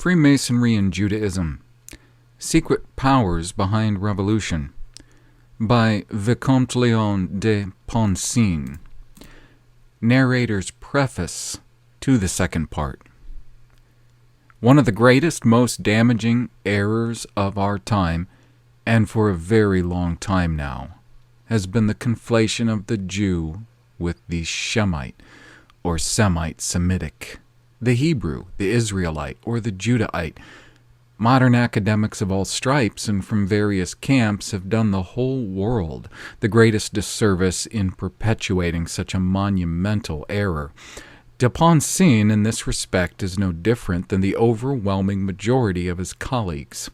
Freemasonry and Judaism, Secret Powers Behind Revolution, by Vicompte de Poncins. Narrator's preface to the second part. One of the greatest, most damaging errors of our time, and for a very long time now, has been the conflation of the Jew with the Shemite, or Semite-Semitic, the Hebrew, the Israelite, or the Judahite. Modern academics of all stripes and from various camps have done the whole world the greatest disservice in perpetuating such a monumental error. De Poncins, in this respect, is no different than the overwhelming majority of his colleagues.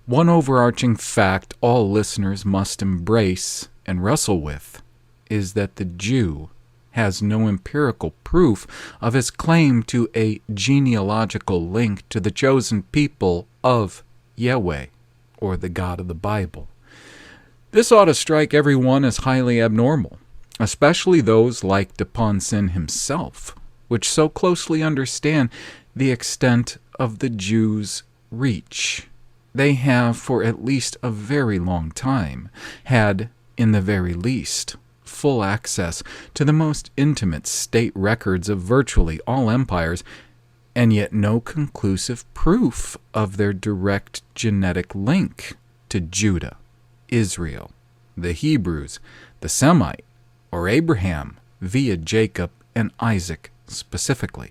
One overarching fact all listeners must embrace and wrestle with is that the Jew has no empirical proof of his claim to a genealogical link to the chosen people of Yahweh, or the God of the Bible. This ought to strike everyone as highly abnormal, especially those like de Poncins himself, which so closely understand the extent of the Jews' reach. They have, for at least a very long time, had, in the very least, full access to the most intimate state records of virtually all empires, and yet no conclusive proof of their direct genetic link to Judah, Israel, the Hebrews, the Semite, or Abraham via Jacob and Isaac specifically.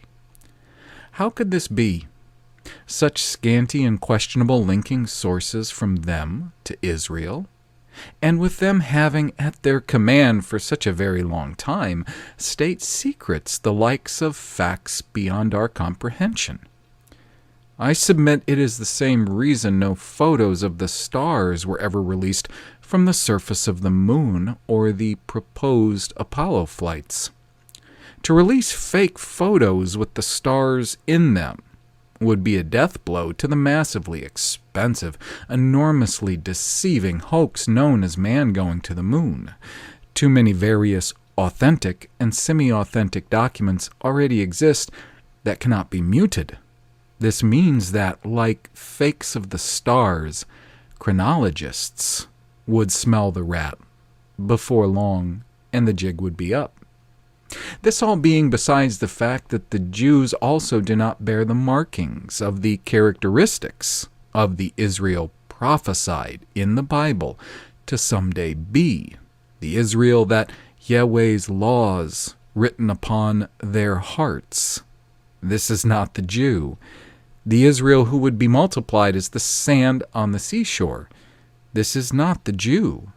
How could this be? Such scanty and questionable linking sources from them to Israel, and with them having at their command for such a very long time state secrets the likes of facts beyond our comprehension. I submit it is the same reason no photos of the stars were ever released from the surface of the moon or the proposed Apollo flights. To release fake photos with the stars in them would be a death blow to the massively expensive, enormously deceiving hoax known as man going to the moon. Too many various authentic and semi-authentic documents already exist that cannot be muted. This means that, like fakes of the stars, chronologists would smell the rat before long, and the jig would be up. This all being besides the fact that the Jews also do not bear the markings of the characteristics of the Israel prophesied in the Bible to someday be, the Israel that Yahweh's laws written upon their hearts. This is not the Jew, the Israel who would be multiplied as the sand on the seashore. This is not the Jew,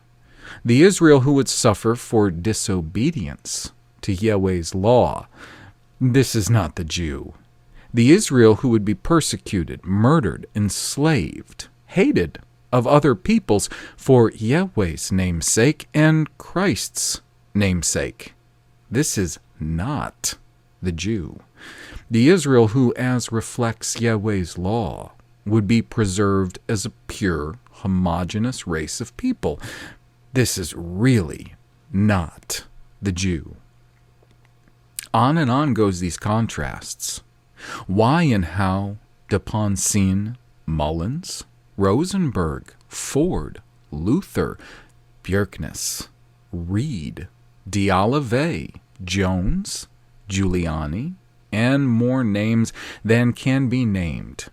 the Israel who would suffer for disobedience to Yahweh's law. This is not the Jew, the Israel who would be persecuted, murdered, enslaved, hated of other peoples for Yahweh's namesake and Christ's namesake. This is not the Jew, the Israel who, as reflects Yahweh's law, would be preserved as a pure, homogeneous race of people. This is really not the Jew. On and on goes these contrasts. Why and how de Poncins, Mullins, Rosenberg, Ford, Luther, Bjerknes, Reed, D'Olivet, Jones, Giuliani, and more names than can be named,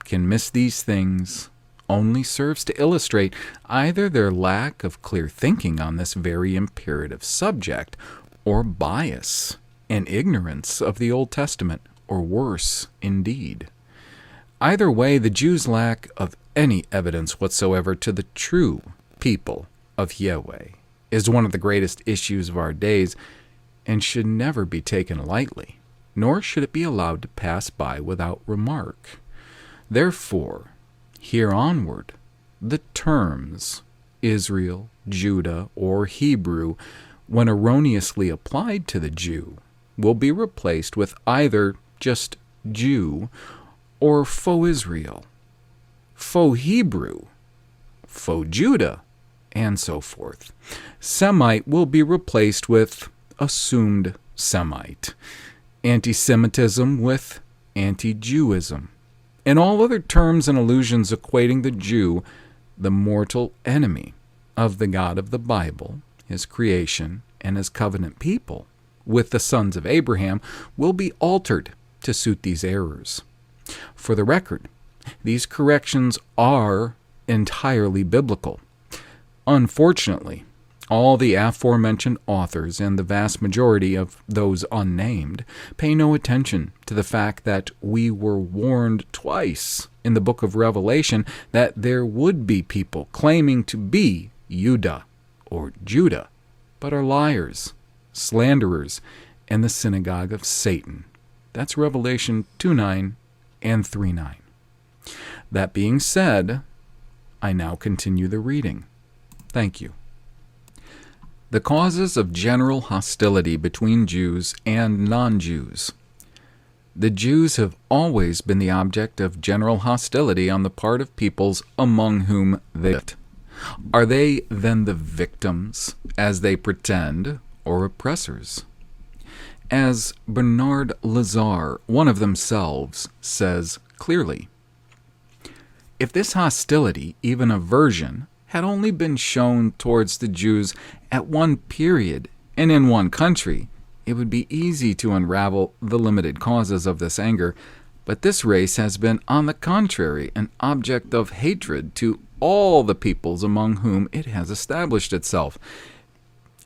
can miss these things only serves to illustrate either their lack of clear thinking on this very imperative subject, or bias and ignorance of the Old Testament, or worse indeed. Either way, the Jews' lack of any evidence whatsoever to the true people of Yahweh is one of the greatest issues of our days, and should never be taken lightly, nor should it be allowed to pass by without remark. Therefore, here onward, the terms Israel, Judah, or Hebrew, when erroneously applied to the Jew, will be replaced with either just Jew or faux Israel, faux Hebrew, faux Judah, and so forth. Semite will be replaced with assumed Semite, anti-Semitism with anti-Jewism, and all other terms and allusions equating the Jew, the mortal enemy of the God of the Bible, his creation, and his covenant people, with the sons of Abraham, will be altered to suit these errors. For the record, these corrections are entirely biblical. Unfortunately, all the aforementioned authors and the vast majority of those unnamed pay no attention to the fact that we were warned twice in the book of Revelation that there would be people claiming to be Judah or Judah, but are liars, slanderers, and the synagogue of Satan. That's Revelation 2:9 and 3:9. That being said, I now continue the reading. Thank you. The causes of general hostility between Jews and non-Jews. The Jews have always been the object of general hostility on the part of peoples among whom they lived. Are they then the victims, as they pretend, or oppressors? As Bernard Lazare, one of themselves, says clearly, if this hostility, even aversion, had only been shown towards the Jews at one period and in one country, it would be easy to unravel the limited causes of this anger, but this race has been, on the contrary, an object of hatred to all the peoples among whom it has established itself.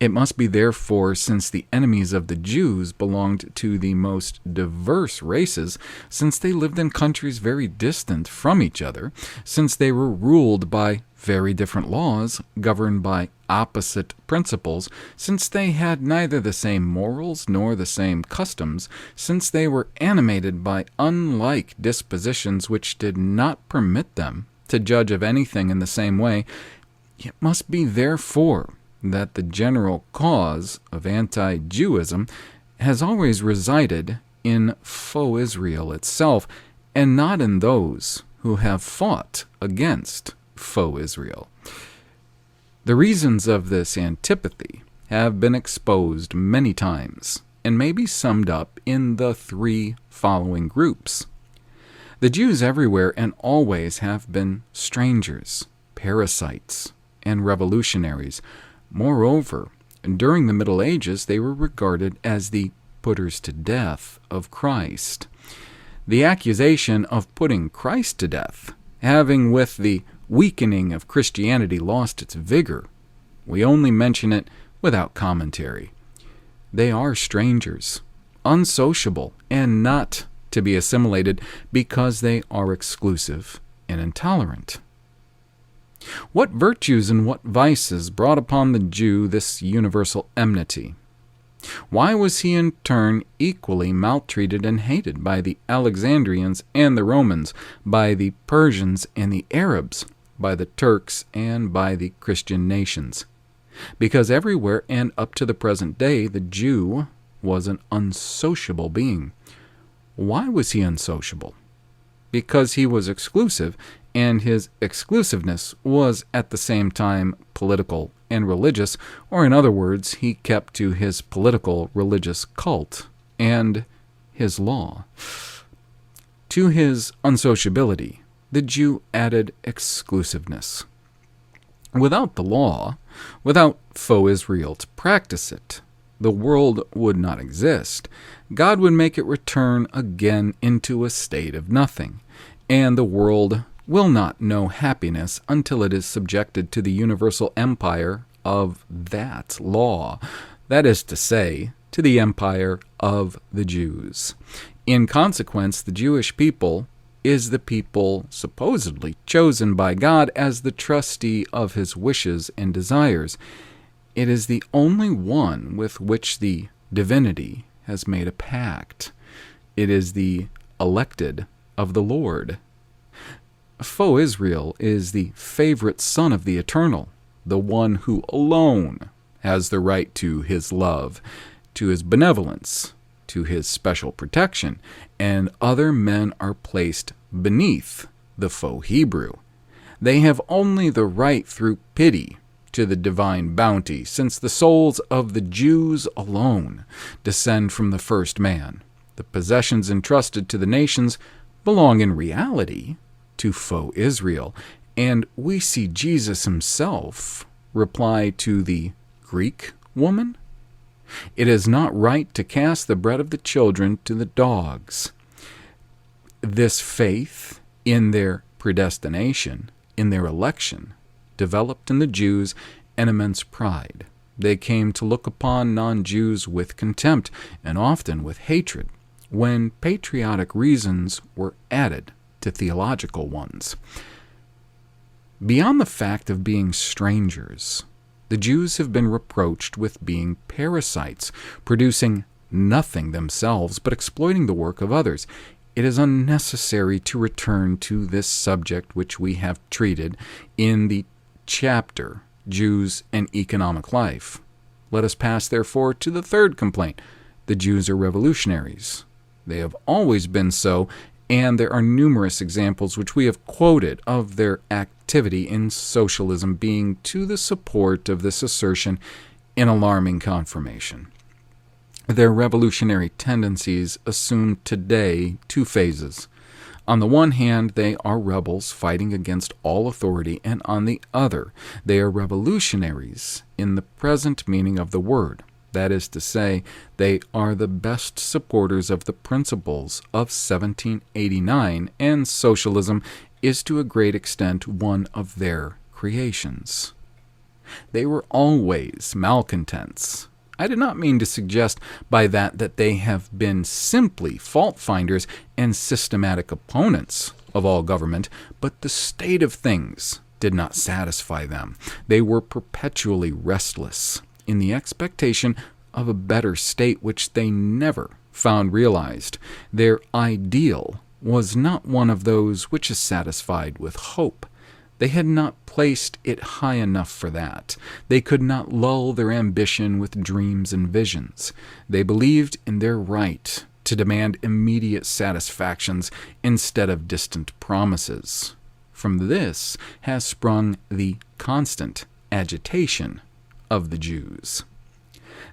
It must be therefore, since the enemies of the Jews belonged to the most diverse races, since they lived in countries very distant from each other, since they were ruled by very different laws, governed by opposite principles, since they had neither the same morals nor the same customs, since they were animated by unlike dispositions which did not permit them to judge of anything in the same way, it must be therefore that the general cause of anti-Jewism has always resided in faux Israel itself, and not in those who have fought against faux Israel. The reasons of this antipathy have been exposed many times, and may be summed up in the three following groups. The Jews everywhere and always have been strangers, parasites, and revolutionaries. Moreover, during the Middle Ages, they were regarded as the putters to death of Christ. The accusation of putting Christ to death, having with the weakening of Christianity lost its vigor, we only mention it without commentary. They are strangers, unsociable, and not to be assimilated because they are exclusive and intolerant. What virtues and what vices brought upon the Jew this universal enmity? Why was he in turn equally maltreated and hated by the Alexandrians and the Romans, by the Persians and the Arabs, by the Turks and by the Christian nations? Because everywhere and up to the present day the Jew was an unsociable being. Why was he unsociable? Because he was exclusive, and his exclusiveness was at the same time political and religious, or in other words, he kept to his political religious cult and his law. To his unsociability, the Jew added exclusiveness. Without the law, without faux Israel to practice it, the world would not exist. God would make it return again into a state of nothing, and the world will not know happiness until it is subjected to the universal empire of that law, that is to say, to the empire of the Jews. In consequence, the Jewish people is the people supposedly chosen by God as the trustee of his wishes and desires. It is the only one with which the divinity has made a pact. It is the elected of the Lord. Faux Israel is the favorite son of the Eternal, the one who alone has the right to his love, to his benevolence, to his special protection, and other men are placed beneath the faux Hebrew. They have only the right through pity to the divine bounty, since the souls of the Jews alone descend from the first man. The possessions entrusted to the nations belong in reality to faux Israel, and we see Jesus himself reply to the Greek woman, "It is not right to cast the bread of the children to the dogs." This faith in their predestination, in their election, developed in the Jews an immense pride. They came to look upon non-Jews with contempt and often with hatred, when patriotic reasons were added to theological ones. Beyond the fact of being strangers, the Jews have been reproached with being parasites, producing nothing themselves but exploiting the work of others. It is unnecessary to return to this subject which we have treated in the chapter, Jews and Economic Life. Let us pass, therefore, to the third complaint. The Jews are revolutionaries. They have always been so, and there are numerous examples which we have quoted of their activity in socialism being to the support of this assertion in alarming confirmation. Their revolutionary tendencies assume today two phases. On the one hand, they are rebels fighting against all authority, and on the other, they are revolutionaries in the present meaning of the word. That is to say, they are the best supporters of the principles of 1789, and socialism is to a great extent one of their creations. They were always malcontents. I did not mean to suggest by that they have been simply fault-finders and systematic opponents of all government, but the state of things did not satisfy them. They were perpetually restless in the expectation of a better state which they never found realized. Their ideal was not one of those which is satisfied with hope. They had not placed it high enough for that. They could not lull their ambition with dreams and visions. They believed in their right to demand immediate satisfactions instead of distant promises. From this has sprung the constant agitation of the Jews.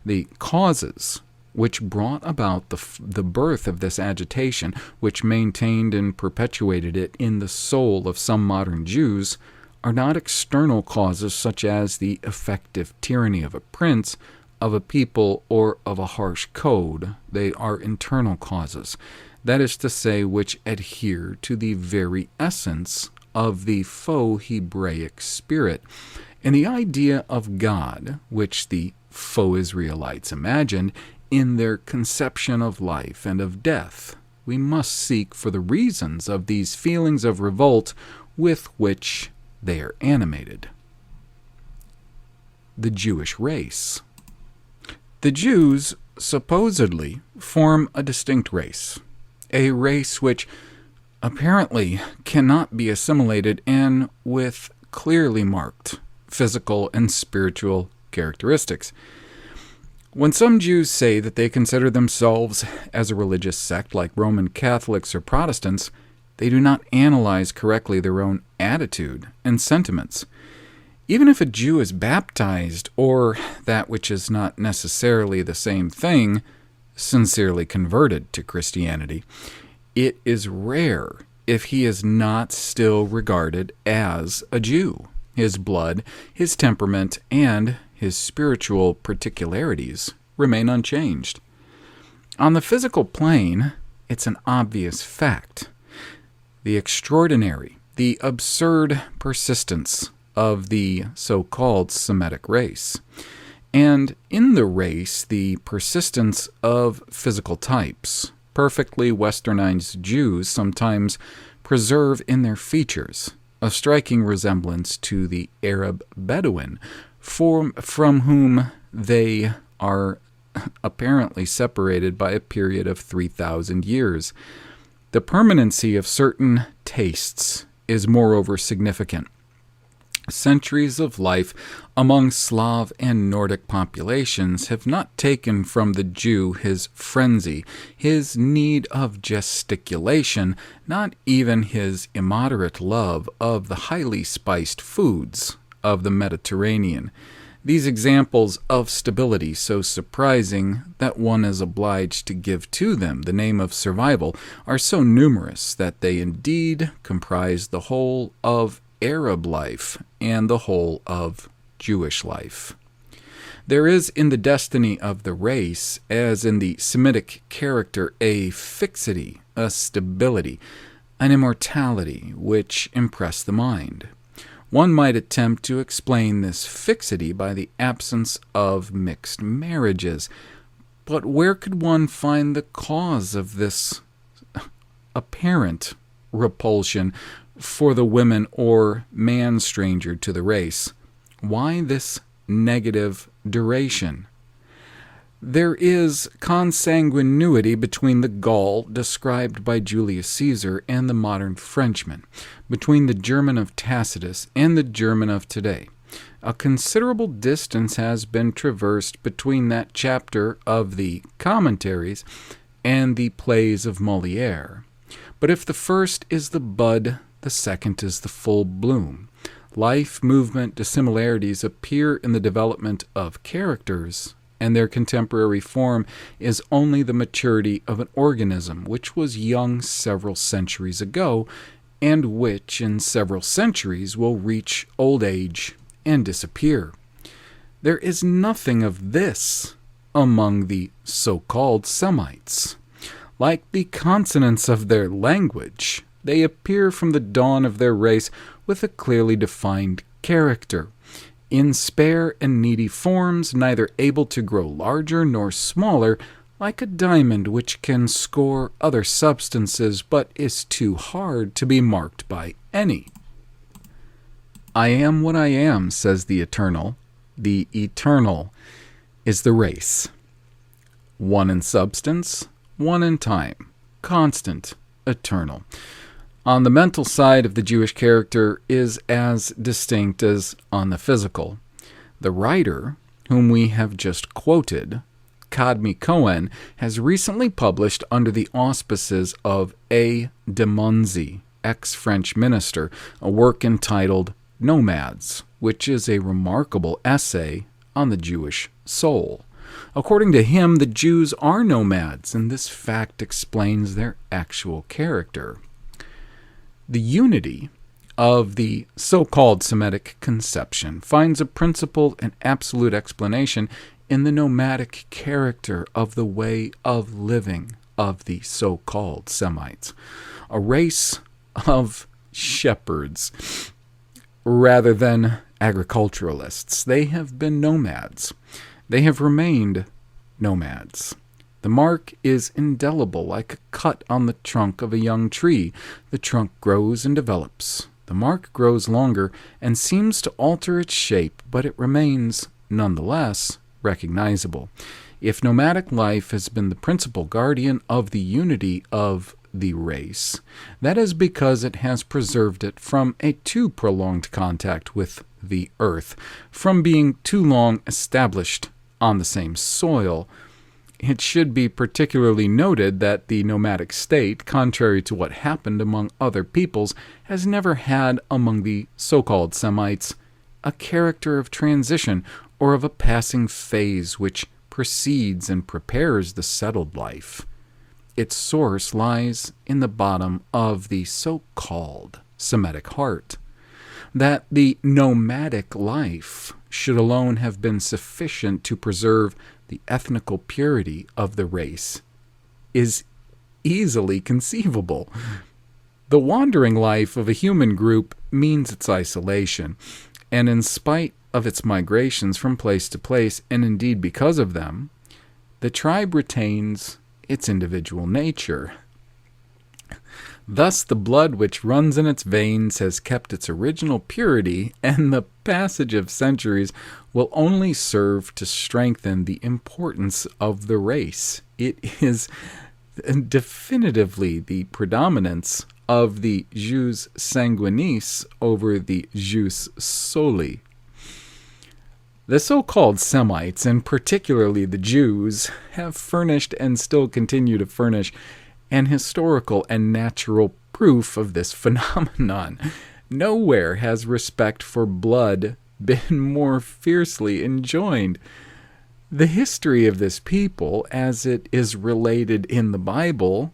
The causes which brought about the birth of this agitation, which maintained and perpetuated it in the soul of some modern Jews, are not external causes such as the effective tyranny of a prince, of a people, or of a harsh code. They are internal causes, that is to say, which adhere to the very essence of the faux Hebraic spirit, and the idea of God, which the faux Israelites imagined, in their conception of life and of death. We must seek for the reasons of these feelings of revolt with which they are animated. The Jewish race. The Jews supposedly form a distinct race, a race which apparently cannot be assimilated and with clearly marked physical and spiritual characteristics. When some Jews say that they consider themselves as a religious sect like Roman Catholics or Protestants, they do not analyze correctly their own attitude and sentiments. Even if a Jew is baptized, or that which is not necessarily the same thing, sincerely converted to Christianity, it is rare if he is not still regarded as a Jew. His blood, his temperament, and his spiritual particularities remain unchanged. On the physical plane, it's an obvious fact. The extraordinary, the absurd persistence of the so-called Semitic race. And in the race, the persistence of physical types. Perfectly westernized Jews sometimes preserve in their features a striking resemblance to the Arab Bedouin, from whom they are apparently separated by a period of 3,000 years. The permanency of certain tastes is moreover significant. Centuries of life among Slav and Nordic populations have not taken from the Jew his frenzy, his need of gesticulation, not even his immoderate love of the highly spiced foods of the Mediterranean. These examples of stability, so surprising that one is obliged to give to them the name of survival, are so numerous that they indeed comprise the whole of Arab life and the whole of Jewish life. There is in the destiny of the race, as in the Semitic character, a fixity, a stability, an immortality which impress the mind. One might attempt to explain this fixity by the absence of mixed marriages, but where could one find the cause of this apparent repulsion for the women or man stranger to the race? Why this negative duration? There is consanguinity between the Gaul described by Julius Caesar and the modern Frenchman, between the German of Tacitus and the German of today. A considerable distance has been traversed between that chapter of the Commentaries and the plays of Molière. But if the first is the bud, the second is the full bloom. Life, movement, dissimilarities appear in the development of characters, and their contemporary form is only the maturity of an organism which was young several centuries ago, and which in several centuries will reach old age and disappear. There is nothing of this among the so-called Semites. Like the consonants of their language, they appear from the dawn of their race with a clearly defined character, in spare and needy forms, neither able to grow larger nor smaller, like a diamond which can score other substances, but is too hard to be marked by any. I am what I am, says the Eternal. The Eternal is the race. One in substance, one in time, constant, eternal. On the mental side of the Jewish character is as distinct as on the physical. The writer, whom we have just quoted, Kadmi Cohen, has recently published under the auspices of A. de Monzi, ex-French minister, a work entitled Nomads, which is a remarkable essay on the Jewish soul. According to him, the Jews are nomads, and this fact explains their actual character. The unity of the so-called Semitic conception finds a principal and absolute explanation in the nomadic character of the way of living of the so-called Semites, a race of shepherds rather than agriculturalists. They have been nomads. They have remained nomads. The mark is indelible, like a cut on the trunk of a young tree. The trunk grows and develops. The mark grows longer and seems to alter its shape, but it remains, nonetheless, recognizable. If nomadic life has been the principal guardian of the unity of the race, that is because it has preserved it from a too prolonged contact with the earth, from being too long established on the same soil. It should be particularly noted that the nomadic state, contrary to what happened among other peoples, has never had among the so-called Semites a character of transition or of a passing phase which precedes and prepares the settled life. Its source lies in the bottom of the so-called Semitic heart. That the nomadic life should alone have been sufficient to preserve the ethnical purity of the race is easily conceivable. The wandering life of a human group means its isolation, and in spite of its migrations from place to place, and indeed because of them, the tribe retains its individual nature. Thus the blood which runs in its veins has kept its original purity, and the passage of centuries will only serve to strengthen the importance of the race. It is definitively the predominance of the jus sanguinis over the jus soli. The so-called Semites, and particularly the Jews, have furnished and still continue to furnish an historical and natural proof of this phenomenon. Nowhere has respect for blood been more fiercely enjoined. The history of this people, as it is related in the Bible,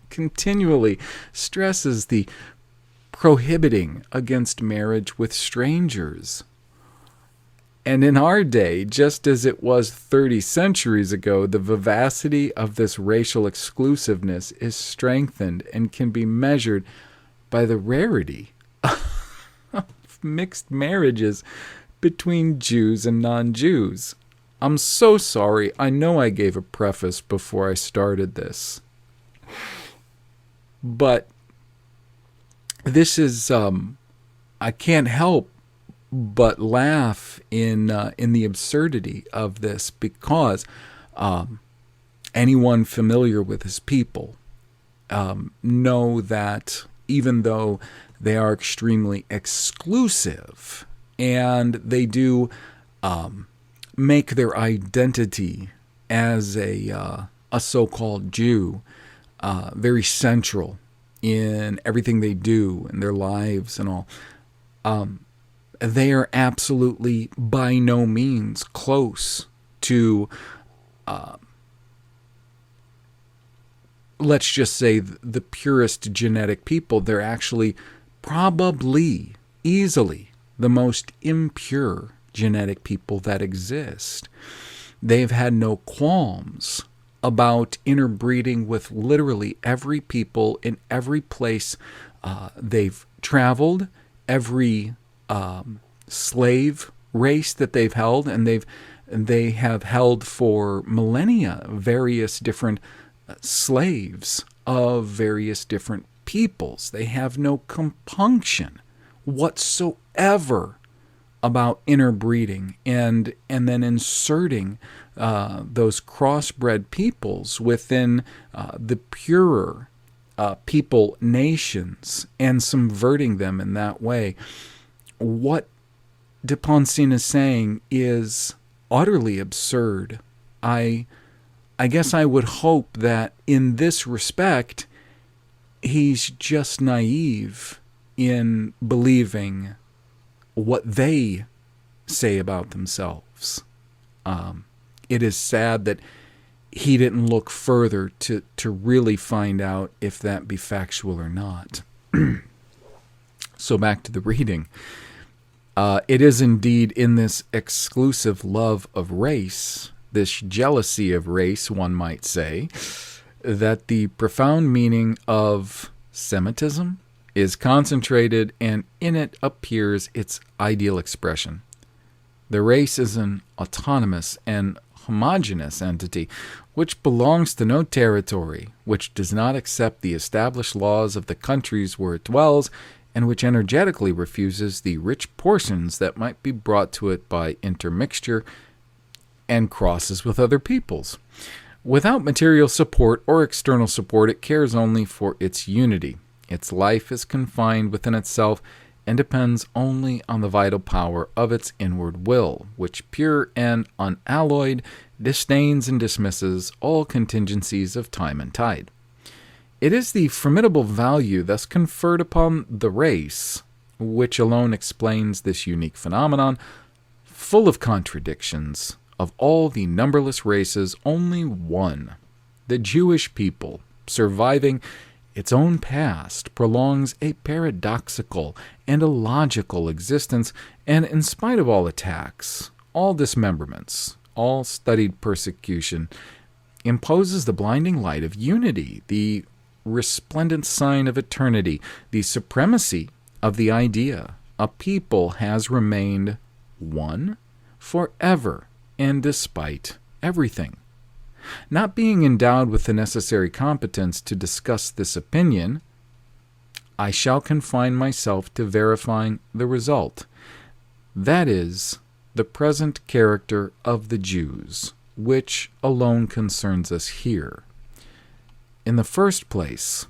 continually stresses the prohibiting against marriage with strangers. And in our day, just as it was 30 centuries ago, the vivacity of this racial exclusiveness is strengthened and can be measured by the rarity of mixed marriages between Jews and non-Jews. I'm so sorry. I know I gave a preface before I started this. But this is, I can't help but laugh in the absurdity of this, because anyone familiar with his people know that even though they are extremely exclusive and they do make their identity as a so-called Jew very central in everything they do in their lives and all, they are absolutely by no means close to, let's just say, the purest genetic people. They're actually probably easily the most impure genetic people that exist. They've had no qualms about interbreeding with literally every people in every place they've traveled, every slave race that they've held, and they have held for millennia various different slaves of various different peoples. They have no compunction whatsoever about interbreeding and then inserting those crossbred peoples within the purer people nations and subverting them in that way. What de Poncins is saying is utterly absurd. I guess I would hope that in this respect, he's just naive in believing what they say about themselves. It is sad that he didn't look further to really find out if that be factual or not. So back to the reading. It is indeed in this exclusive love of race, this jealousy of race, one might say, that the profound meaning of Semitism is concentrated, and in it appears its ideal expression. The race is an autonomous and homogeneous entity which belongs to no territory, which does not accept the established laws of the countries where it dwells, and which energetically refuses the rich portions that might be brought to it by intermixture and crosses with other peoples. Without material support or external support, it cares only for its unity. Its life is confined within itself and depends only on the vital power of its inward will, which, pure and unalloyed, disdains and dismisses all contingencies of time and tide. It is the formidable value thus conferred upon the race, which alone explains this unique phenomenon, full of contradictions. Of all the numberless races, only one, the Jewish people, surviving its own past, prolongs a paradoxical and illogical existence, and in spite of all attacks, all dismemberments, all studied persecution, imposes the blinding light of unity, the resplendent sign of eternity, the supremacy of the idea. A people has remained one forever, and despite everything. Not being endowed with the necessary competence to discuss this opinion, I shall confine myself to verifying the result. That is, the present character of the Jews, which alone concerns us here. In the first place,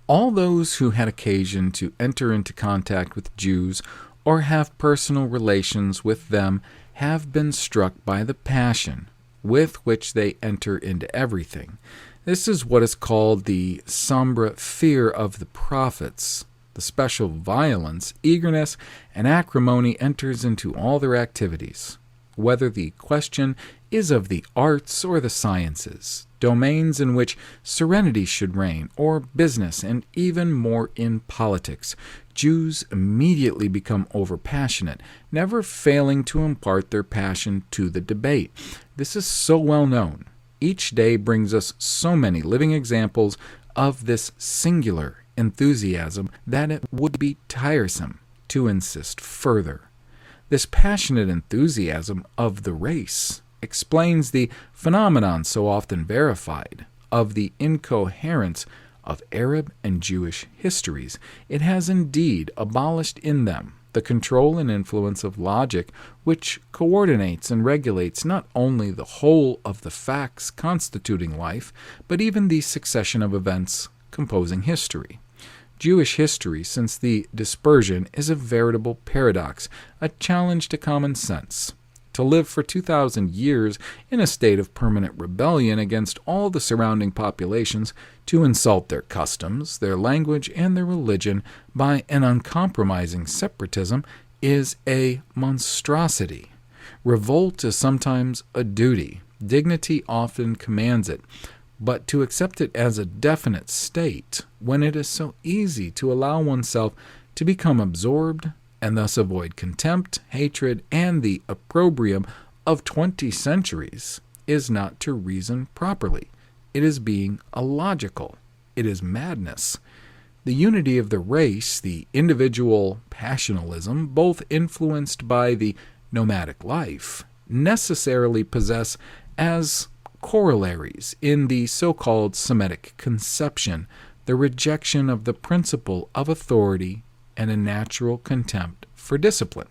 all those who had occasion to enter into contact with Jews or have personal relations with them have been struck by the passion with which they enter into everything. This is what is called the sombre fear of the prophets, The special violence, eagerness, and acrimony enters into all their activities, whether the question is of the arts or the sciences, domains in which serenity should reign, or business, and even more in politics. Jews immediately become overpassionate, never failing to impart their passion to the debate. This is so well known. Each day brings us so many living examples of this singular enthusiasm that it would be tiresome to insist further. This passionate enthusiasm of the race explains the phenomenon so often verified of the incoherence of Arab and Jewish histories. It has indeed abolished in them the control and influence of logic, which coordinates and regulates not only the whole of the facts constituting life, but even the succession of events composing history. Jewish history, since the dispersion, is a veritable paradox, a challenge to common sense. To live for 2,000 years in a state of permanent rebellion against all the surrounding populations, to insult their customs, their language, and their religion by an uncompromising separatism is a monstrosity. Revolt is sometimes a duty. Dignity often commands it. But to accept it as a definite state, when it is so easy to allow oneself to become absorbed and thus avoid contempt, hatred, and the opprobrium of 20 centuries, is not to reason properly. It is being illogical. It is madness. The unity of the race, the individual passionalism, both influenced by the nomadic life, necessarily possess as corollaries in the so-called Semitic conception the rejection of the principle of authority and a natural contempt for discipline.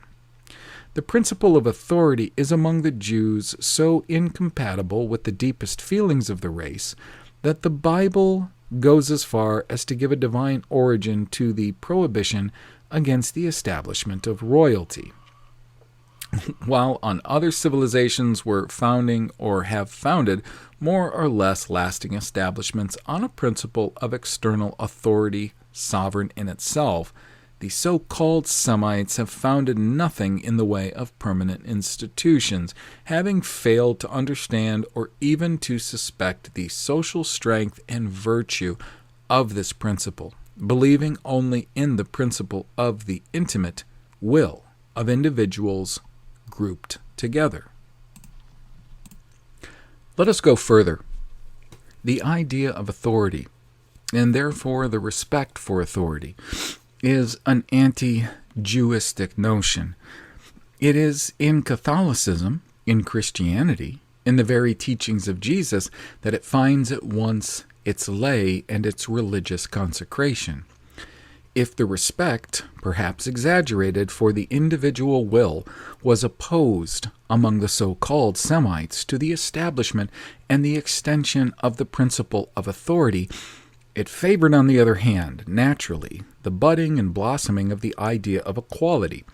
The principle of authority is among the Jews so incompatible with the deepest feelings of the race that the Bible goes as far as to give a divine origin to the prohibition against the establishment of royalty. While on other civilizations were founding or have founded more or less lasting establishments on a principle of external authority, sovereign in itself, the so-called Semites have founded nothing in the way of permanent institutions, having failed to understand or even to suspect the social strength and virtue of this principle, believing only in the principle of the intimate will of individuals grouped together. Let us go further. The idea of authority, and therefore the respect for authority, is an anti-Jewistic notion. It is in Catholicism, in Christianity, in the very teachings of Jesus, that it finds at once its lay and its religious consecration. If the respect, perhaps exaggerated, for the individual will was opposed among the so-called Semites to the establishment and the extension of the principle of authority, it favored, on the other hand, naturally, the budding and blossoming of the idea of equality.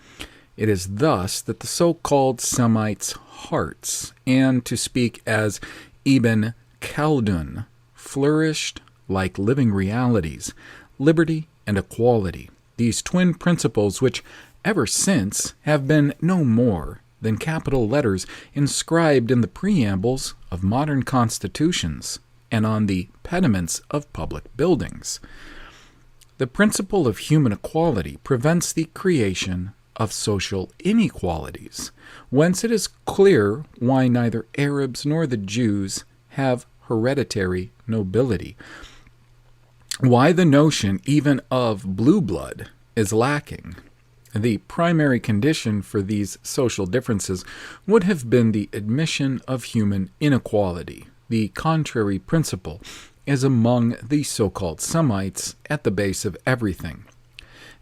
It is thus that the so-called Semites' hearts, and to speak as Ibn Khaldun, flourished like living realities, liberty and equality, these twin principles which ever since have been no more than capital letters inscribed in the preambles of modern constitutions and on the pediments of public buildings. The principle of human equality prevents the creation of social inequalities, whence it is clear why neither Arabs nor the Jews have hereditary nobility, why the notion even of blue blood is lacking. The primary condition for these social differences would have been the admission of human inequality. The contrary principle is among the so-called Semites at the base of everything.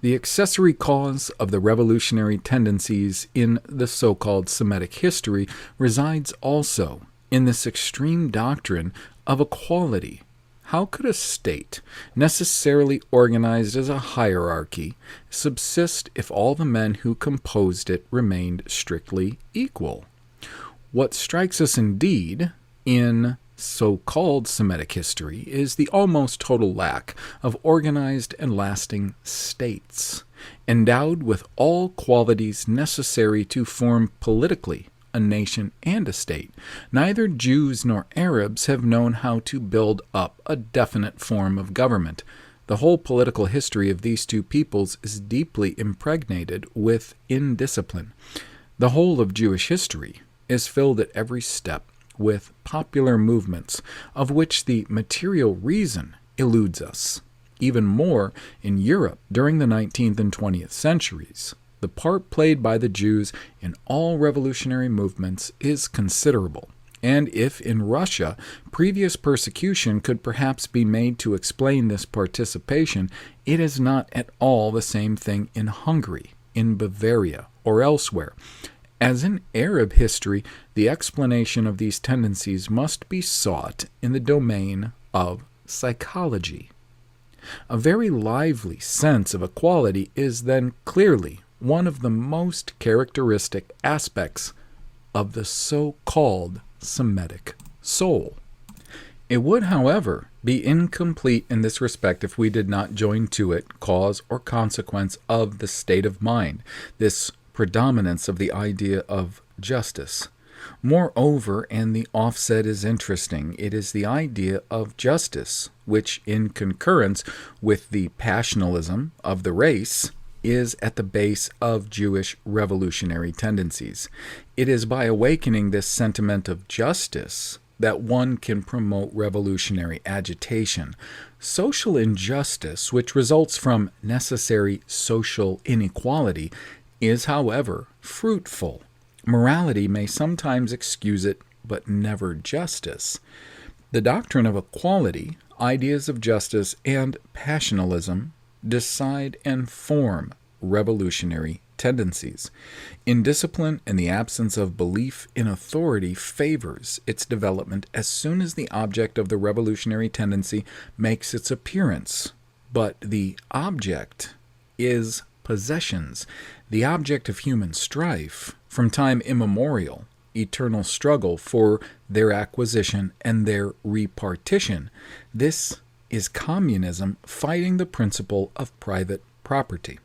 The accessory cause of the revolutionary tendencies in the so-called Semitic history resides also in this extreme doctrine of equality. How could a state, necessarily organized as a hierarchy, subsist if all the men who composed it remained strictly equal? What strikes us indeed in so-called Semitic history is the almost total lack of organized and lasting states, endowed with all qualities necessary to form politically a nation and a state. Neither Jews nor Arabs have known how to build up a definite form of government. The whole political history of these two peoples is deeply impregnated with indiscipline. The whole of Jewish history is filled at every step with popular movements of which the material reason eludes us. Even more, in Europe during the 19th and 20th centuries, the part played by the Jews in all revolutionary movements is considerable. And if in Russia previous persecution could perhaps be made to explain this participation, it is not at all the same thing in Hungary, in Bavaria, or elsewhere. As in Arab history, the explanation of these tendencies must be sought in the domain of psychology. A very lively sense of equality is then clearly one of the most characteristic aspects of the so-called Semitic soul. It would, however, be incomplete in this respect if we did not join to it cause or consequence of the state of mind, this predominance of the idea of justice. Moreover, and the offset is interesting, it is the idea of justice, which in concurrence with the passionalism of the race, is at the base of Jewish revolutionary tendencies. It is by awakening this sentiment of justice that one can promote revolutionary agitation. Social injustice, which results from necessary social inequality, is, however, fruitful. Morality may sometimes excuse it, but never justice. The doctrine of equality, ideas of justice, and passionalism decide and form revolutionary tendencies. Indiscipline and the absence of belief in authority favors its development as soon as the object of the revolutionary tendency makes its appearance. But the object is possessions, the object of human strife, from time immemorial, eternal struggle for their acquisition and their repartition. This is communism fighting the principle of private property.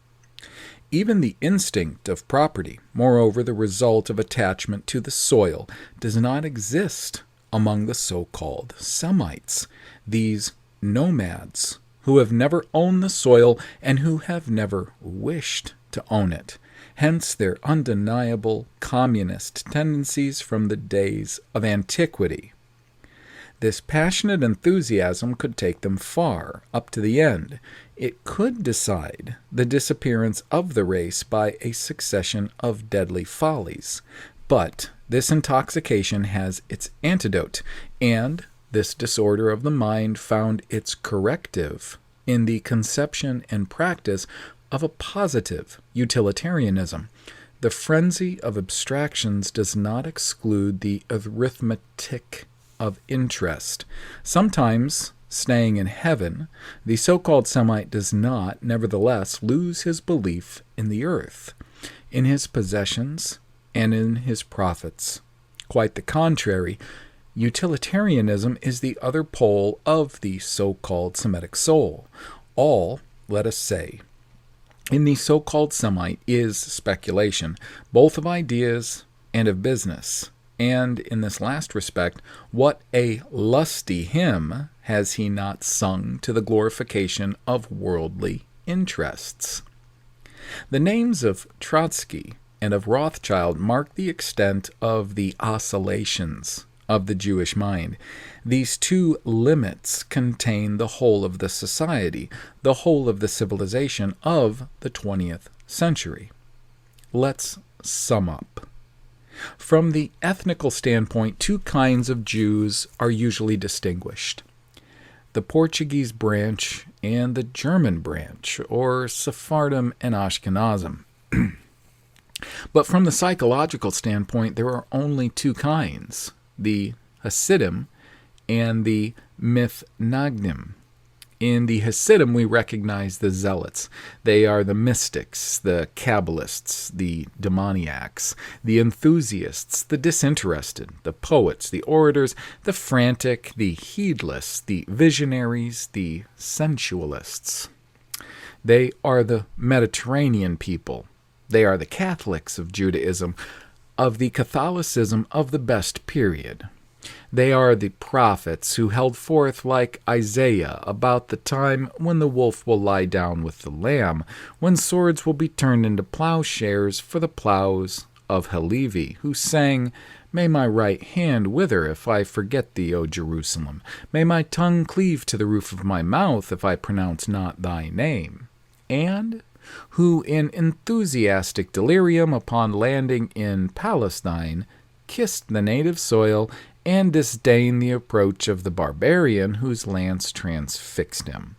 Even the instinct of property, moreover the result of attachment to the soil, does not exist among the so-called Semites, these nomads who have never owned the soil and who have never wished to own it. Hence their undeniable communist tendencies from the days of antiquity. This passionate enthusiasm could take them far, up to the end. It could decide the disappearance of the race by a succession of deadly follies. But this intoxication has its antidote, and this disorder of the mind found its corrective in the conception and practice of a positive utilitarianism. The frenzy of abstractions does not exclude the arithmetic of interest. Sometimes, staying in heaven, the so-called Semite does not, nevertheless, lose his belief in the earth, in his possessions, and in his profits. Quite the contrary, utilitarianism is the other pole of the so-called Semitic soul. All, let us say, in the so-called Semite is speculation, both of ideas and of business. And in this last respect, what a lusty hymn has he not sung to the glorification of worldly interests? The names of Trotsky and of Rothschild mark the extent of the oscillations of the Jewish mind. These two limits contain the whole of the society, the whole of the civilization of the 20th century. Let's sum up. From the ethnical standpoint, two kinds of Jews are usually distinguished: the Portuguese branch and the German branch, or Sephardim and Ashkenazim. But from the psychological standpoint, there are only two kinds: the Hasidim and the Mithnagdim. In the Hasidim, we recognize the zealots. They are the mystics, the Kabbalists, the demoniacs, the enthusiasts, the disinterested, the poets, the orators, the frantic, the heedless, the visionaries, the sensualists. They are the Mediterranean people. They are the Catholics of Judaism, of the Catholicism of the best period. They are the prophets who held forth like Isaiah about the time when the wolf will lie down with the lamb, when swords will be turned into plowshares for the plows of Halevi, who sang, "May my right hand wither if I forget thee, O Jerusalem. May my tongue cleave to the roof of my mouth if I pronounce not thy name." And who in enthusiastic delirium upon landing in Palestine kissed the native soil and disdained the approach of the barbarian whose lance transfixed him.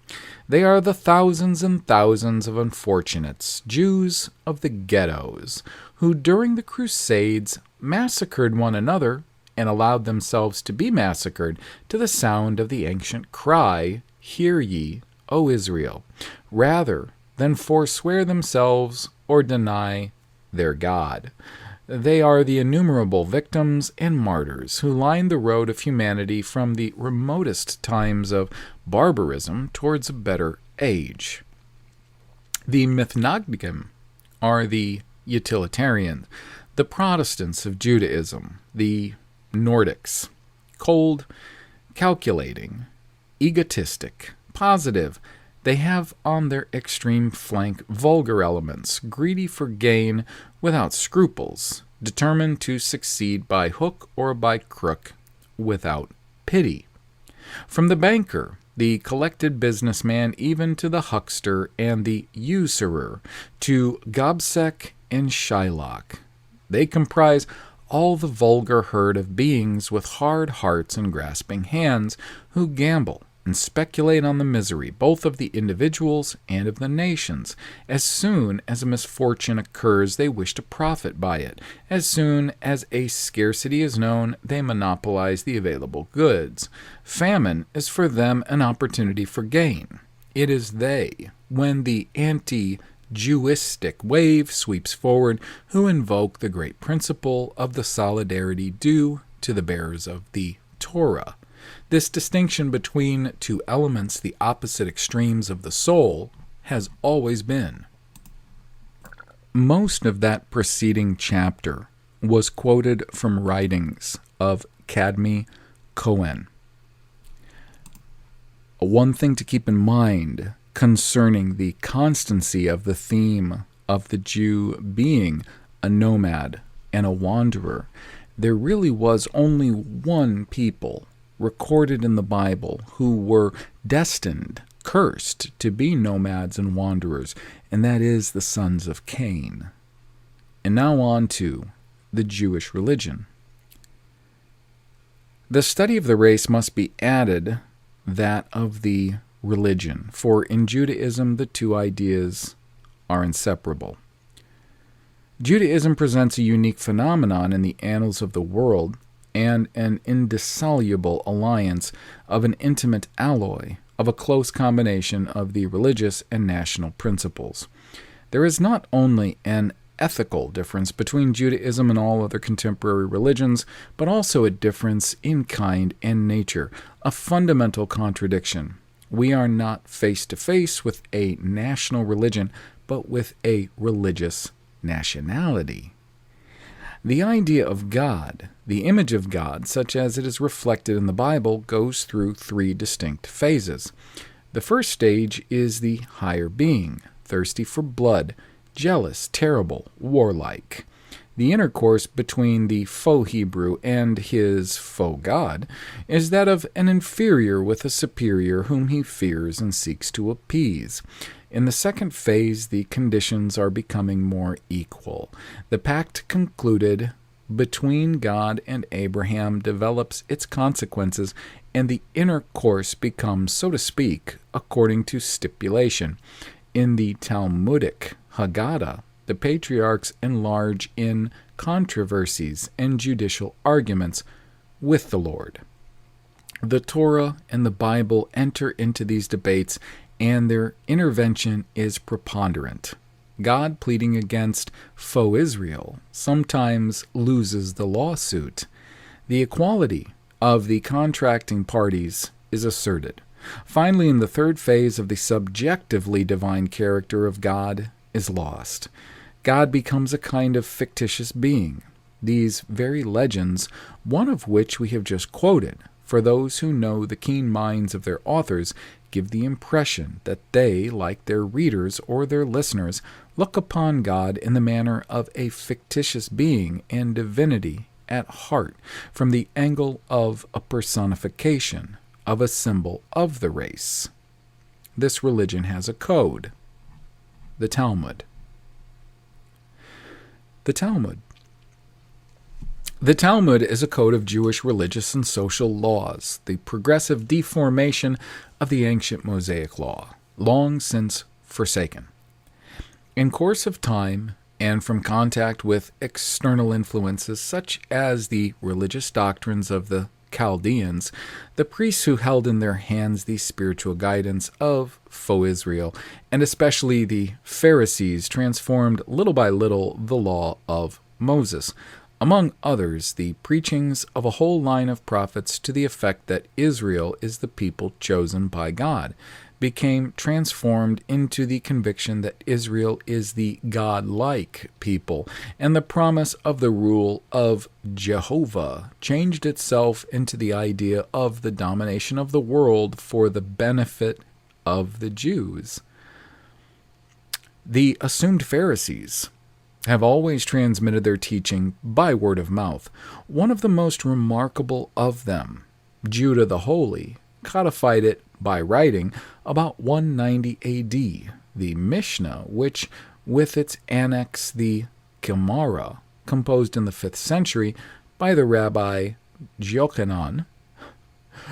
They are the thousands and thousands of unfortunates, Jews of the ghettos, who during the Crusades massacred one another and allowed themselves to be massacred to the sound of the ancient cry, "Hear ye, O Israel," rather than forswear themselves or deny their God. They are the innumerable victims and martyrs who lined the road of humanity from the remotest times of barbarism towards a better age. The Mithnagdim are the utilitarians, the Protestants of Judaism, the Nordics, cold, calculating, egotistic, positive. They have on their extreme flank vulgar elements, greedy for gain without scruples, determined to succeed by hook or by crook without pity. From the banker, the collected businessman, even to the huckster and the usurer, to Gobseck and Shylock, they comprise all the vulgar herd of beings with hard hearts and grasping hands who gamble and speculate on the misery both of the individuals and of the nations. As soon as a misfortune occurs, they wish to profit by it. As soon as a scarcity is known, they monopolize the available goods. Famine is for them an opportunity for gain. It is they, when the anti-Jewistic wave sweeps forward, who invoke the great principle of the solidarity due to the bearers of the Torah. This distinction between two elements, the opposite extremes of the soul, has always been. Most of that preceding chapter was quoted from writings of Cadmi Cohen. One thing to keep in mind concerning the constancy of the theme of the Jew being a nomad and a wanderer, there really was only one people recorded in the Bible who were destined, cursed, to be nomads and wanderers, and that is the sons of Cain. And now on to the Jewish religion. The study of the race must be added that of the religion, for in Judaism the two ideas are inseparable. Judaism presents a unique phenomenon in the annals of the world and an indissoluble alliance of an intimate alloy of a close combination of the religious and national principles. There is not only an ethical difference between Judaism and all other contemporary religions, but also a difference in kind and nature, a fundamental contradiction. We are not face to face with a national religion, but with a religious nationality. The idea of God, the image of God, such as it is reflected in the Bible, goes through three distinct phases. The first stage is the higher being, thirsty for blood, jealous, terrible, warlike. The intercourse between the faux Hebrew and his faux God is that of an inferior with a superior whom he fears and seeks to appease. In the second phase, the conditions are becoming more equal. The pact concluded between God and Abraham develops its consequences, and the intercourse becomes, so to speak, according to stipulation. In the Talmudic Haggadah, the patriarchs enlarge in controversies and judicial arguments with the Lord. The Torah and the Bible enter into these debates, and their intervention is preponderant. God, pleading against faux Israel, sometimes loses the lawsuit. The equality of the contracting parties is asserted. Finally, in the third phase of the subjectively divine character of God is lost. God becomes a kind of fictitious being. These very legends, one of which we have just quoted, for those who know the keen minds of their authors, give the impression that they, like their readers or their listeners, look upon God in the manner of a fictitious being and divinity at heart, from the angle of a personification, of a symbol of the race. This religion has a code, the Talmud. The Talmud. The Talmud is a code of Jewish religious and social laws, the progressive deformation of the ancient Mosaic law, long since forsaken. In course of time, and from contact with external influences such as the religious doctrines of the Chaldeans, the priests who held in their hands the spiritual guidance of faux Israel, and especially the Pharisees, transformed little by little the law of Moses. Among others, the preachings of a whole line of prophets to the effect that Israel is the people chosen by God became transformed into the conviction that Israel is the God-like people, and the promise of the rule of Jehovah changed itself into the idea of the domination of the world for the benefit of the Jews. The assumed Pharisees have always transmitted their teaching by word of mouth. One of the most remarkable of them, Judah the Holy, codified it by writing about 190 A.D. The Mishnah, which, with its annex, the Gemara, composed in the 5th century by the Rabbi Yochanan,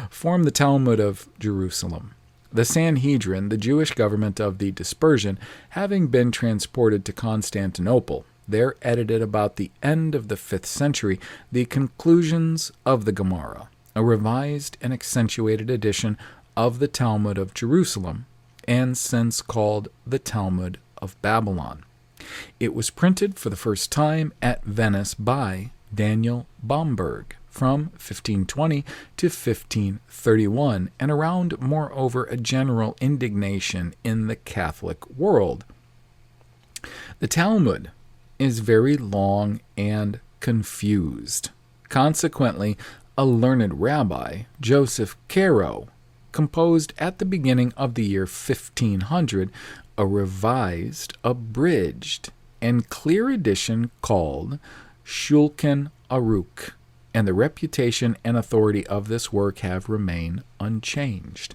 formed the Talmud of Jerusalem. The Sanhedrin, the Jewish government of the dispersion, having been transported to Constantinople, there edited about the end of the 5th century the conclusions of the Gemara, a revised and accentuated edition of the Talmud of Jerusalem, and since called the Talmud of Babylon. It was printed for the first time at Venice by Daniel Bomberg from 1520 to 1531, and around, moreover, a general indignation in the Catholic world. The Talmud is very long and confused. Consequently, a learned rabbi, Joseph Caro, composed at the beginning of the year 1500 a revised, abridged, and clear edition called Shulchan Aruch, and the reputation and authority of this work have remained unchanged.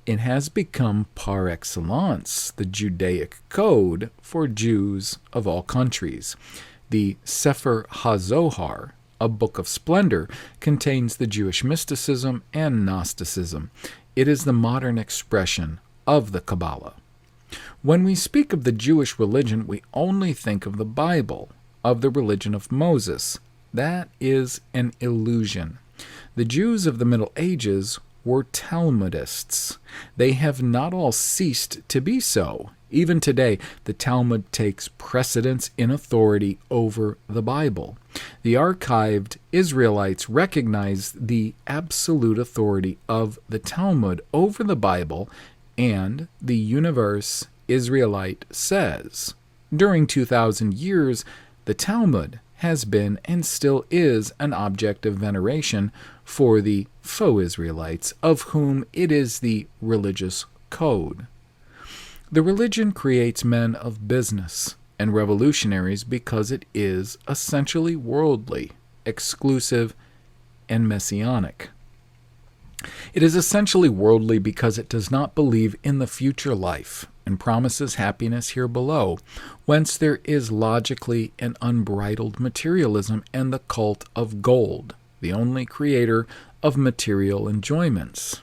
It has become par excellence the Judaic code for Jews of all countries. The Sefer HaZohar, a book of splendor, contains the Jewish mysticism and Gnosticism. It is the modern expression of the Kabbalah. When we speak of the Jewish religion, we only think of the Bible, of the religion of Moses. That is an illusion. The Jews of the Middle Ages were Talmudists. They have not all ceased to be so. Even today, the Talmud takes precedence in authority over the Bible. The archived Israelites recognize the absolute authority of the Talmud over the Bible, and the universe Israelite says, during 2,000 years, the Talmud has been and still is an object of veneration for the faux Israelites, of whom it is the religious code. The religion creates men of business and revolutionaries because it is essentially worldly, exclusive, and messianic. It is essentially worldly because it does not believe in the future life and promises happiness here below, whence there is logically an unbridled materialism and the cult of gold, the only creator of material enjoyments.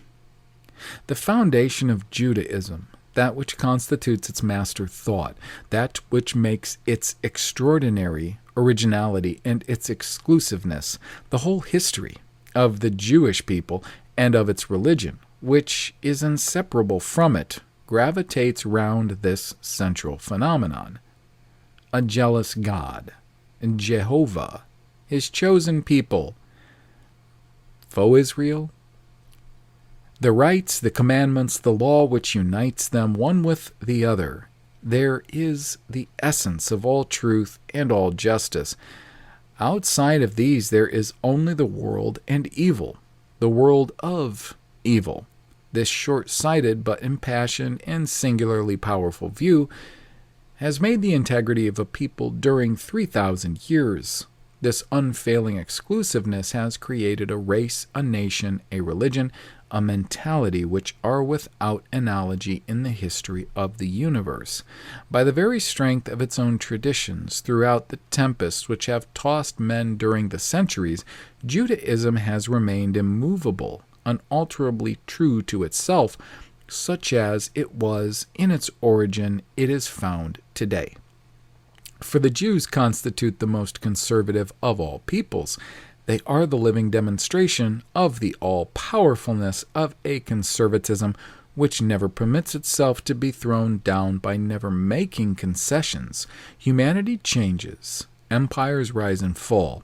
The foundation of Judaism, that which constitutes its master thought, that which makes its extraordinary originality and its exclusiveness, the whole history of the Jewish people, and of its religion, which is inseparable from it, gravitates round this central phenomenon: a jealous God, Jehovah, his chosen people. Faux Israel? The rites, the commandments, the law which unites them one with the other. There is the essence of all truth and all justice. Outside of these there is only the world and evil, the world of evil. This short-sighted but impassioned and singularly powerful view has made the integrity of a people during 3,000 years. This unfailing exclusiveness has created a race, a nation, a religion, a mentality which are without analogy in the history of the universe. By the very strength of its own traditions, throughout the tempests which have tossed men during the centuries, Judaism has remained immovable, unalterably true to itself, such as it was in its origin, it is found today. For the Jews constitute the most conservative of all peoples. They are the living demonstration of the all-powerfulness of a conservatism which never permits itself to be thrown down by never making concessions. Humanity changes, empires rise and fall,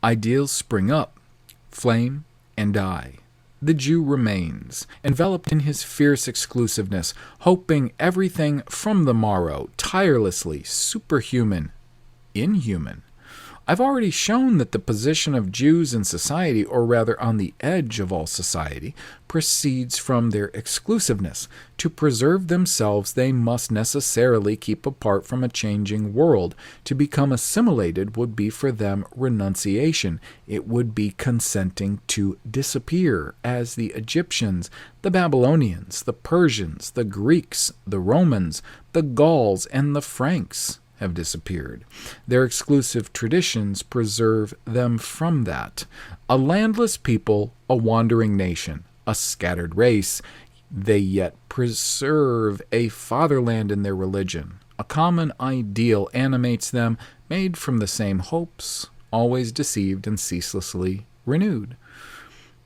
ideals spring up, flame, and die. The Jew remains, enveloped in his fierce exclusiveness, hoping everything from the morrow, tirelessly, superhuman, inhuman. I've already shown that the position of Jews in society, or rather on the edge of all society, proceeds from their exclusiveness. To preserve themselves, they must necessarily keep apart from a changing world. To become assimilated would be for them renunciation. It would be consenting to disappear, as the Egyptians, the Babylonians, the Persians, the Greeks, the Romans, the Gauls, and the Franks have disappeared. Their exclusive traditions preserve them from that. A landless people, a wandering nation, a scattered race, they yet preserve a fatherland in their religion. A common ideal animates them, made from the same hopes, always deceived and ceaselessly renewed.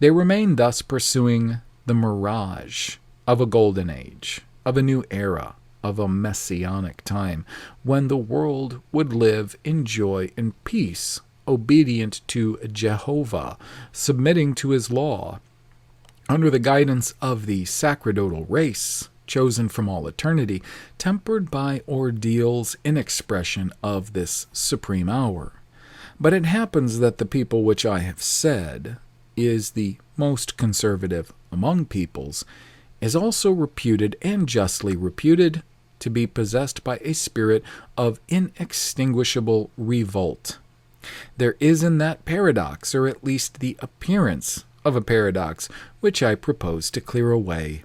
They remain thus pursuing the mirage of a golden age, of a new era, of a messianic time, when the world would live in joy and peace, obedient to Jehovah, submitting to his law, under the guidance of the sacerdotal race, chosen from all eternity, tempered by ordeals in expression of this supreme hour. But it happens that the people which I have said is the most conservative among peoples, is also reputed, and justly reputed, to be possessed by a spirit of inextinguishable revolt. There is in that paradox, or at least the appearance of a paradox, which I propose to clear away.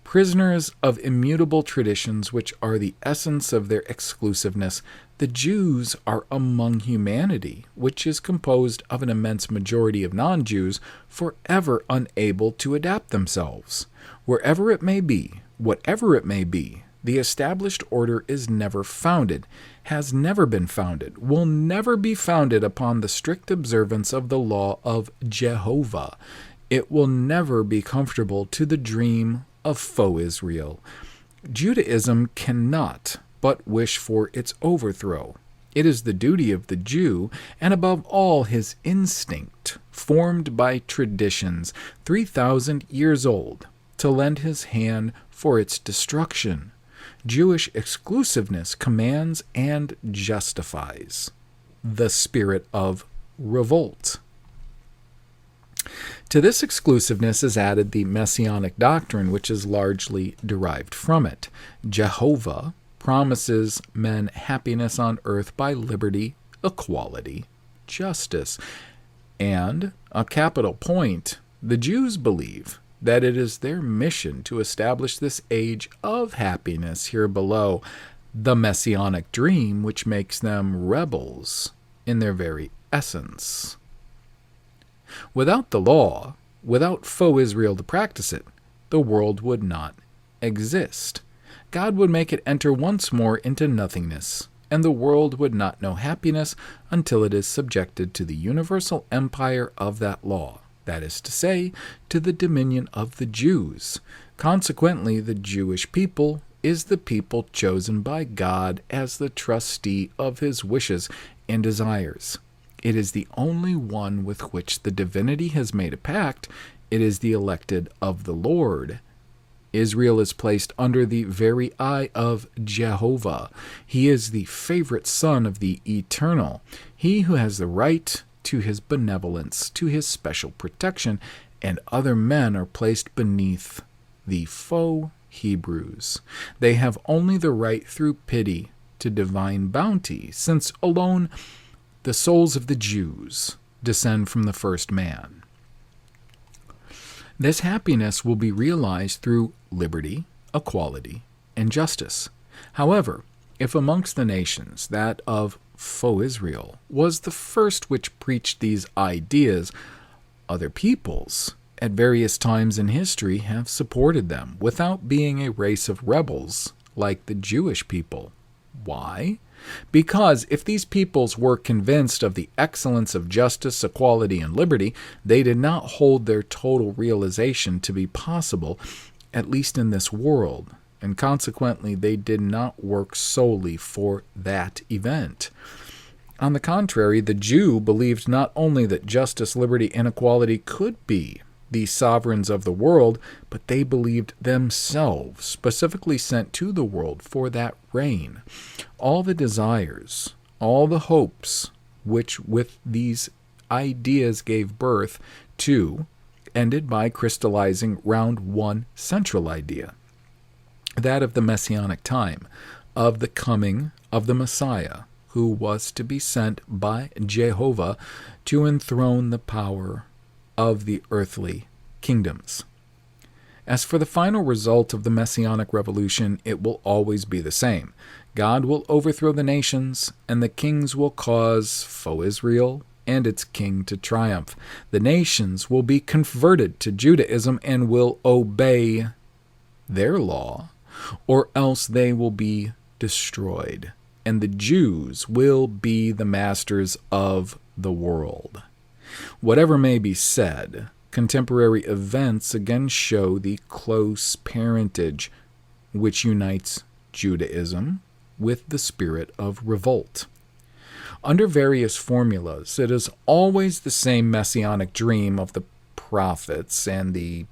Prisoners of immutable traditions which are the essence of their exclusiveness, the Jews are among humanity, which is composed of an immense majority of non-Jews, forever unable to adapt themselves. Wherever it may be, whatever it may be, the established order is never founded, has never been founded, will never be founded upon the strict observance of the law of Jehovah. It will never be comfortable to the dream of faux Israel. Judaism cannot but wish for its overthrow. It is the duty of the Jew, and above all his instinct, formed by traditions 3,000 years old, to lend his hand for its destruction. Jewish exclusiveness commands and justifies the spirit of revolt. To this exclusiveness is added the messianic doctrine, which is largely derived from it. Jehovah promises men happiness on earth by liberty, equality, justice. And, a capital point, the Jews believe that it is their mission to establish this age of happiness here below, the messianic dream which makes them rebels in their very essence. Without the law, without faux Israel to practice it, the world would not exist. God would make it enter once more into nothingness, and the world would not know happiness until it is subjected to the universal empire of that law, that is to say, to the dominion of the Jews. Consequently, the Jewish people is the people chosen by God as the trustee of his wishes and desires. It is the only one with which the divinity has made a pact. It is the elected of the Lord. Israel is placed under the very eye of Jehovah. He is the favorite son of the Eternal, he who has the right to his benevolence, to his special protection, and other men are placed beneath the faux Hebrews. They have only the right through pity to divine bounty, since alone the souls of the Jews descend from the first man. This happiness will be realized through liberty, equality, and justice. However, if amongst the nations that of faux Israel was the first which preached these ideas, other peoples at various times in history have supported them without being a race of rebels like the Jewish people. Why? Because if these peoples were convinced of the excellence of justice, equality, and liberty, they did not hold their total realization to be possible, at least in this world, and consequently they did not work solely for that event. On the contrary, the Jew believed not only that justice, liberty, and equality could be the sovereigns of the world, but they believed themselves specifically sent to the world for that reign. All the desires, all the hopes which with these ideas gave birth to, ended by crystallizing round one central idea, that of the Messianic time, of the coming of the Messiah, who was to be sent by Jehovah to enthrone the power of the earthly kingdoms. As for the final result of the Messianic revolution, it will always be the same. God will overthrow the nations, and the kings will cause faux Israel and its king to triumph. The nations will be converted to Judaism and will obey their law, or else they will be destroyed, and the Jews will be the masters of the world. Whatever may be said, contemporary events again show the close parentage which unites Judaism with the spirit of revolt. Under various formulas, it is always the same messianic dream of the prophets and the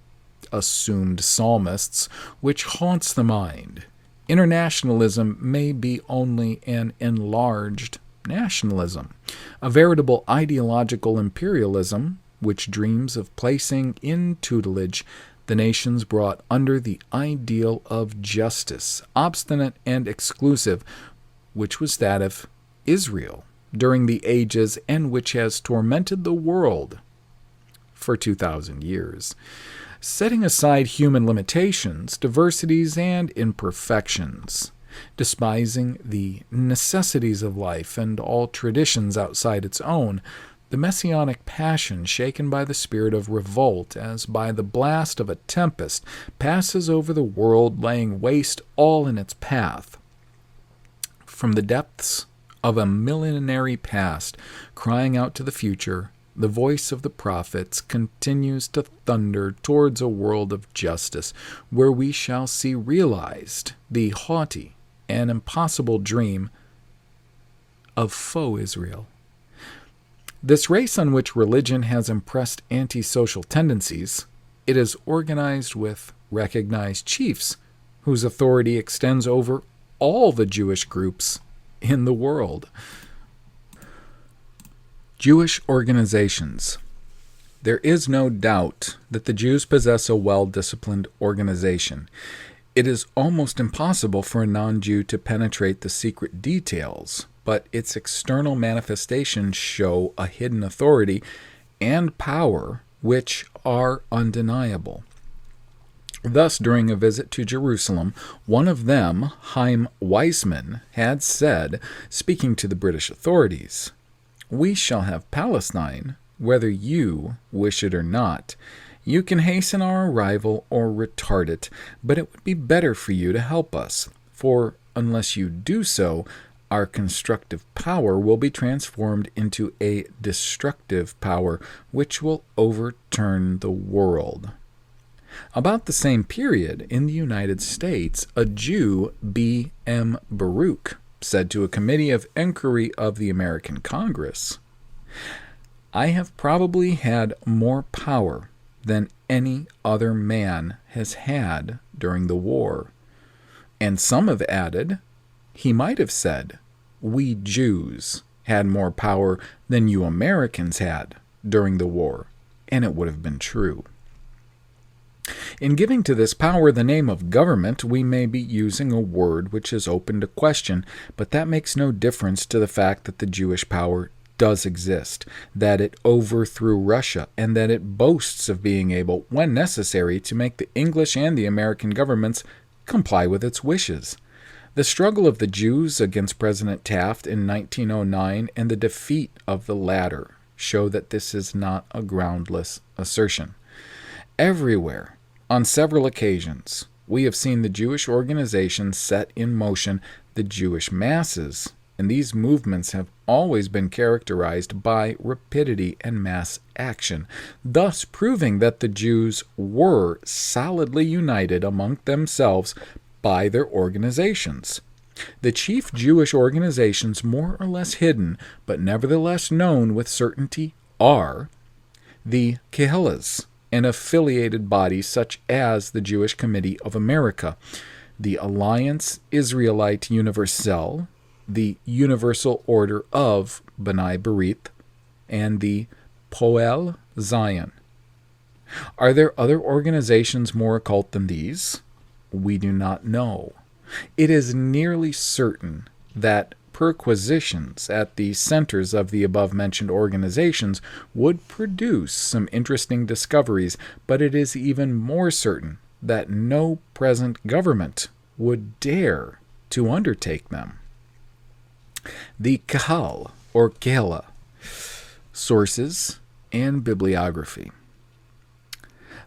assumed psalmists which haunts the mind. Internationalism may be only an enlarged nationalism, a veritable ideological imperialism which dreams of placing in tutelage the nations brought under the ideal of justice, obstinate and exclusive, which was that of Israel during the ages and which has tormented the world for 2,000 years. Setting aside human limitations, diversities, and imperfections, despising the necessities of life and all traditions outside its own, the messianic passion, shaken by the spirit of revolt as by the blast of a tempest, passes over the world, laying waste all in its path. From the depths of a millenary past, crying out to the future, the voice of the prophets continues to thunder towards a world of justice, where we shall see realized the haughty and impossible dream of faux Israel. This race on which religion has impressed antisocial tendencies, it is organized with recognized chiefs whose authority extends over all the Jewish groups in the world. Jewish organizations. There is no doubt that the Jews possess a well-disciplined organization. It is almost impossible for a non-Jew to penetrate the secret details, but its external manifestations show a hidden authority and power which are undeniable. Thus, during a visit to Jerusalem, one of them, Chaim Weizmann, had said, speaking to the British authorities, "We shall have Palestine, whether you wish it or not. You can hasten our arrival or retard it, but it would be better for you to help us, for unless you do so, our constructive power will be transformed into a destructive power, which will overturn the world. About the same period, in the United States, a Jew, B. M. Baruch, said to a committee of inquiry of the American Congress, "I have probably had more power than any other man has had during the war." And some have added, he might have said, "We Jews had more power than you Americans had during the war," and it would have been true. In giving to this power the name of government, we may be using a word which is open to question, but that makes no difference to the fact that the Jewish power does exist, that it overthrew Russia, and that it boasts of being able, when necessary, to make the English and the American governments comply with its wishes. The struggle of the Jews against President Taft in 1909 and the defeat of the latter show that this is not a groundless assertion. Everywhere, on several occasions, we have seen the Jewish organization set in motion the Jewish masses, and these movements have always been characterized by rapidity and mass action, thus proving that the Jews were solidly united among themselves by their organizations. The chief Jewish organizations, more or less hidden, but nevertheless known with certainty, are the Kehillas, and affiliated bodies such as the Jewish Committee of America, the Alliance Israelite Universelle, the Universal Order of B'nai B'rith, and the Poel Zion. Are there other organizations more occult than these? We do not know. It is nearly certain that perquisitions at the centers of the above-mentioned organizations would produce some interesting discoveries, but it is even more certain that no present government would dare to undertake them. The Kahal, or Kehillah. Sources and bibliography.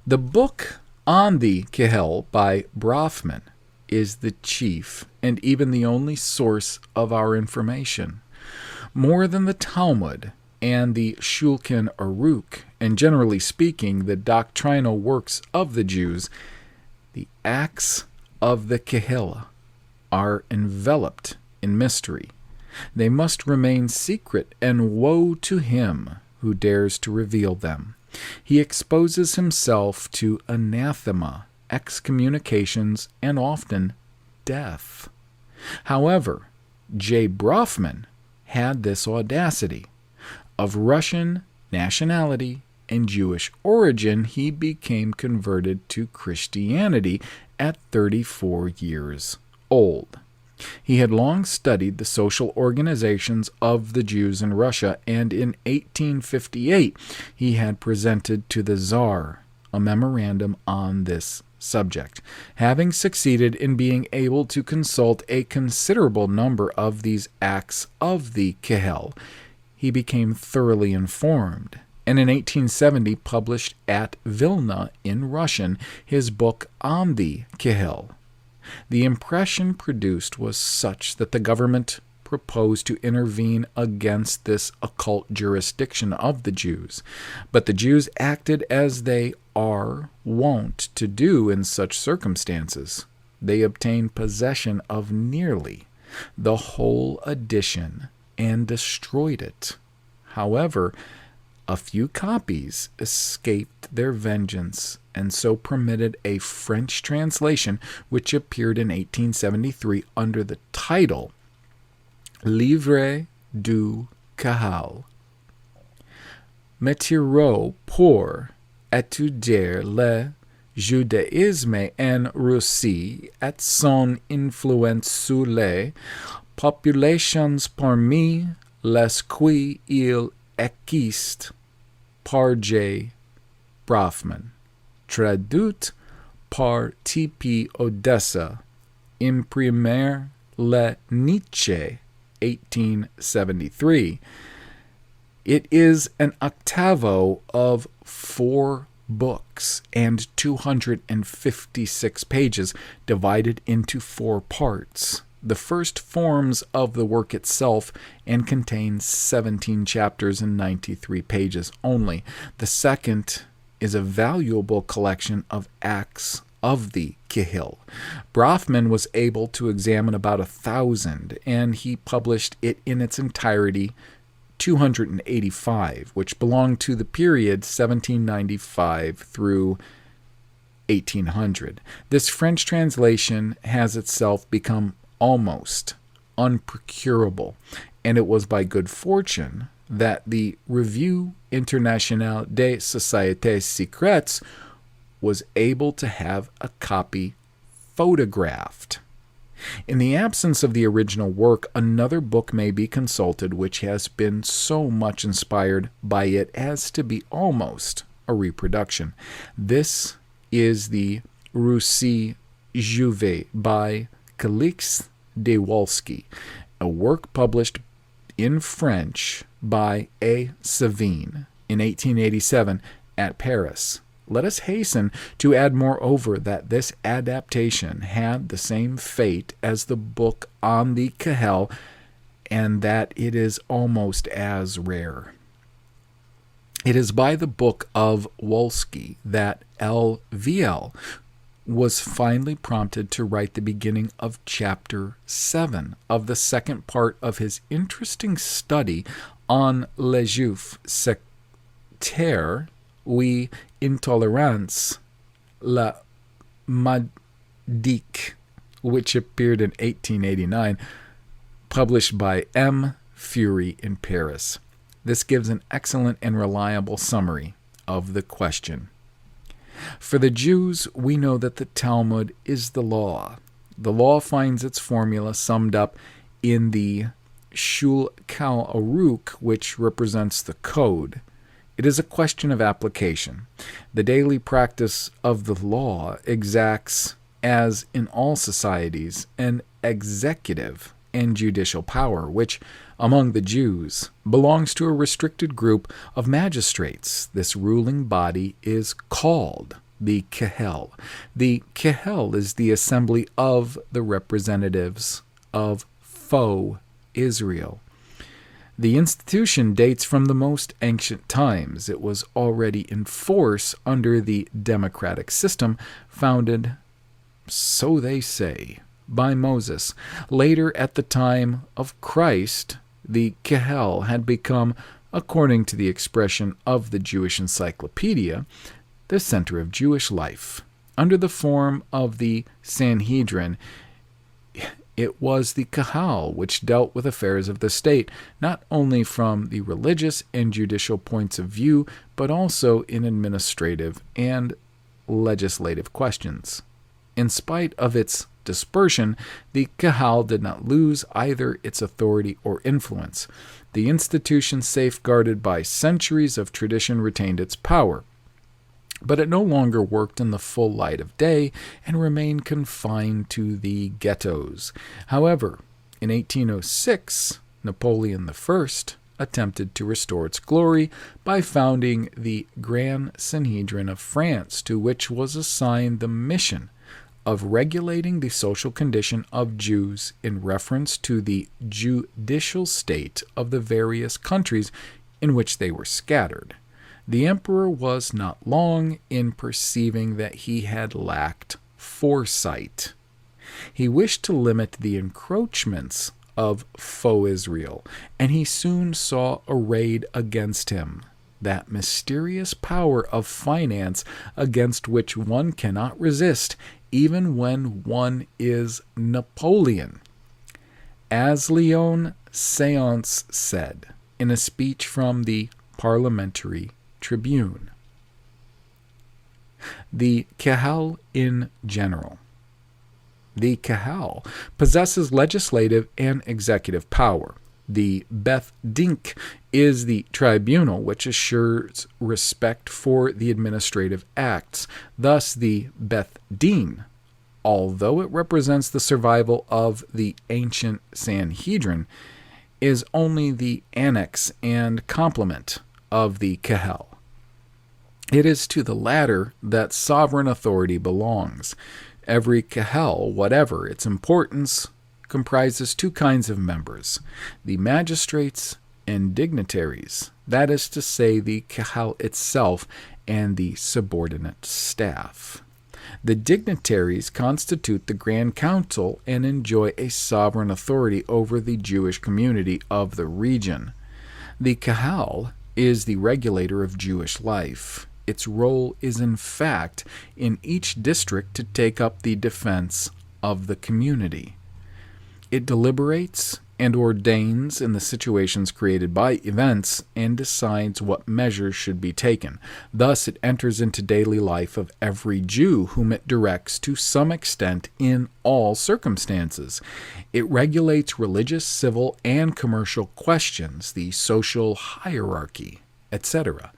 The book on the Kehil by Brafman is the chief and even the only source of our information. More than the Talmud and the Shulchan Aruch, and generally speaking, the doctrinal works of the Jews, the acts of the Kehillah are enveloped in mystery. They must remain secret, and woe to him who dares to reveal them. He exposes himself to anathema, excommunications, and often death. However, J. Brafman had this audacity. Of Russian nationality and Jewish origin, he became converted to Christianity at 34 years old. He had long studied the social organizations of the Jews in Russia, and in 1858 he had presented to the Tsar a memorandum on this subject. Having succeeded in being able to consult a considerable number of these acts of the Kehil, he became thoroughly informed, and in 1870 published at Vilna in Russian his book on the Kehil. The impression produced was such that the government proposed to intervene against this occult jurisdiction of the Jews, but the Jews acted as they are wont to do in such circumstances. They obtained possession of nearly the whole edition and destroyed it. However, a few copies escaped their vengeance, and so permitted a French translation which appeared in 1873 under the title Livre du Kahal. Métiro pour étudier le judaïsme en Russie et son influence sur les populations parmi les qui il existe, par J. Brafman, traduit par T.P. Odessa, imprimé le Nietzsche, 1873. It is an octavo of 4 books and 256 pages divided into 4 parts. the first forms of the work itself and contains 17 chapters and 93 pages only. The second is a valuable collection of acts of the Kahil. Brafman was able to examine about 1,000, and he published it in its entirety, 285, which belonged to the period 1795 through 1800. This French translation has itself become almost unprocurable, and it was by good fortune that the Revue Internationale des Sociétés Secrètes was able to have a copy photographed. In the absence of the original work, another book may be consulted which has been so much inspired by it as to be almost a reproduction. This is the Russie Juvet by Calix de Wolski, a work published in French by A. Savine in 1887 at Paris. Let us hasten to add moreover that this adaptation had the same fate as the book on the Kahal, and that it is almost as rare. It is by the book of Wolski that L.V.L. was finally prompted to write the beginning of chapter 7 of the second part of his interesting study on les Juifs sectaires, oui, Intolerance, la Madique, which appeared in 1889, published by M. Fury in Paris. This gives an excellent and reliable summary of the question. For the Jews, we know that the Talmud is the law. The law finds its formula summed up in the Shulchan Aruch, which represents the code. It is a question of application. The daily practice of the law exacts, as in all societies, an executive and judicial power, which, among the Jews, belongs to a restricted group of magistrates. This ruling body is called the Kahal. The Kahal is the assembly of the representatives of faux Israel. The institution dates from the most ancient times. It was already in force under the democratic system founded, so they say, by Moses. Later, at the time of Christ, the Kahal had become, according to the expression of the Jewish Encyclopedia, the center of Jewish life. Under the form of the Sanhedrin, it was the Kahal which dealt with affairs of the state, not only from the religious and judicial points of view, but also in administrative and legislative questions. In spite of its dispersion, the Kahal did not lose either its authority or influence. The institution, safeguarded by centuries of tradition, retained its power. But it no longer worked in the full light of day and remained confined to the ghettos. However, in 1806, Napoleon I attempted to restore its glory by founding the Grand Sanhedrin of France, to which was assigned the mission of regulating the social condition of Jews in reference to the judicial state of the various countries in which they were scattered. The emperor was not long in perceiving that he had lacked foresight. He wished to limit the encroachments of faux Israel, and he soon saw arrayed against him that mysterious power of finance against which one cannot resist, even when one is Napoleon. As Leon Séance said in a speech from the Parliamentary Tribune, the Kahal in general. The Kahal possesses legislative and executive power. The Beth Dink is the tribunal which assures respect for the administrative acts. Thus, the Beth Din, although it represents the survival of the ancient Sanhedrin, is only the annex and complement of the Kahal. It is to the latter that sovereign authority belongs. Every Kahal, whatever its importance, comprises two kinds of members, the magistrates and dignitaries, that is to say, the Kahal itself and the subordinate staff. The dignitaries constitute the Grand Council and enjoy a sovereign authority over the Jewish community of the region. The Kahal is the regulator of Jewish life. Its role is, in fact, in each district to take up the defense of the community. It deliberates and ordains in the situations created by events and decides what measures should be taken. Thus, it enters into daily life of every Jew whom it directs to some extent in all circumstances. It regulates religious, civil, and commercial questions, the social hierarchy, etc.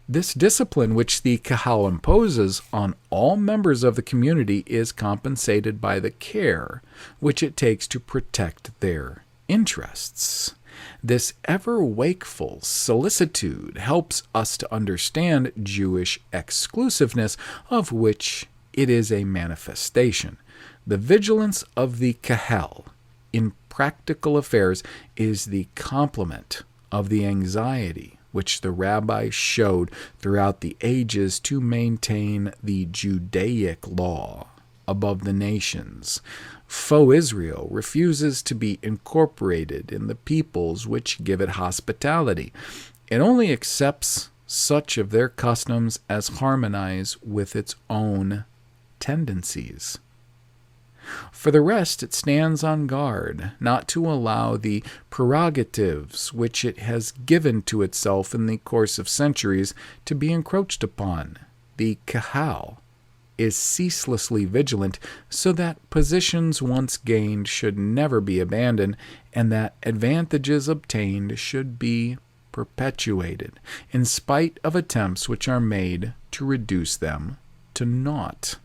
This discipline which the Kahal imposes on all members of the community is compensated by the care which it takes to protect their interests. This ever-wakeful solicitude helps us to understand Jewish exclusiveness, of which it is a manifestation. The vigilance of the Kahal in practical affairs is the complement of the anxiety which the rabbis showed throughout the ages to maintain the Judaic law above the nations. Faux Israel refuses to be incorporated in the peoples which give it hospitality. It only accepts such of their customs as harmonize with its own tendencies. For the rest, it stands on guard not to allow the prerogatives which it has given to itself in the course of centuries to be encroached upon. The Kahal is ceaselessly vigilant so that positions once gained should never be abandoned and that advantages obtained should be perpetuated, in spite of attempts which are made to reduce them to naught.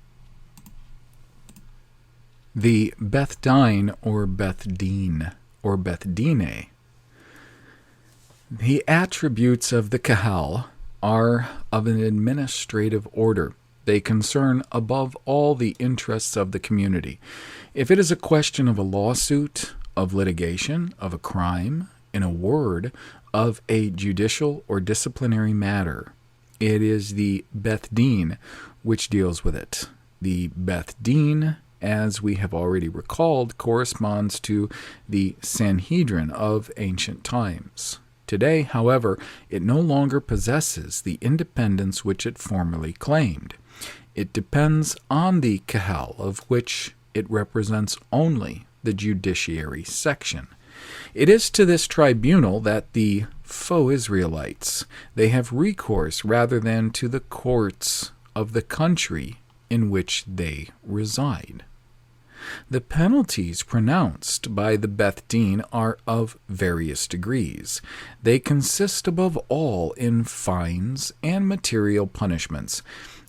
The Beth Din or Beth Din or Beth Dine. The attributes of the Kahal are of an administrative order. They concern above all the interests of the community. If it is a question of a lawsuit, of litigation, of a crime, in a word, of a judicial or disciplinary matter, it is the Beth Din which deals with it. The Beth Din, as we have already recalled, corresponds to the Sanhedrin of ancient times. Today, however, it no longer possesses the independence which it formerly claimed. It depends on the Kahal, of which it represents only the judiciary section. It is to this tribunal that the faux Israelites, they have recourse rather than to the courts of the country in which they reside. The penalties pronounced by the Beth Din are of various degrees. They consist above all in fines and material punishments.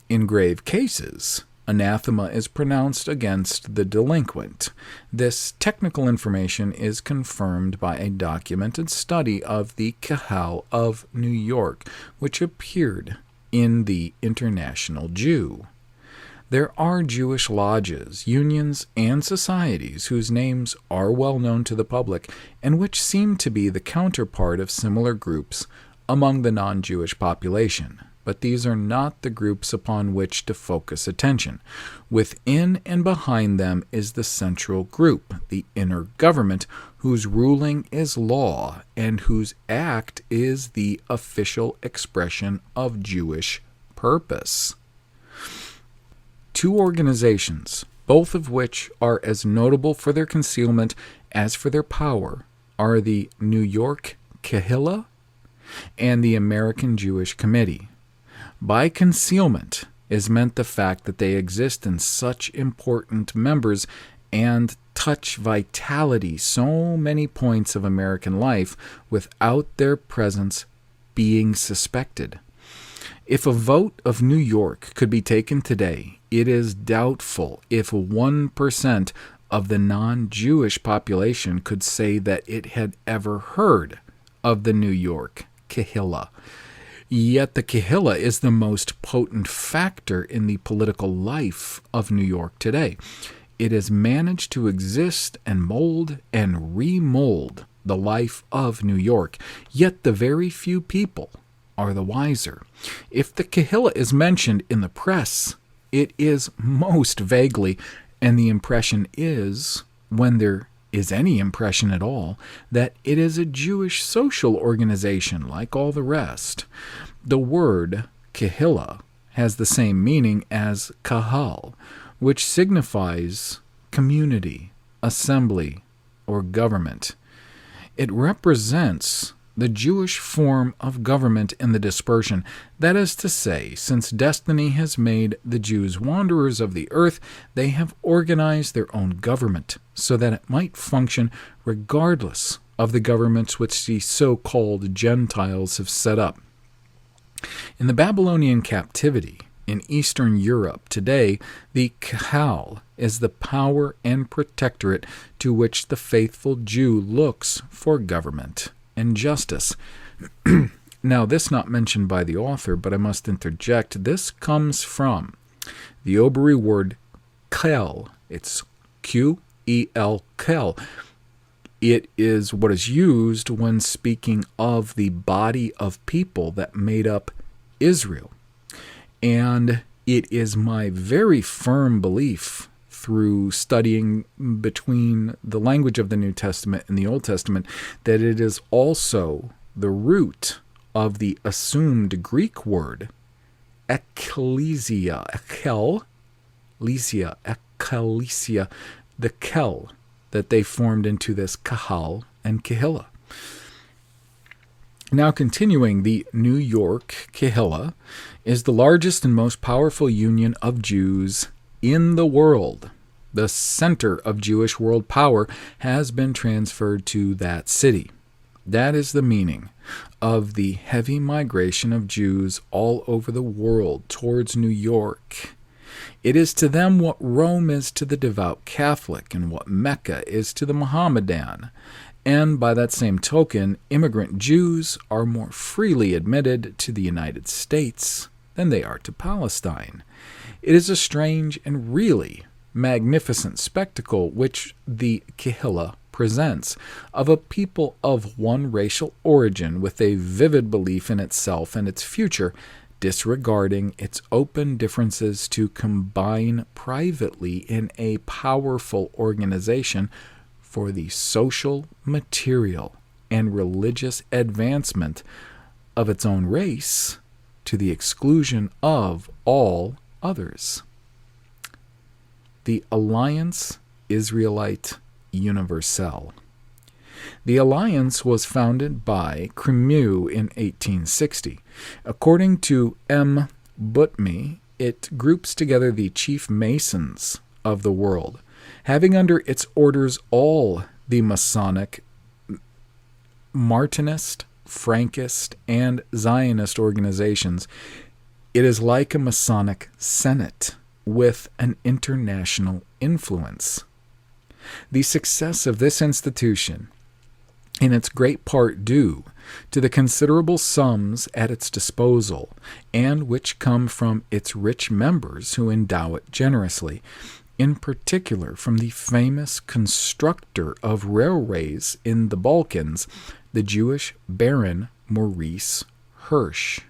In grave cases, anathema is pronounced against the delinquent. This technical information is confirmed by a documented study of the Kahal of New York, which appeared in the International Jew. There are Jewish lodges, unions, and societies whose names are well known to the public and which seem to be the counterpart of similar groups among the non-Jewish population. But these are not the groups upon which to focus attention. Within and behind them is the central group, the inner government, whose ruling is law and whose act is the official expression of Jewish purpose. Two organizations, both of which are as notable for their concealment as for their power, are the New York Kehillah and the American Jewish Committee. By concealment is meant the fact that they exist in such important members and touch vitality so many points of American life without their presence being suspected. If a vote of New York could be taken today, it is doubtful if 1% of the non-Jewish population could say that it had ever heard of the New York Kehillah. Yet the Kehillah is the most potent factor in the political life of New York today. it has managed to exist and mold and remold the life of New York, yet the very few people are the wiser. If the Kahilla is mentioned in the press, it is most vaguely, and the impression is, when there is any impression at all, that it is a Jewish social organization like all the rest. The word Kahilla has the same meaning as kahal, which signifies community, assembly, or government. It represents the Jewish form of government in the dispersion. That is to say, since destiny has made the Jews wanderers of the earth, they have organized their own government so that it might function regardless of the governments which the so-called Gentiles have set up. In the Babylonian captivity in Eastern Europe today, the Kahal is the power and protectorate to which the faithful Jew looks for government and justice. Now, this not mentioned by the author, but I must interject. This comes from the Oberi word kel. It's Q-E-L, kel. It is what is used when speaking of the body of people that made up Israel. And it is my very firm belief through studying between the language of the New Testament and the Old Testament that it is also the root of the assumed Greek word ekklesia, ekklesia, the kel, that they formed into this kahal and kahilla. Now continuing, the New York Kahilla is the largest and most powerful union of Jews in the world. The center of Jewish world power has been transferred to that city. That is the meaning of the heavy migration of Jews all over the world towards New York. It is to them what Rome is to the devout Catholic and what Mecca is to the Mohammedan. And by that same token, immigrant Jews are more freely admitted to the United States than they are to Palestine. It is a strange and really magnificent spectacle which the Kahilla presents, of a people of one racial origin with a vivid belief in itself and its future, disregarding its open differences to combine privately in a powerful organization for the social, material, and religious advancement of its own race to the exclusion of all others. The Alliance Israelite Universelle. The alliance was founded by Cremieux in 1860. According to M. Butmi, it groups together the chief Masons of the world, having under its orders all the Masonic, Martinist, Frankist, and Zionist organizations. It is like a Masonic Senate with an international influence. The success of this institution, in its great part due to the considerable sums at its disposal, and which come from its rich members who endow it generously, in particular from the famous constructor of railways in the Balkans, the Jewish Baron Maurice Hirsch.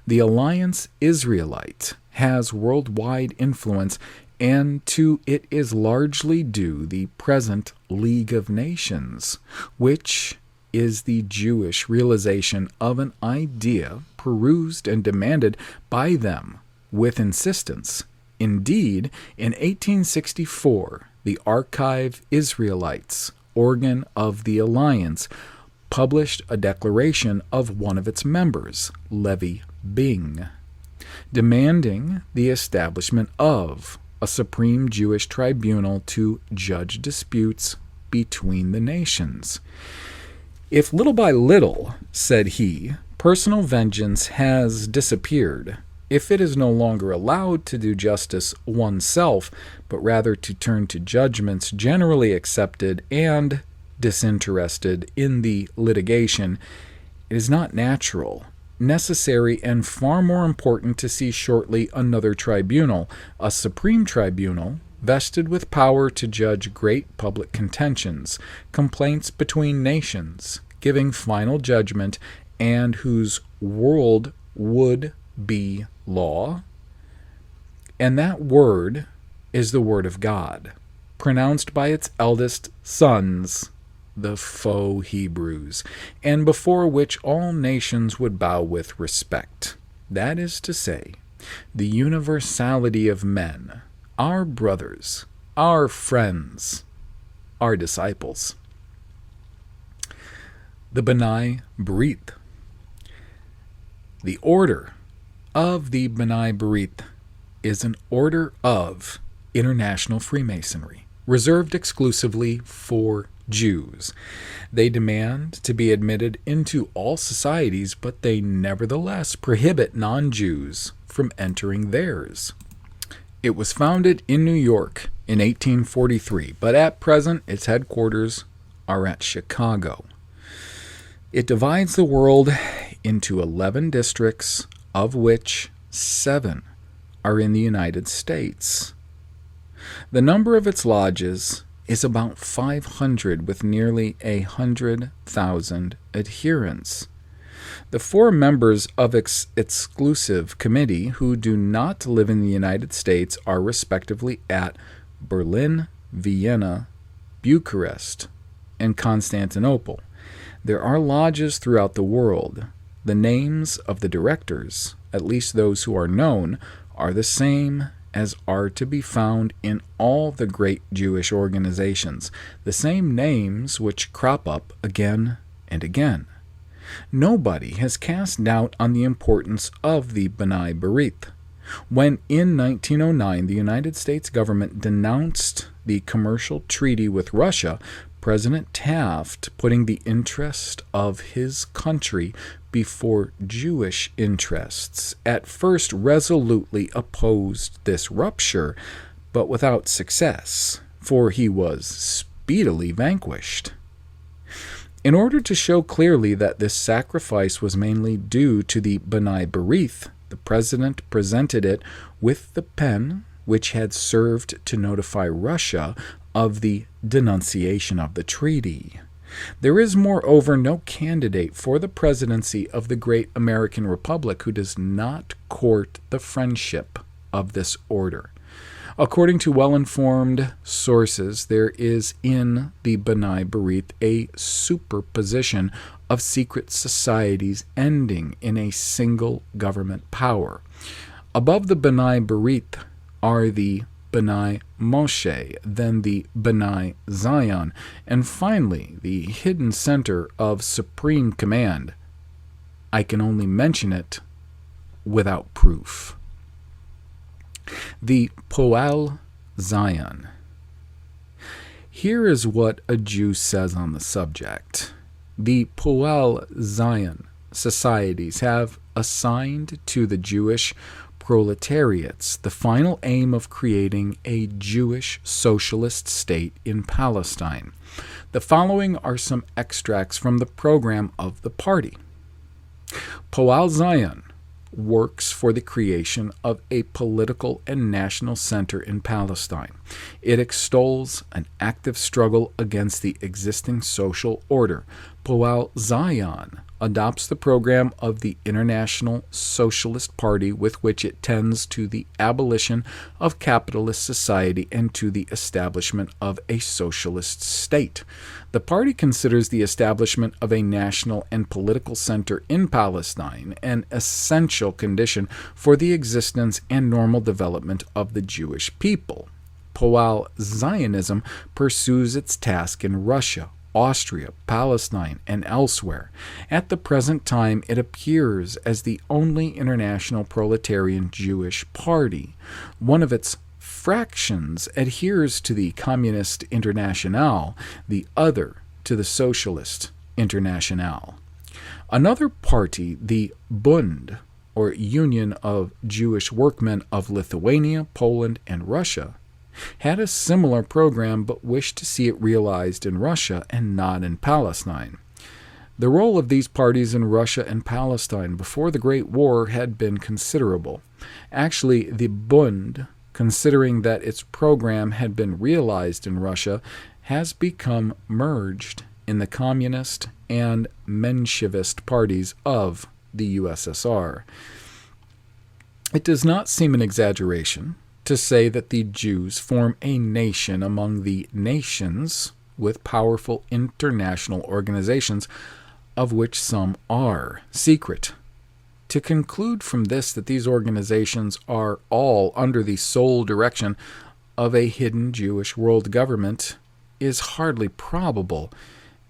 The Alliance Israelite has worldwide influence, and to it is largely due the present League of Nations, which is the Jewish realization of an idea perused and demanded by them with insistence. Indeed, in 1864, the Archive Israelites, organ of the Alliance, published a declaration of one of its members, Levi Bing, demanding the establishment of a supreme Jewish tribunal to judge disputes between the nations. If little by little, said he, personal vengeance has disappeared, if it is no longer allowed to do justice oneself, but rather to turn to judgments generally accepted and disinterested in the litigation, it is not natural, necessary, and far more important to see shortly another tribunal, a supreme tribunal, vested with power to judge great public contentions, complaints between nations, giving final judgment, and whose world would be law. And that word is the word of God, pronounced by its eldest sons, the faux Hebrews, and before which all nations would bow with respect. That is to say, the universality of men, our brothers, our friends, our disciples. The B'nai B'rith. The order of the B'nai B'rith is an order of international Freemasonry, reserved exclusively for Jews. They demand to be admitted into all societies, but they nevertheless prohibit non-Jews from entering theirs. It was founded in New York in 1843, but at present its headquarters are at Chicago. It divides the world into 11 districts, of which 7 are in the United States. The number of its lodges is about 500, with nearly 100,000 adherents. The 4 members of its exclusive committee who do not live in the United States are respectively at Berlin, Vienna, Bucharest, and Constantinople. There are lodges throughout the world. The names of the directors, at least those who are known, are the same as are to be found in all the great Jewish organizations, the same names which crop up again and again. Nobody has cast doubt on the importance of the B'nai B'rith. When in 1909 the United States government denounced the commercial treaty with Russia, President Taft, putting the interest of his country before Jewish interests, at first resolutely opposed this rupture, but without success, for he was speedily vanquished. In order to show clearly that this sacrifice was mainly due to the B'nai B'rith, the president presented it with the pen which had served to notify Russia of the denunciation of the treaty. There is, moreover, no candidate for the presidency of the great American Republic who does not court the friendship of this order. According to well-informed sources, there is in the B'nai B'rith a superposition of secret societies ending in a single government power. Above the B'nai B'rith are the B'nai Moshe, then the B'nai Zion, and finally the hidden center of supreme command. I can only mention it without proof. The Poal Zion. Here is what a Jew says on the subject. The Poal Zion societies have assigned to the Jewish proletariats the final aim of creating a Jewish socialist state in Palestine. The following are some extracts from the program of the party. Poal Zion works for the creation of a political and national center in Palestine. It extols an active struggle against the existing social order. Poal Zion adopts the program of the International Socialist Party, with which it tends to the abolition of capitalist society and to the establishment of a socialist state. The party considers the establishment of a national and political center in Palestine an essential condition for the existence and normal development of the Jewish people. Poal Zionism pursues its task in Russia, Austria, Palestine, and elsewhere. At the present time, it appears as the only international proletarian Jewish party. One of its fractions adheres to the Communist Internationale, the other to the Socialist Internationale. Another party, the Bund, or Union of Jewish Workmen of Lithuania, Poland, and Russia, had a similar program but wished to see it realized in Russia and not in Palestine. The role of these parties in Russia and Palestine before the Great War had been considerable. Actually, the Bund considering that its program had been realized in Russia, has become merged in the Communist and Menshevist parties of the USSR. It does not seem an exaggeration to say that the Jews form a nation among the nations with powerful international organizations, of which some are secret. To conclude from this that these organizations are all under the sole direction of a hidden Jewish world government is hardly probable,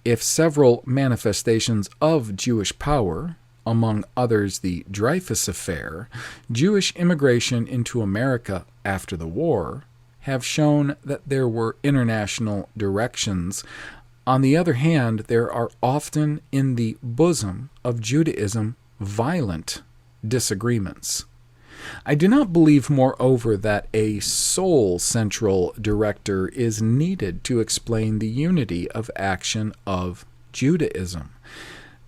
if several manifestations of Jewish power, among others the Dreyfus Affair, Jewish immigration into America after the war, have shown that there were international directions. On the other hand, there are often in the bosom of Judaism violent disagreements. I do not believe, moreover, that a sole central director is needed to explain the unity of action of Judaism.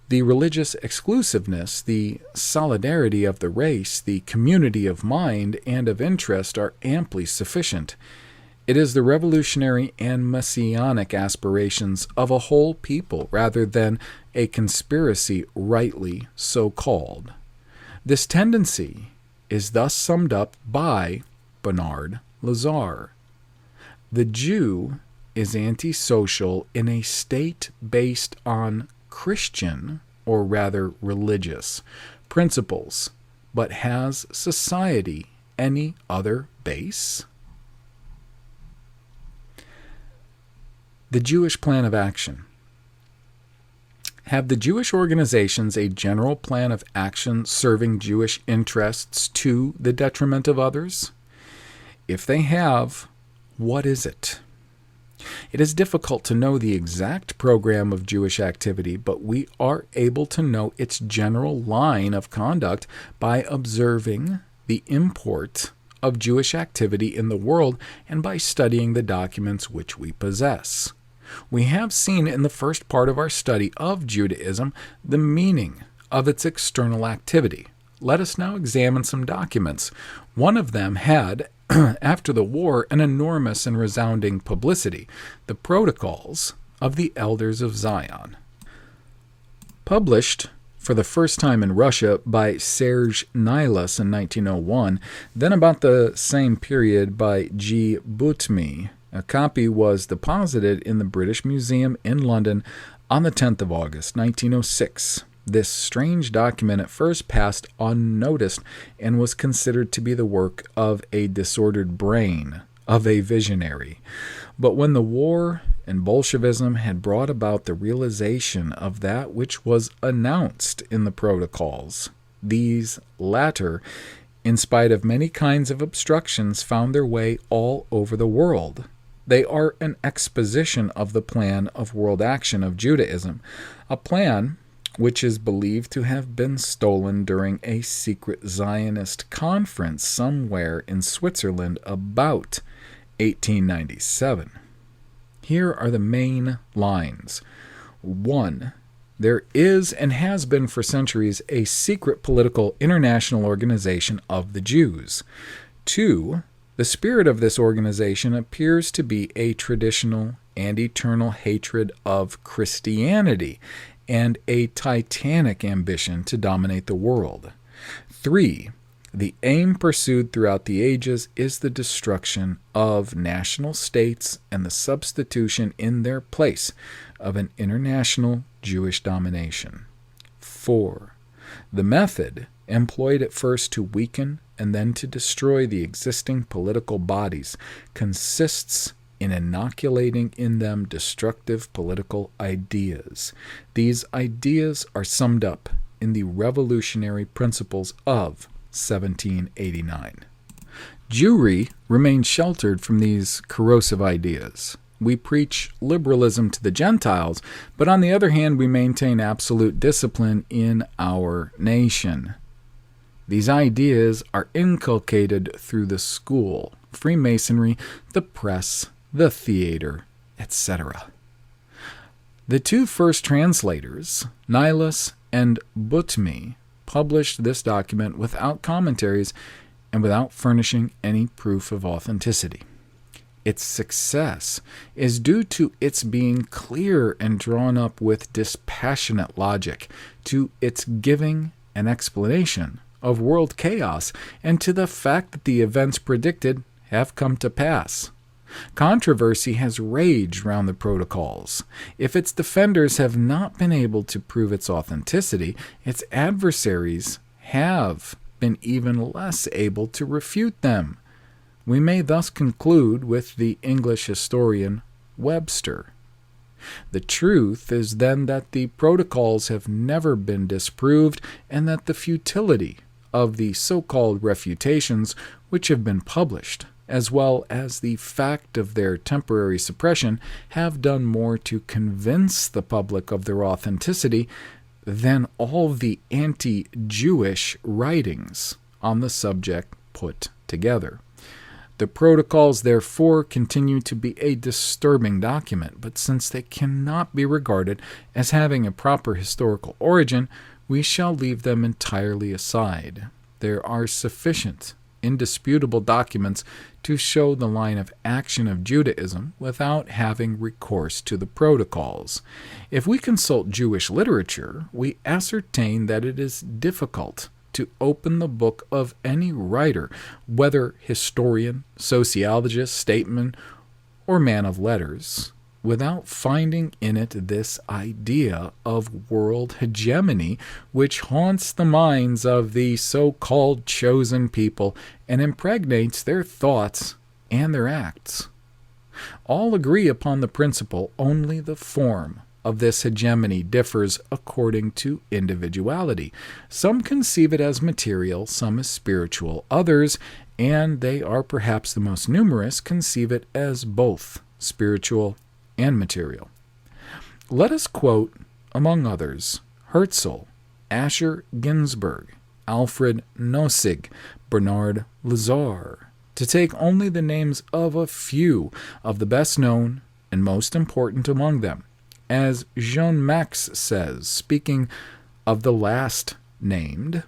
The religious exclusiveness, the solidarity of the race, the community of mind and of interest are amply sufficient. It is the revolutionary and messianic aspirations of a whole people rather than a conspiracy rightly so called. This tendency is thus summed up by Bernard Lazare. The Jew is antisocial in a state based on Christian, or rather religious, principles, but has society any other base? The Jewish plan of action. Have the Jewish organizations a general plan of action serving Jewish interests to the detriment of others? If they have, what is it? It is difficult to know the exact program of Jewish activity, but we are able to know its general line of conduct by observing the import of Jewish activity in the world and by studying the documents which we possess. We have seen in the first part of our study of Judaism the meaning of its external activity. Let us now examine some documents. One of them had, after the war, an enormous and resounding publicity, the Protocols of the Elders of Zion. Published for the first time in Russia by Serge Nilus in 1901, then about the same period by G. Butmi. A copy was deposited in the British Museum in London on the 10th of August, 1906. This strange document at first passed unnoticed and was considered to be the work of a disordered brain, of a visionary. But when the war and Bolshevism had brought about the realization of that which was announced in the protocols, these latter, in spite of many kinds of obstructions, found their way all over the world. They are an exposition of the plan of world action of Judaism, a plan which is believed to have been stolen during a secret Zionist conference somewhere in Switzerland about 1897. Here are the main lines. 1. There is and has been for centuries a secret political international organization of the Jews. 2. The spirit of this organization appears to be a traditional and eternal hatred of Christianity and a titanic ambition to dominate the world. 3. The aim pursued throughout the ages is the destruction of national states and the substitution in their place of an international Jewish domination. 4. The method employed at first to weaken and then to destroy the existing political bodies consists in inoculating in them destructive political ideas. These ideas are summed up in the revolutionary principles of 1789. Jewry remains sheltered from these corrosive ideas. We preach liberalism to the Gentiles, but on the other hand, we maintain absolute discipline in our nation. These ideas are inculcated through the school, Freemasonry, the press, the theater, etc. The two first translators, Nilus and Butmi, published this document without commentaries and without furnishing any proof of authenticity. Its success is due to its being clear and drawn up with dispassionate logic, to its giving an explanation of world chaos, and to the fact that the events predicted have come to pass. Controversy has raged round the protocols. If its defenders have not been able to prove its authenticity, its adversaries have been even less able to refute them. We may thus conclude with the English historian Webster. The truth is then that the protocols have never been disproved, and that the futility of the so-called refutations which have been published, as well as the fact of their temporary suppression, have done more to convince the public of their authenticity than all the anti-Jewish writings on the subject put together. The protocols, therefore, continue to be a disturbing document, but since they cannot be regarded as having a proper historical origin, we shall leave them entirely aside. There are sufficient, indisputable documents to show the line of action of Judaism without having recourse to the protocols. If we consult Jewish literature, we ascertain that it is difficult to open the book of any writer, whether historian, sociologist, statesman, or man of letters, without finding in it this idea of world hegemony which haunts the minds of the so-called chosen people and impregnates their thoughts and their acts. All agree upon the principle, only the form of this hegemony differs according to individuality. Some conceive it as material, some as spiritual, others, and they are perhaps the most numerous, conceive it as both spiritual and material. Let us quote, among others, Herzl, Asher Ginsberg, Alfred Nossig, Bernard Lazare, to take only the names of a few of the best known and most important among them. As Jean Max says, speaking of the last named,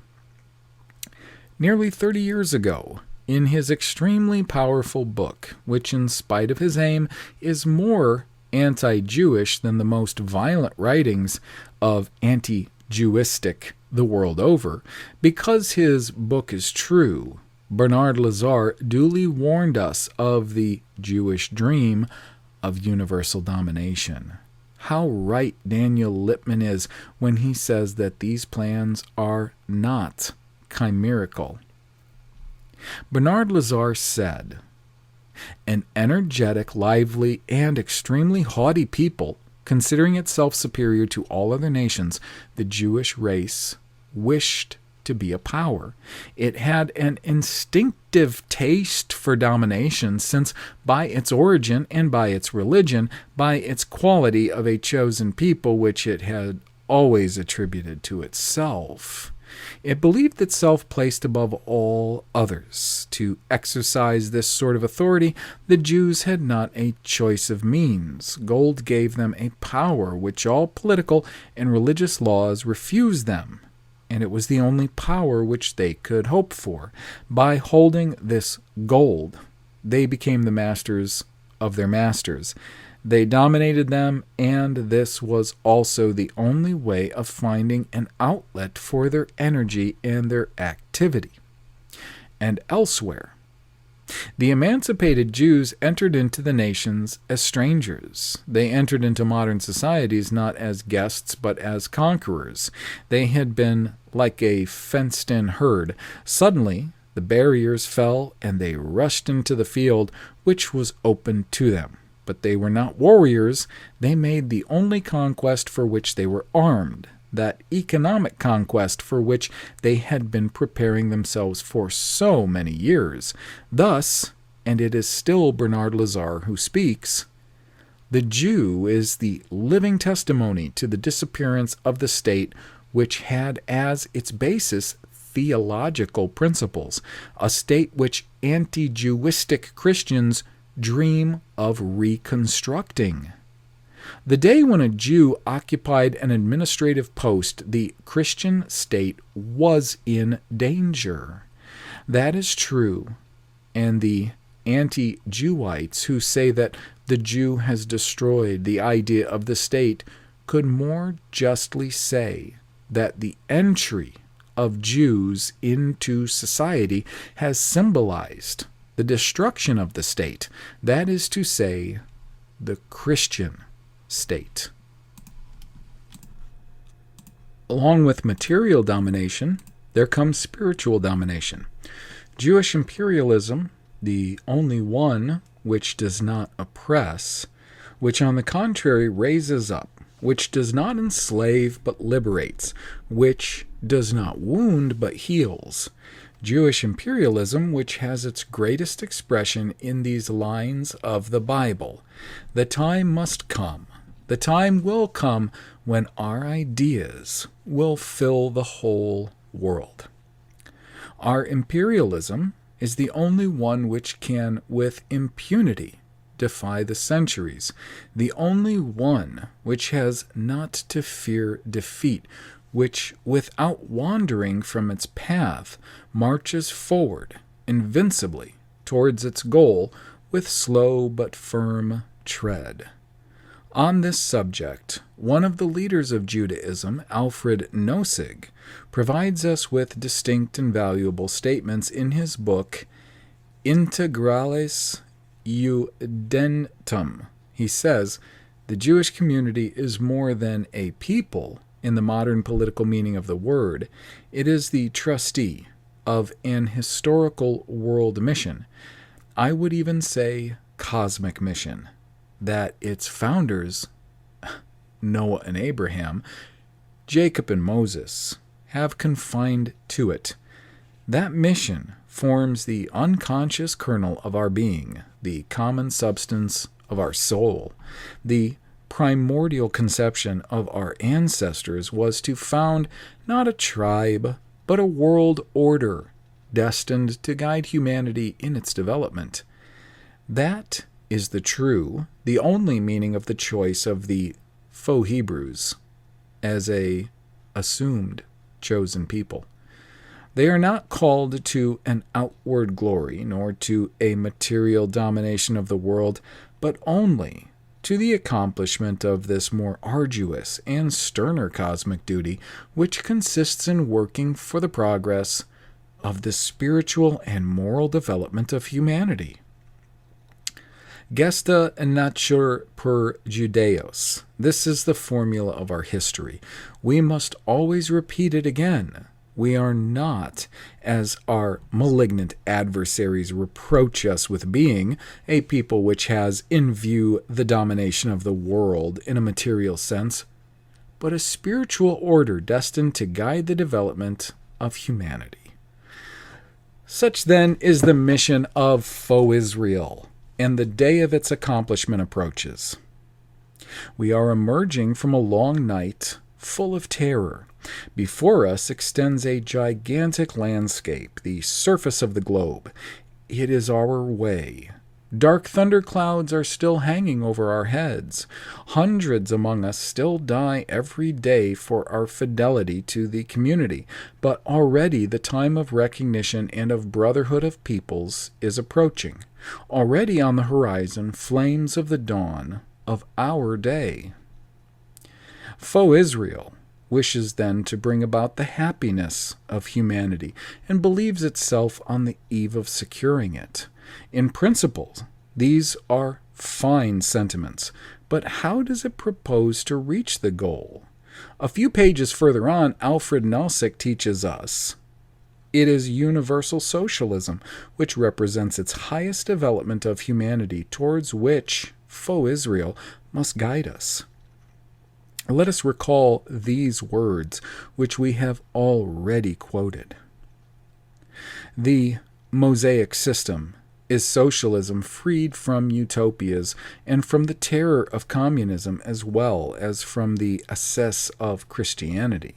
nearly 30 years ago, in his extremely powerful book, which in spite of his aim is more anti-Jewish than the most violent writings of anti-Jewistic the world over, because his book is true, Bernard Lazare duly warned us of the Jewish dream of universal domination. How right Daniel Lippmann is when he says that these plans are not chimerical. Bernard Lazare said, "An energetic, lively, and extremely haughty people, considering itself superior to all other nations, the Jewish race wished to be a power. It had an instinctive taste for domination, since by its origin and by its religion, by its quality of a chosen people which it had always attributed to itself, it believed itself placed above all others. To exercise this sort of authority, the Jews had not a choice of means. Gold gave them a power which all political and religious laws refused them, and it was the only power which they could hope for. By holding this gold, they became the masters of their masters. They dominated them, and this was also the only way of finding an outlet for their energy and their activity." And elsewhere, "The emancipated Jews entered into the nations as strangers. They entered into modern societies not as guests but as conquerors. They had been like a fenced-in herd. Suddenly the barriers fell, and they rushed into the field which was open to them. But they were not warriors. They made the only conquest for which they were armed, that economic conquest for which they had been preparing themselves for so many years. Thus, and it is still Bernard Lazare who speaks, the Jew is the living testimony to the disappearance of the state which had as its basis theological principles, a state which anti-Jewistic Christians dream of reconstructing. The day when a Jew occupied an administrative post, the Christian state was in danger. That is true, and the anti-Jewites who say that the Jew has destroyed the idea of the state could more justly say that the entry of Jews into society has symbolized the destruction of the state, that is to say, the Christian state. Along with material domination, there comes spiritual domination. Jewish imperialism, the only one which does not oppress, which on the contrary raises up, which does not enslave but liberates, which does not wound but heals. Jewish imperialism, which has its greatest expression in these lines of the Bible. The time must come, the time will come when our ideas will fill the whole world. Our imperialism is the only one which can, with impunity, defy the centuries, the only one which has not to fear defeat, which, without wandering from its path, marches forward invincibly towards its goal with slow but firm tread. On this subject, one of the leaders of Judaism, Alfred Nossig, provides us with distinct and valuable statements in his book Integrales Judentum. He says, the Jewish community is more than a people in the modern political meaning of the word. It is the trustee of an historical world mission. I would even say cosmic mission, that its founders, Noah and Abraham, Jacob and Moses, have confined to it. That mission forms the unconscious kernel of our being, the common substance of our soul. The primordial conception of our ancestors was to found not a tribe, but a world order destined to guide humanity in its development. That is the true, the only meaning of the choice of the faux Hebrews as a assumed chosen people. They are not called to an outward glory, nor to a material domination of the world, but only to the accomplishment of this more arduous and sterner cosmic duty, which consists in working for the progress of the spiritual and moral development of humanity. Gesta natur per Judaeos. This is the formula of our history. We must always repeat it again. We are not, as our malignant adversaries reproach us with being, a people which has in view the domination of the world in a material sense, but a spiritual order destined to guide the development of humanity. Such then is the mission of faux Israel, and the day of its accomplishment approaches. We are emerging from a long night full of terror. Before us extends a gigantic landscape, the surface of the globe. It is our way. Dark thunder clouds are still hanging over our heads. Hundreds among us still die every day for our fidelity to the community, but already the time of recognition and of brotherhood of peoples is approaching. Already on the horizon, flames of the dawn of our day. Faux Israel wishes then to bring about the happiness of humanity and believes itself on the eve of securing it. In principle, these are fine sentiments, but how does it propose to reach the goal? A few pages further on, Alfred Nossig teaches us it is universal socialism which represents its highest development of humanity, towards which faux Israel must guide us. Let us recall these words, which we have already quoted. The Mosaic system is socialism freed from utopias and from the terror of communism, as well as from the excess of Christianity.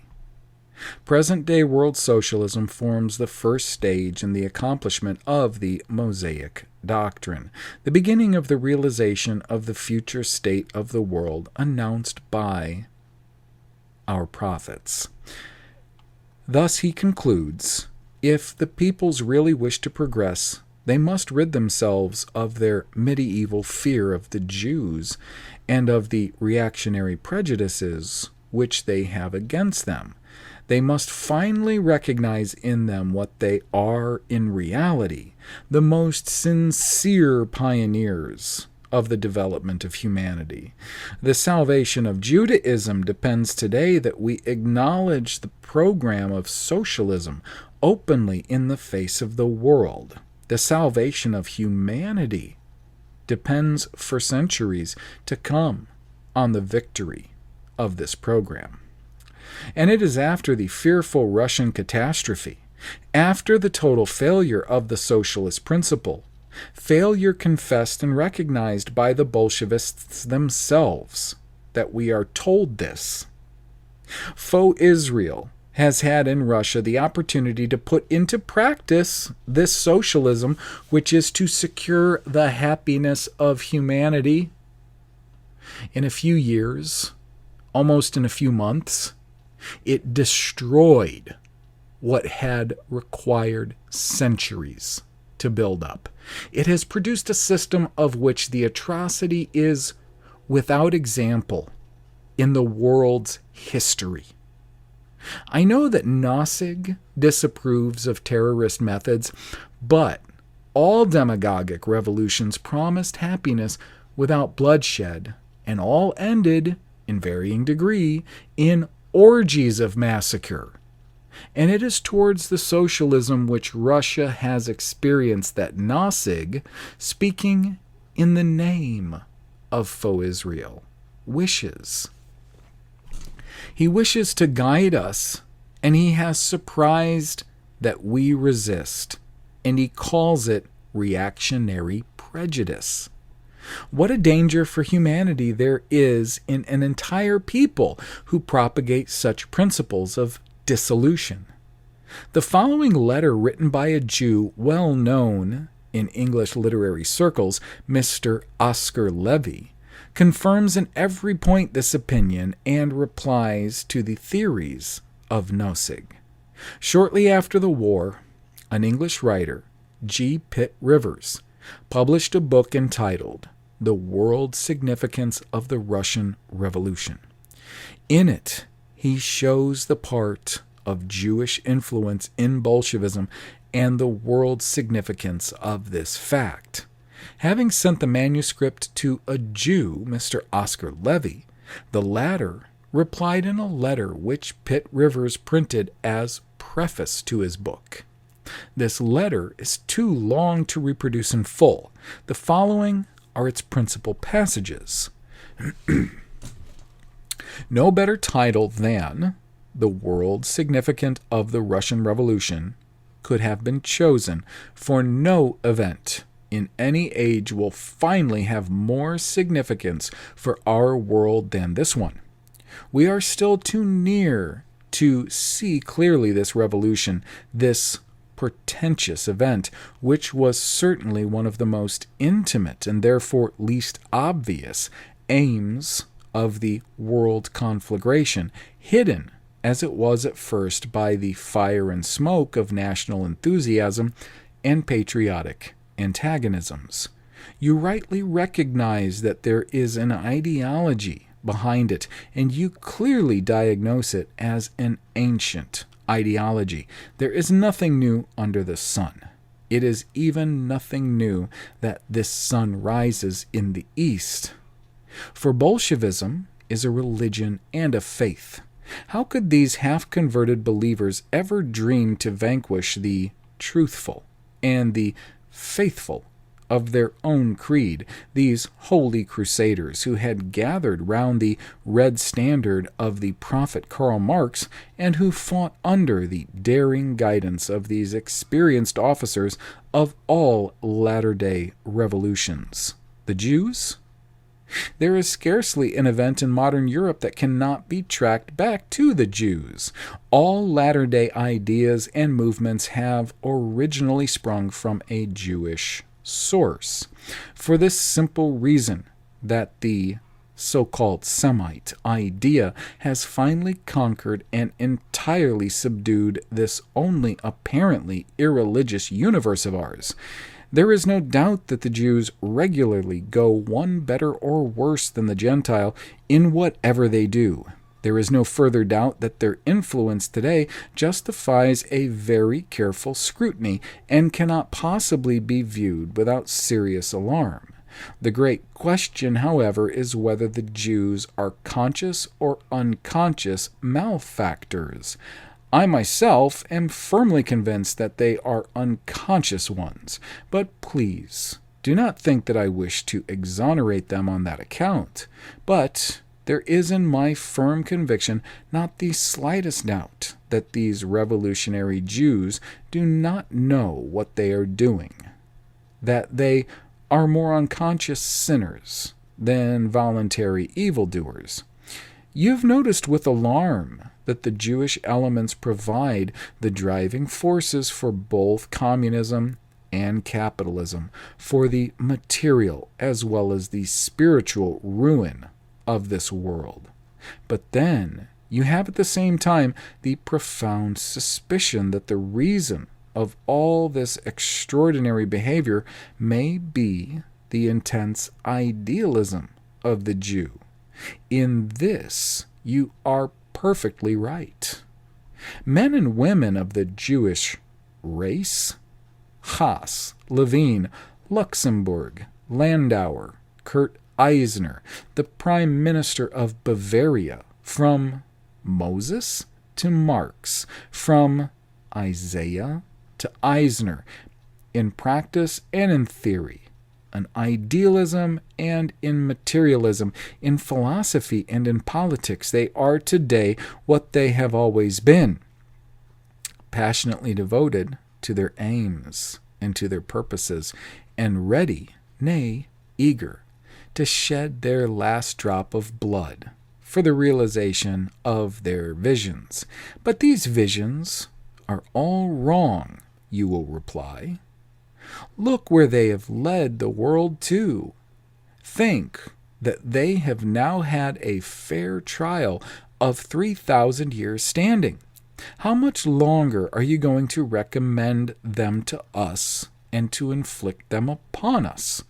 Present-day world socialism forms the first stage in the accomplishment of the Mosaic doctrine, the beginning of the realization of the future state of the world announced by our prophets. Thus he concludes, If the peoples really wish to progress, they must rid themselves of their medieval fear of the Jews and of the reactionary prejudices which they have against them. They must finally recognize in them what they are in reality, the most sincere pioneers of the development of humanity. The salvation of Judaism depends today that we acknowledge the program of socialism openly in the face of the world. The salvation of humanity depends for centuries to come on the victory of this program. And it is after the fearful Russian catastrophe, after the total failure of the socialist principle, failure confessed and recognized by the Bolshevists themselves, that we are told this. Faux Israel has had in Russia the opportunity to put into practice this socialism, which is to secure the happiness of humanity. In a few years, almost in a few months, it destroyed what had required centuries to build up. It has produced a system of which the atrocity is without example in the world's history. I know that Nossig disapproves of terrorist methods, but all demagogic revolutions promised happiness without bloodshed, and all ended, in varying degree, in orgies of massacre. And it is towards the socialism which Russia has experienced that Nossig, speaking in the name of faux Israel, wishes. He wishes to guide us, and he has surprised that we resist, and he calls it reactionary prejudice. What a danger for humanity there is in an entire people who propagate such principles of dissolution. The following letter, written by a Jew well known in English literary circles, Mr. Oscar Levy, confirms in every point this opinion and replies to the theories of Nossig. Shortly after the war, an English writer, G. Pitt Rivers, published a book entitled The World Significance of the Russian Revolution. In it, he shows the part of Jewish influence in Bolshevism and the world significance of this fact. Having sent the manuscript to a Jew, Mr. Oscar Levy, the latter replied in a letter which Pitt Rivers printed as preface to his book. This letter is too long to reproduce in full. The following are its principal passages. No better title than The World Significant of the Russian Revolution could have been chosen, for no event in any age will finally have more significance for our world than this one. We are still too near to see clearly this revolution, this portentous event, which was certainly one of the most intimate and therefore least obvious aims of the world conflagration, hidden as it was at first by the fire and smoke of national enthusiasm and patriotic antagonisms. You rightly recognize that there is an ideology behind it, and you clearly diagnose it as an ancient ideology. There is nothing new under the sun. It is even nothing new that this sun rises in the east. For Bolshevism is a religion and a faith. How could these half-converted believers ever dream to vanquish the truthful and the faithful of their own creed, these holy crusaders who had gathered round the red standard of the prophet Karl Marx and who fought under the daring guidance of these experienced officers of all latter-day revolutions? The Jews? There is scarcely an event in modern Europe that cannot be tracked back to the Jews. All latter-day ideas and movements have originally sprung from a Jewish source, for this simple reason that the so-called Semite idea has finally conquered and entirely subdued this only apparently irreligious universe of ours. There is no doubt that the Jews regularly go one better or worse than the Gentile in whatever they do. There is no further doubt that their influence today justifies a very careful scrutiny and cannot possibly be viewed without serious alarm. The great question, however, is whether the Jews are conscious or unconscious malefactors. I myself am firmly convinced that they are unconscious ones, but please do not think that I wish to exonerate them on that account. But there is in my firm conviction not the slightest doubt that these revolutionary Jews do not know what they are doing, that they are more unconscious sinners than voluntary evildoers. You've noticed with alarm that the Jewish elements provide the driving forces for both communism and capitalism, for the material as well as the spiritual ruin of this world. But then you have at the same time the profound suspicion that the reason of all this extraordinary behavior may be the intense idealism of the Jew. In this you are perfectly right. Men and women of the Jewish race, Haas, Levine, Luxemburg, Landauer, Kurt Eisner, the Prime Minister of Bavaria, from Moses to Marx, from Isaiah to Eisner, in practice and in theory, in idealism and in materialism, in philosophy and in politics, they are today what they have always been, passionately devoted to their aims and to their purposes, and ready, nay, eager, to shed their last drop of blood for the realization of their visions. But these visions are all wrong, you will reply. Look where they have led the world to. Think that they have now had a fair trial of 3,000 years standing. How much longer are you going to recommend them to us and to inflict them upon us?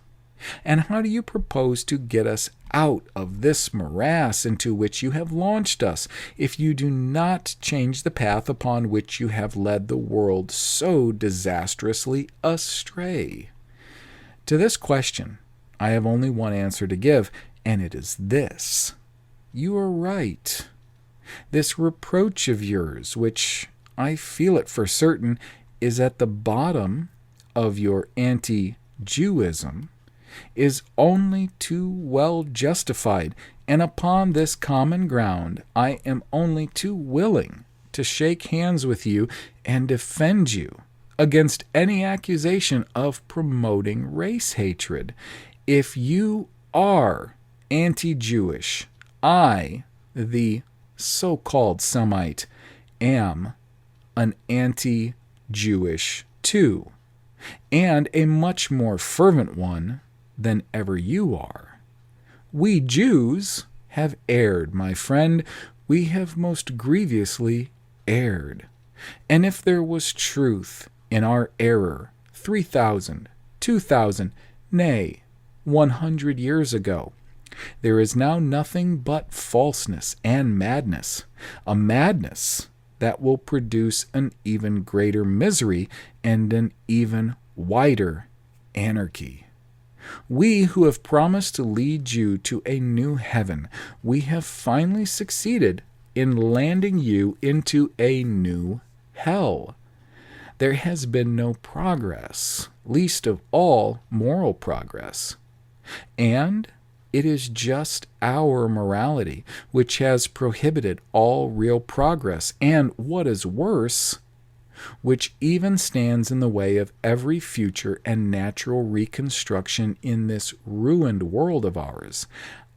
And how do you propose to get us out of this morass into which you have launched us, if you do not change the path upon which you have led the world so disastrously astray? To this question, I have only one answer to give, and it is this. You are right. This reproach of yours, which I feel it for certain, is at the bottom of your anti-Jewism, is only too well justified, and upon this common ground I am only too willing to shake hands with you and defend you against any accusation of promoting race hatred. If you are anti-Jewish, I, the so-called Semite, am an anti-Jewish too, and a much more fervent one than ever you are. We Jews have erred, my friend. We have most grievously erred. And if there was truth in our error 3,000, 2,000, nay, 100 years ago, there is now nothing but falseness and madness, a madness that will produce an even greater misery and an even wider anarchy. We who have promised to lead you to a new heaven, we have finally succeeded in landing you into a new hell. There has been no progress, least of all moral progress. And it is just our morality which has prohibited all real progress, and what is worse, which even stands in the way of every future and natural reconstruction in this ruined world of ours.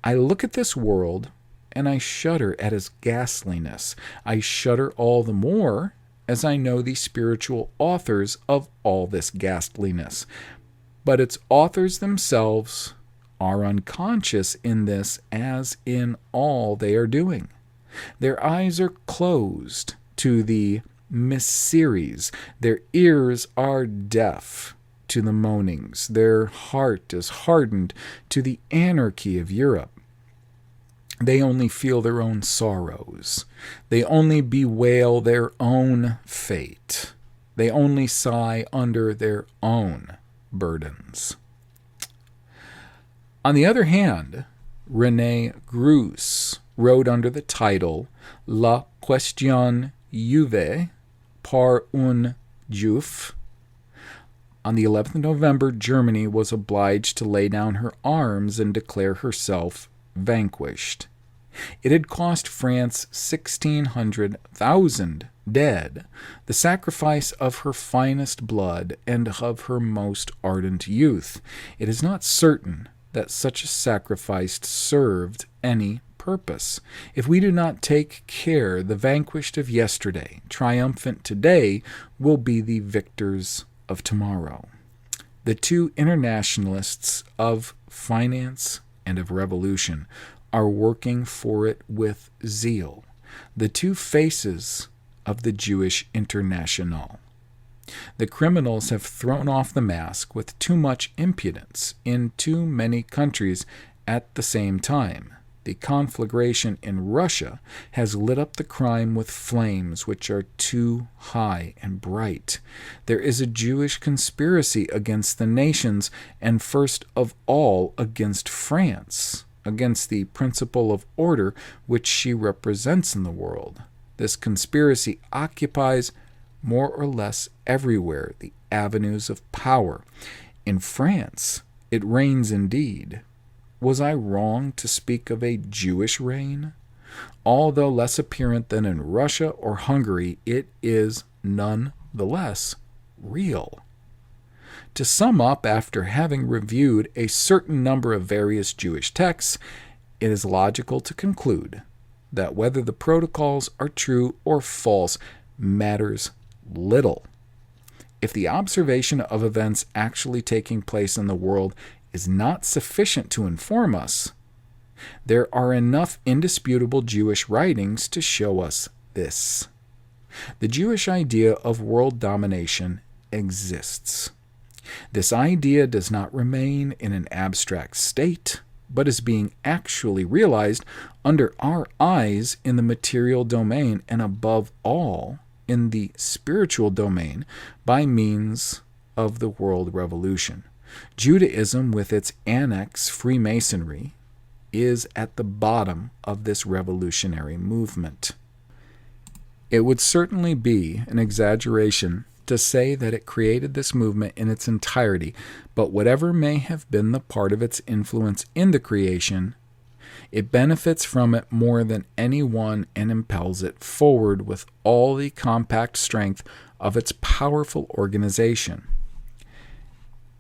I look at this world, and I shudder at its ghastliness. I shudder all the more as I know the spiritual authors of all this ghastliness. But its authors themselves are unconscious in this as in all they are doing. Their eyes are closed to the mysteries. Their ears are deaf to the moanings. Their heart is hardened to the anarchy of Europe. They only feel their own sorrows. They only bewail their own fate. They only sigh under their own burdens. On the other hand, René Groos wrote under the title La question juive par un juif. On the 11th of November, Germany was obliged to lay down her arms and declare herself vanquished. It had cost France 1,600,000 dead, the sacrifice of her finest blood and of her most ardent youth. It is not certain that such a sacrifice served any purpose. If we do not take care, the vanquished of yesterday, triumphant today, will be the victors of tomorrow. The two internationalists of finance and of revolution are working for it with zeal, the two faces of the Jewish International. The criminals have thrown off the mask with too much impudence in too many countries at the same time. The conflagration in Russia has lit up the crime with flames which are too high and bright. There is a Jewish conspiracy against the nations, and first of all against France, against the principle of order which she represents in the world. This conspiracy occupies more or less everywhere the avenues of power. In France, it reigns indeed. Was I wrong to speak of a Jewish reign? Although less apparent than in Russia or Hungary, it is none the less real. To sum up, after having reviewed a certain number of various Jewish texts, it is logical to conclude that whether the protocols are true or false matters little. If the observation of events actually taking place in the world is not sufficient to inform us, there are enough indisputable Jewish writings to show us this. The Jewish idea of world domination exists. This idea does not remain in an abstract state, but is being actually realized under our eyes in the material domain, and above all, in the spiritual domain by means of the world revolution. Judaism, with its annex Freemasonry, is at the bottom of this revolutionary movement. It would certainly be an exaggeration to say that it created this movement in its entirety, but whatever may have been the part of its influence in the creation, it benefits from it more than any one and impels it forward with all the compact strength of its powerful organization.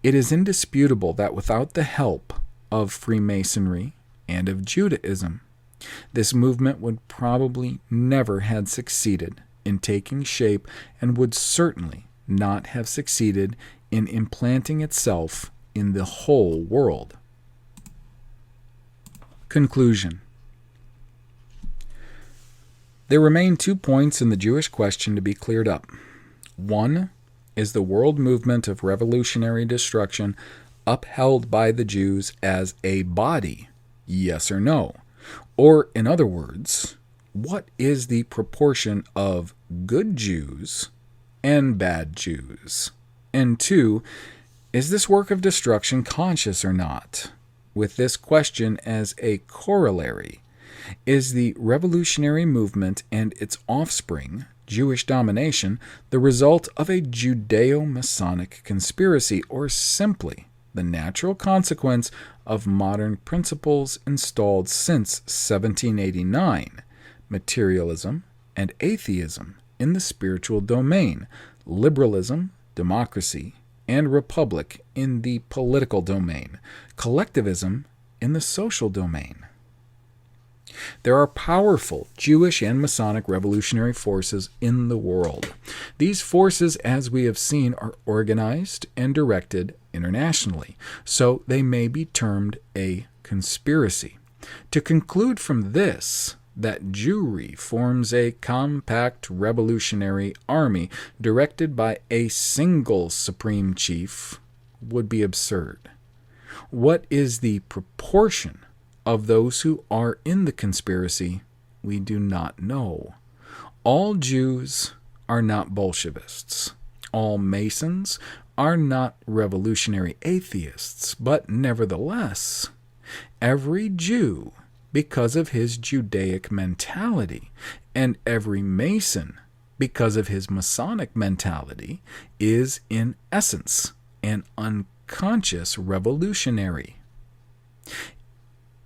It is indisputable that without the help of Freemasonry and of Judaism, this movement would probably never have succeeded in taking shape and would certainly not have succeeded in implanting itself in the whole world. Conclusion. There remain 2 points in the Jewish question to be cleared up. One is the world movement of revolutionary destruction upheld by the Jews as a body, yes or no? Or, in other words, what is the proportion of good Jews and bad Jews? And 2, is this work of destruction conscious or not? With this question as a corollary, is the revolutionary movement and its offspring, Jewish domination, the result of a Judeo-Masonic conspiracy, or simply the natural consequence of modern principles installed since 1789, materialism and atheism in the spiritual domain, liberalism, democracy, and republic in the political domain, collectivism in the social domain? There are powerful Jewish and Masonic revolutionary forces in the world. These forces, as we have seen, are organized and directed internationally, so they may be termed a conspiracy. To conclude from this that Jewry forms a compact revolutionary army directed by a single supreme chief would be absurd. What is the proportion of those who are in the conspiracy, we do not know. All Jews are not Bolshevists. All Masons are not revolutionary atheists, but nevertheless, every Jew, because of his Judaic mentality, and every Mason, because of his Masonic mentality, is in essence an unconscious revolutionary.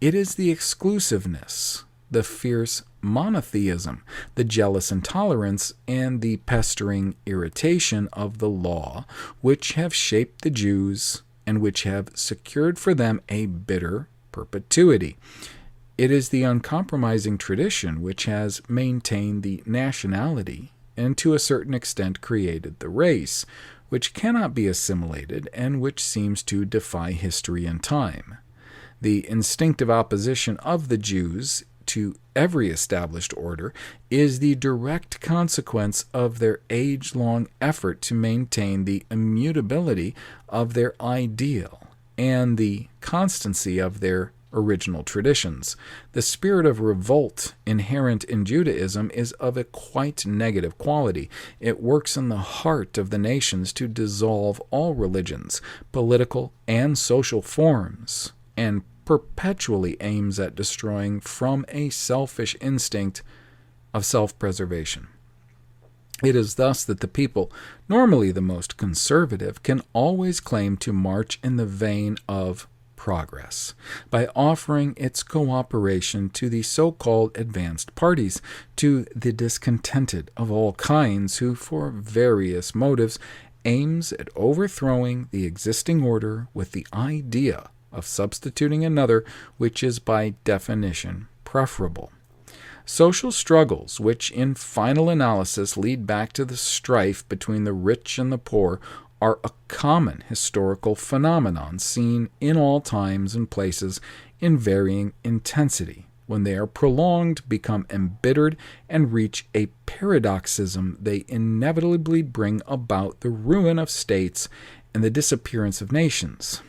It is the exclusiveness, the fierce monotheism, the jealous intolerance, and the pestering irritation of the law which have shaped the Jews and which have secured for them a bitter perpetuity. It is the uncompromising tradition which has maintained the nationality and to a certain extent created the race, which cannot be assimilated and which seems to defy history and time. The instinctive opposition of the Jews to every established order is the direct consequence of their age-long effort to maintain the immutability of their ideal and the constancy of their original traditions. The spirit of revolt inherent in Judaism is of a quite negative quality. It works in the heart of the nations to dissolve all religions, political and social forms, and perpetually aims at destroying from a selfish instinct of self-preservation. It is thus that the people, normally the most conservative, can always claim to march in the vein of progress by offering its cooperation to the so-called advanced parties, to the discontented of all kinds who, for various motives, aims at overthrowing the existing order with the idea of substituting another which is by definition preferable. Social struggles, which in final analysis lead back to the strife between the rich and the poor, are a common historical phenomenon seen in all times and places in varying intensity. When they are prolonged, become embittered, and reach a paroxysm, they inevitably bring about the ruin of states and the disappearance of nations.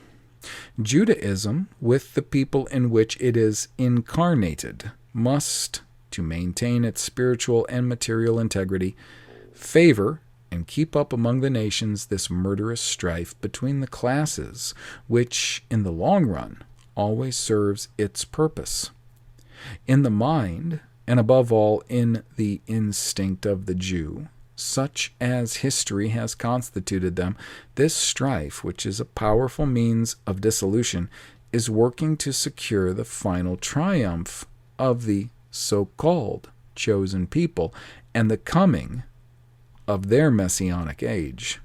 Judaism, with the people in which it is incarnated, must, to maintain its spiritual and material integrity, favor and keep up among the nations this murderous strife between the classes, which, in the long run, always serves its purpose. In the mind, and above all in the instinct of the Jew, such as history has constituted them, this strife, which is a powerful means of dissolution, is working to secure the final triumph of the so-called chosen people and the coming of their messianic age.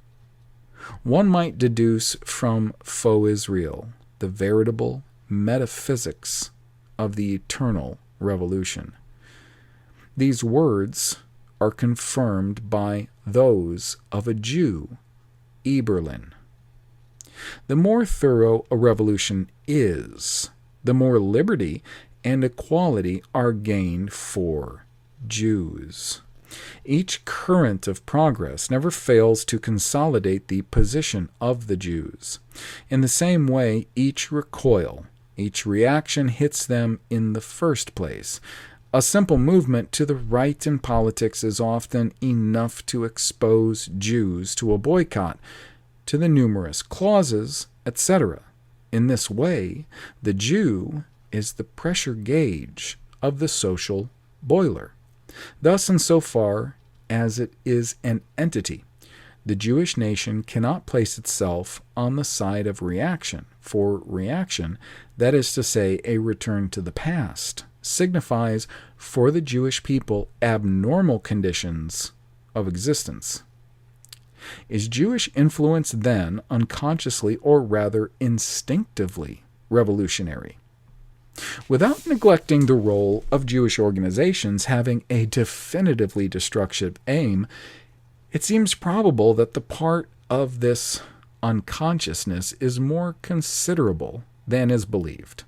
One might deduce from faux Israel the veritable metaphysics of the eternal revolution. These words are confirmed by those of a Jew, Eberlin. The more thorough a revolution is, the more liberty and equality are gained for Jews. Each current of progress never fails to consolidate the position of the Jews. In the same way, each recoil, each reaction hits them in the first place. A simple movement to the right in politics is often enough to expose Jews to a boycott, to the numerous clauses, etc. In this way, the Jew is the pressure gauge of the social boiler. Thus, insofar as it is an entity, the Jewish nation cannot place itself on the side of reaction, for reaction, that is to say, a return to the past, signifies for the Jewish people abnormal conditions of existence. Is Jewish influence then unconsciously, or rather instinctively, revolutionary? Without neglecting the role of Jewish organizations having a definitively destructive aim, it seems probable that the part of this unconsciousness is more considerable than is believed.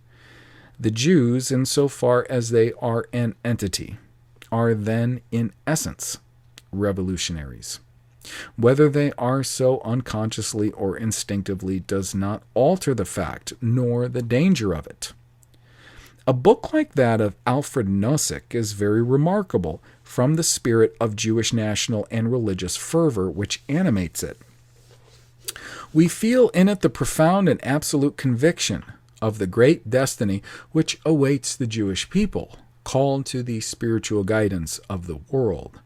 The Jews, insofar as they are an entity, are then in essence revolutionaries. Whether they are so unconsciously or instinctively does not alter the fact nor the danger of it. A book like that of Alfred Nozick is very remarkable from the spirit of Jewish national and religious fervor which animates it. We feel in it the profound and absolute conviction of the great destiny which awaits the Jewish people, called to the spiritual guidance of the world.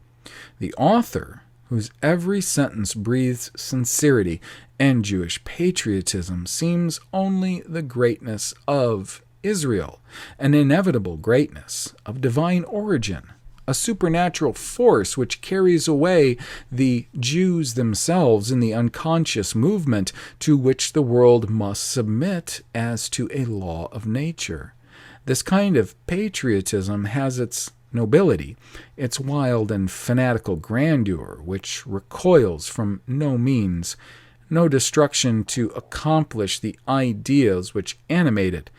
The author, whose every sentence breathes sincerity and Jewish patriotism, seems only the greatness of Israel, an inevitable greatness of divine origin, a supernatural force which carries away the Jews themselves in the unconscious movement to which the world must submit as to a law of nature. This kind of patriotism has its nobility, its wild and fanatical grandeur, which recoils from no means, no destruction to accomplish the ideas which animate it.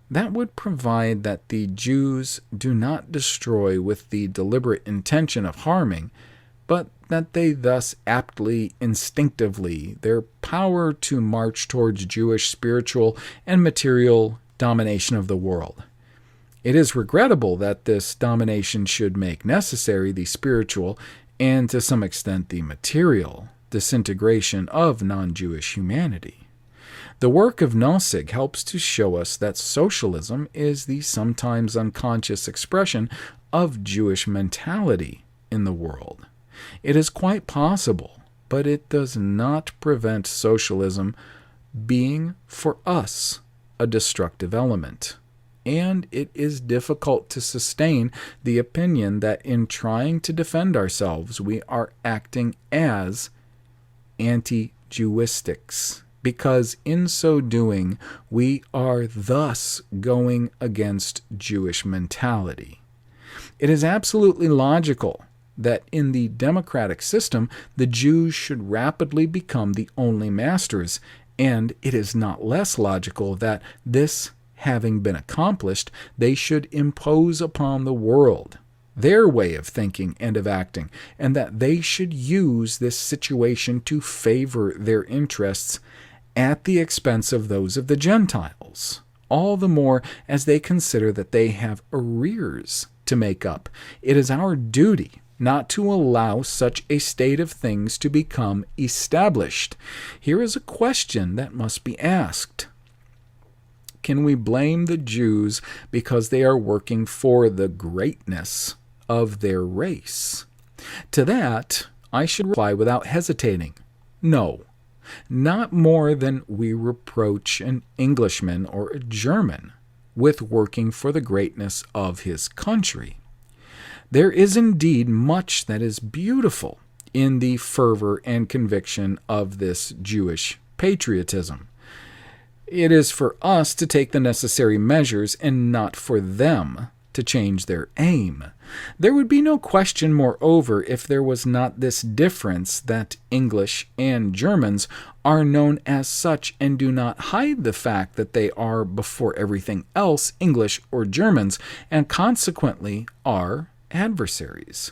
That would provide that the Jews do not destroy with the deliberate intention of harming, but that they thus aptly, instinctively, their power to march towards Jewish spiritual and material domination of the world. It is regrettable that this domination should make necessary the spiritual and, to some extent, the material disintegration of non-Jewish humanity. The work of Nozick helps to show us that socialism is the sometimes unconscious expression of Jewish mentality in the world. It is quite possible, but it does not prevent socialism being, for us, a destructive element. And it is difficult to sustain the opinion that in trying to defend ourselves we are acting as anti-Jewistics, because in so doing we are thus going against Jewish mentality. It is absolutely logical that in the democratic system the Jews should rapidly become the only masters, and it is not less logical that this having been accomplished, they should impose upon the world their way of thinking and of acting, and that they should use this situation to favor their interests at the expense of those of the Gentiles, all the more as they consider that they have arrears to make up. It is our duty not to allow such a state of things to become established. Here is a question that must be asked. Can we blame the Jews because they are working for the greatness of their race? To that, I should reply without hesitating, no, not more than we reproach an Englishman or a German with working for the greatness of his country. There is indeed much that is beautiful in the fervor and conviction of this Jewish patriotism. It is for us to take the necessary measures and not for them to change their aim. There would be no question, moreover, if there was not this difference that English and Germans are known as such and do not hide the fact that they are, before everything else, English or Germans, and consequently are adversaries.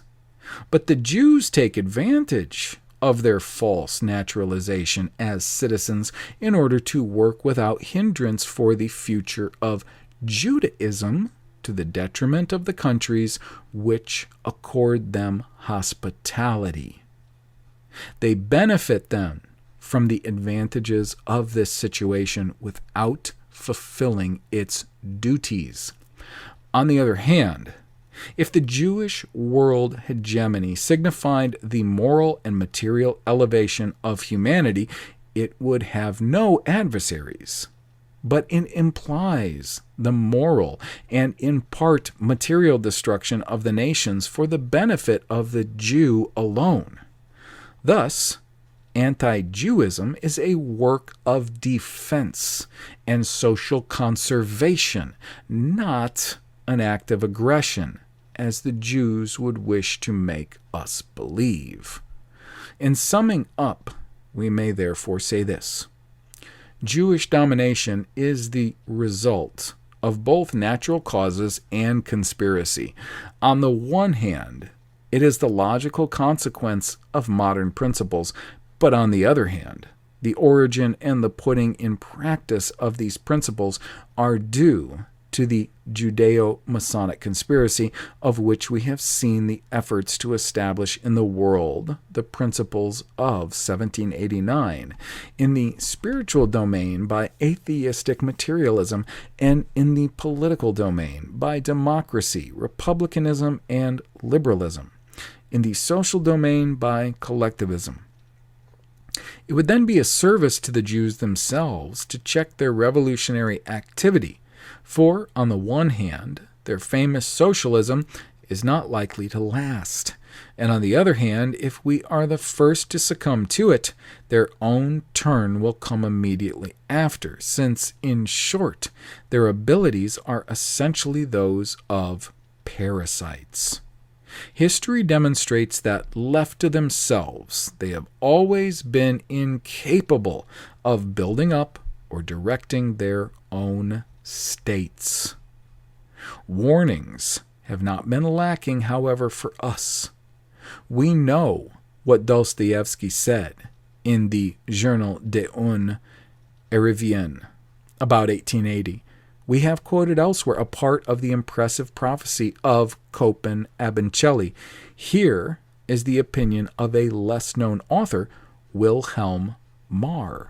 But the Jews take advantage of their false naturalization as citizens in order to work without hindrance for the future of Judaism to the detriment of the countries which accord them hospitality. They benefit then from the advantages of this situation without fulfilling its duties. On the other hand, if the Jewish world hegemony signified the moral and material elevation of humanity, it would have no adversaries. But it implies the moral and in part material destruction of the nations for the benefit of the Jew alone. Thus, Anti-Jewism is a work of defense and social conservation, not an act of aggression, as the Jews would wish to make us believe. In summing up, we may therefore say this: Jewish domination is the result of both natural causes and conspiracy. On the one hand, it is the logical consequence of modern principles, but on the other hand, the origin and the putting in practice of these principles are due to the Judeo-Masonic conspiracy, of which we have seen the efforts to establish in the world the principles of 1789, in the spiritual domain by atheistic materialism, and in the political domain by democracy, republicanism, and liberalism, in the social domain by collectivism. It would then be a service to the Jews themselves to check their revolutionary activity, for, on the one hand, their famous socialism is not likely to last, and on the other hand, if we are the first to succumb to it, their own turn will come immediately after, since, in short, their abilities are essentially those of parasites. History demonstrates that, left to themselves, they have always been incapable of building up or directing their own states. Warnings have not been lacking, however, for us. We know what Dostoevsky said in the Journal d'un Écrivain about 1880. We have quoted elsewhere a part of the impressive prophecy of Copen Abencelli. Here is the opinion of a less-known author, Wilhelm Marr.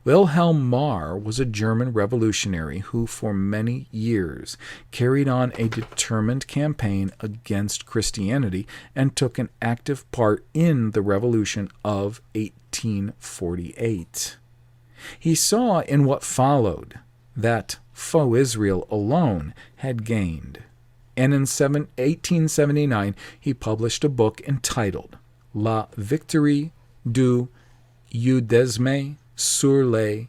Wilhelm Marr was a German revolutionary who for many years carried on a determined campaign against Christianity and took an active part in the Revolution of 1848. He saw in what followed that faux Israel alone had gained, and in 1879 he published a book entitled La Victoire du Judaisme sur le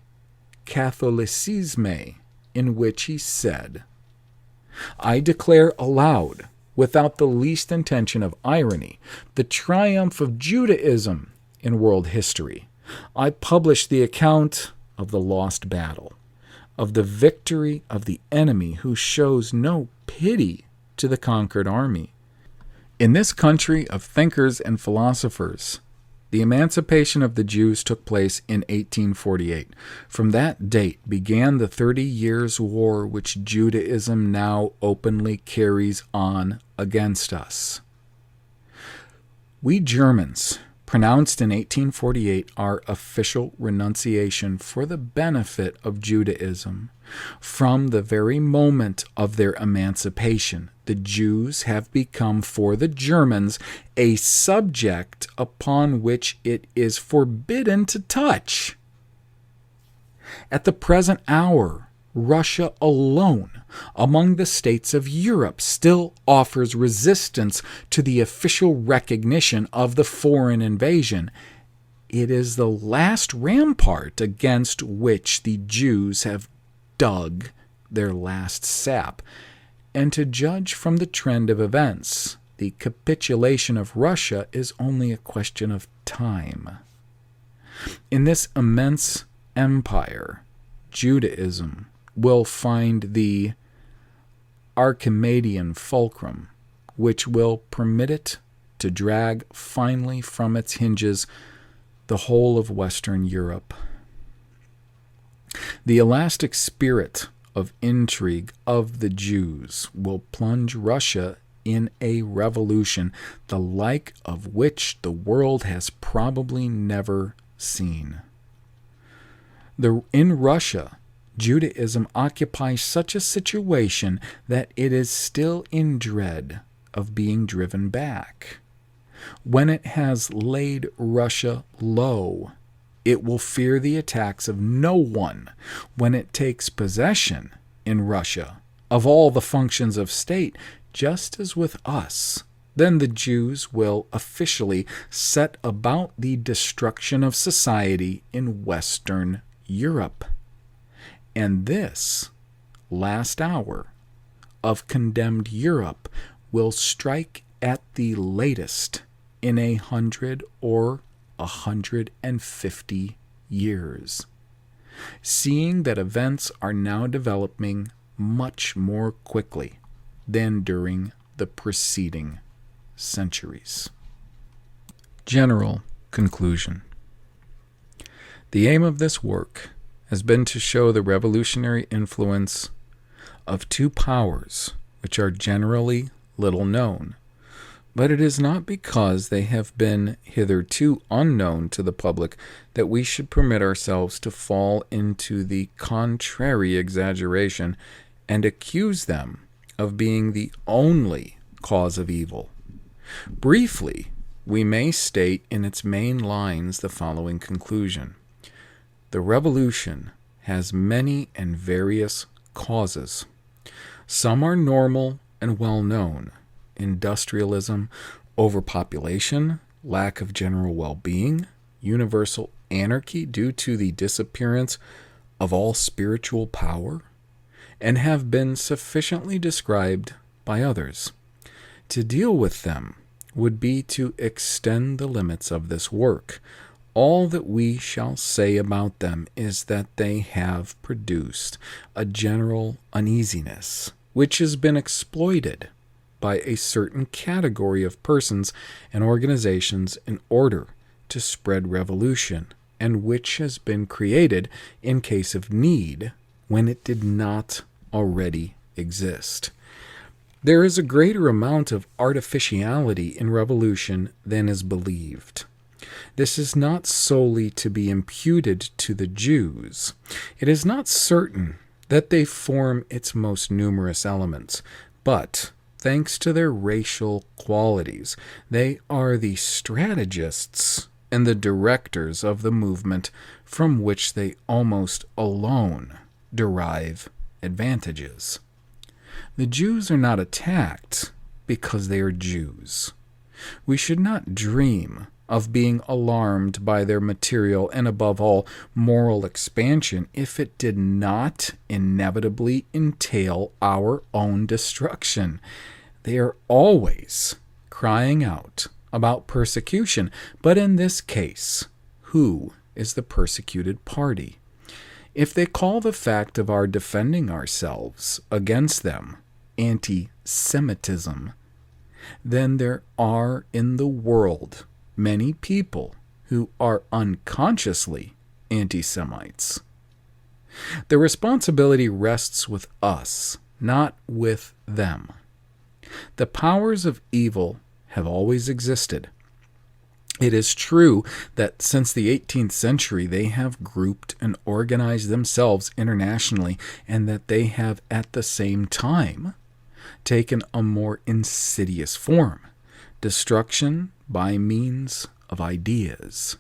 Catholicisme, in which he said, "I declare aloud, without the least intention of irony, the triumph of Judaism in world history. I publish the account of the lost battle, of the victory of the enemy who shows no pity to the conquered army. In this country of thinkers and philosophers, the emancipation of the Jews took place in 1848. From that date began the 30 Years' War which Judaism now openly carries on against us. We Germans pronounced in 1848 our official renunciation for the benefit of Judaism. From the very moment of their emancipation, the Jews have become for the Germans a subject upon which it is forbidden to touch. At the present hour, Russia alone, among the states of Europe, still offers resistance to the official recognition of the foreign invasion. It is the last rampart against which the Jews have dug their last sap, and to judge from the trend of events, the capitulation of Russia is only a question of time. In this immense empire, Judaism will find the Archimedean fulcrum, which will permit it to drag finally from its hinges the whole of Western Europe. The elastic spirit of intrigue of the Jews will plunge Russia in a revolution, the like of which the world has probably never seen. In Russia, Judaism occupies such a situation that it is still in dread of being driven back. When it has laid Russia low, it will fear the attacks of no one. When it takes possession in Russia of all the functions of state, just as with us, then the Jews will officially set about the destruction of society in Western Europe. And this last hour of condemned Europe will strike at the latest in 100 or 150 years, seeing that events are now developing much more quickly than during the preceding centuries. General conclusion. The aim of this work has been to show the revolutionary influence of two powers which are generally little known, but it is not because they have been hitherto unknown to the public that we should permit ourselves to fall into the contrary exaggeration and accuse them of being the only cause of evil. Briefly, we may state in its main lines the following conclusion. The revolution has many and various causes. Some are normal and well known: industrialism, overpopulation, lack of general well-being, universal anarchy due to the disappearance of all spiritual power, and have been sufficiently described by others. To deal with them would be to extend the limits of this work. All that we shall say about them is that they have produced a general uneasiness, which has been exploited by a certain category of persons and organizations in order to spread revolution, and which has been created in case of need when it did not already exist. There is a greater amount of artificiality in revolution than is believed. This is not solely to be imputed to the Jews. It is not certain that they form its most numerous elements, but thanks to their racial qualities, they are the strategists and the directors of the movement from which they almost alone derive advantages. The Jews are not attacked because they are Jews. We should not dream of being alarmed by their material and, above all, moral expansion if it did not inevitably entail our own destruction. They are always crying out about persecution, but in this case, who is the persecuted party? If they call the fact of our defending ourselves against them anti-Semitism, then there are in the world many people who are unconsciously anti-Semites. The responsibility rests with us, not with them. The powers of evil have always existed. It is true that since the 18th century they have grouped and organized themselves internationally, and that they have at the same time taken a more insidious form: destruction by means of ideas.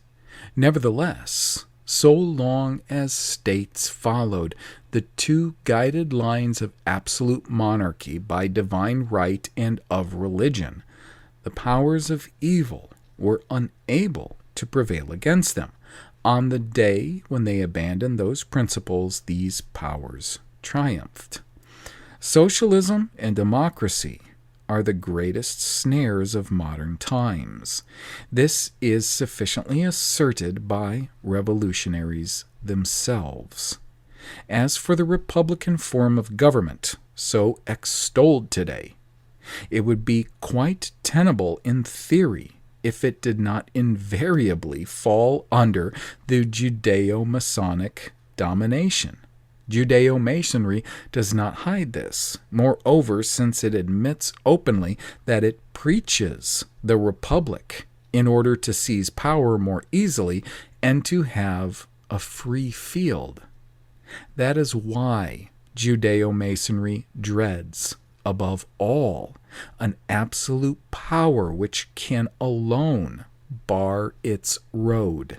Nevertheless, so long as states followed the two guided lines of absolute monarchy by divine right and of religion, the powers of evil were unable to prevail against them. On the day when they abandoned those principles, these powers triumphed. Socialism and democracy are the greatest snares of modern times. This is sufficiently asserted by revolutionaries themselves. As for the republican form of government, so extolled today, it would be quite tenable in theory if it did not invariably fall under the Judeo-Masonic domination. Judeo-Masonry does not hide this. Moreover, since it admits openly that it preaches the republic in order to seize power more easily and to have a free field. That is why Judeo-Masonry dreads, above all, an absolute power which can alone bar its road.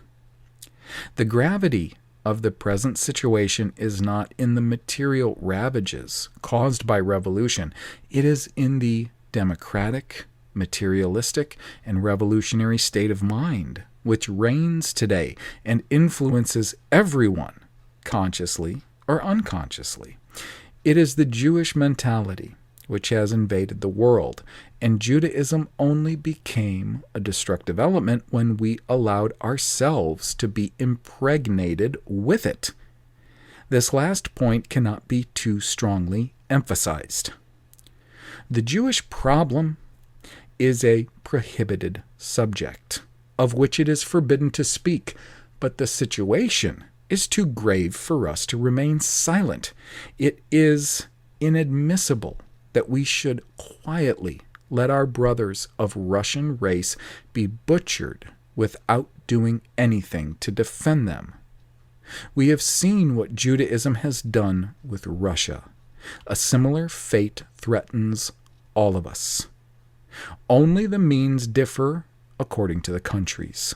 The gravity of the present situation is not in the material ravages caused by revolution. It is in the democratic materialistic, and revolutionary state of mind which reigns today and influences everyone, consciously or unconsciously. It is the Jewish mentality which has invaded the world, and Judaism only became a destructive element when we allowed ourselves to be impregnated with it. This last point cannot be too strongly emphasized. The Jewish problem is a prohibited subject, of which it is forbidden to speak, but the situation is too grave for us to remain silent. It is inadmissible that we should quietly let our brothers of Russian race be butchered without doing anything to defend them. We have seen what Judaism has done with Russia. A similar fate threatens all of us. Only the means differ according to the countries.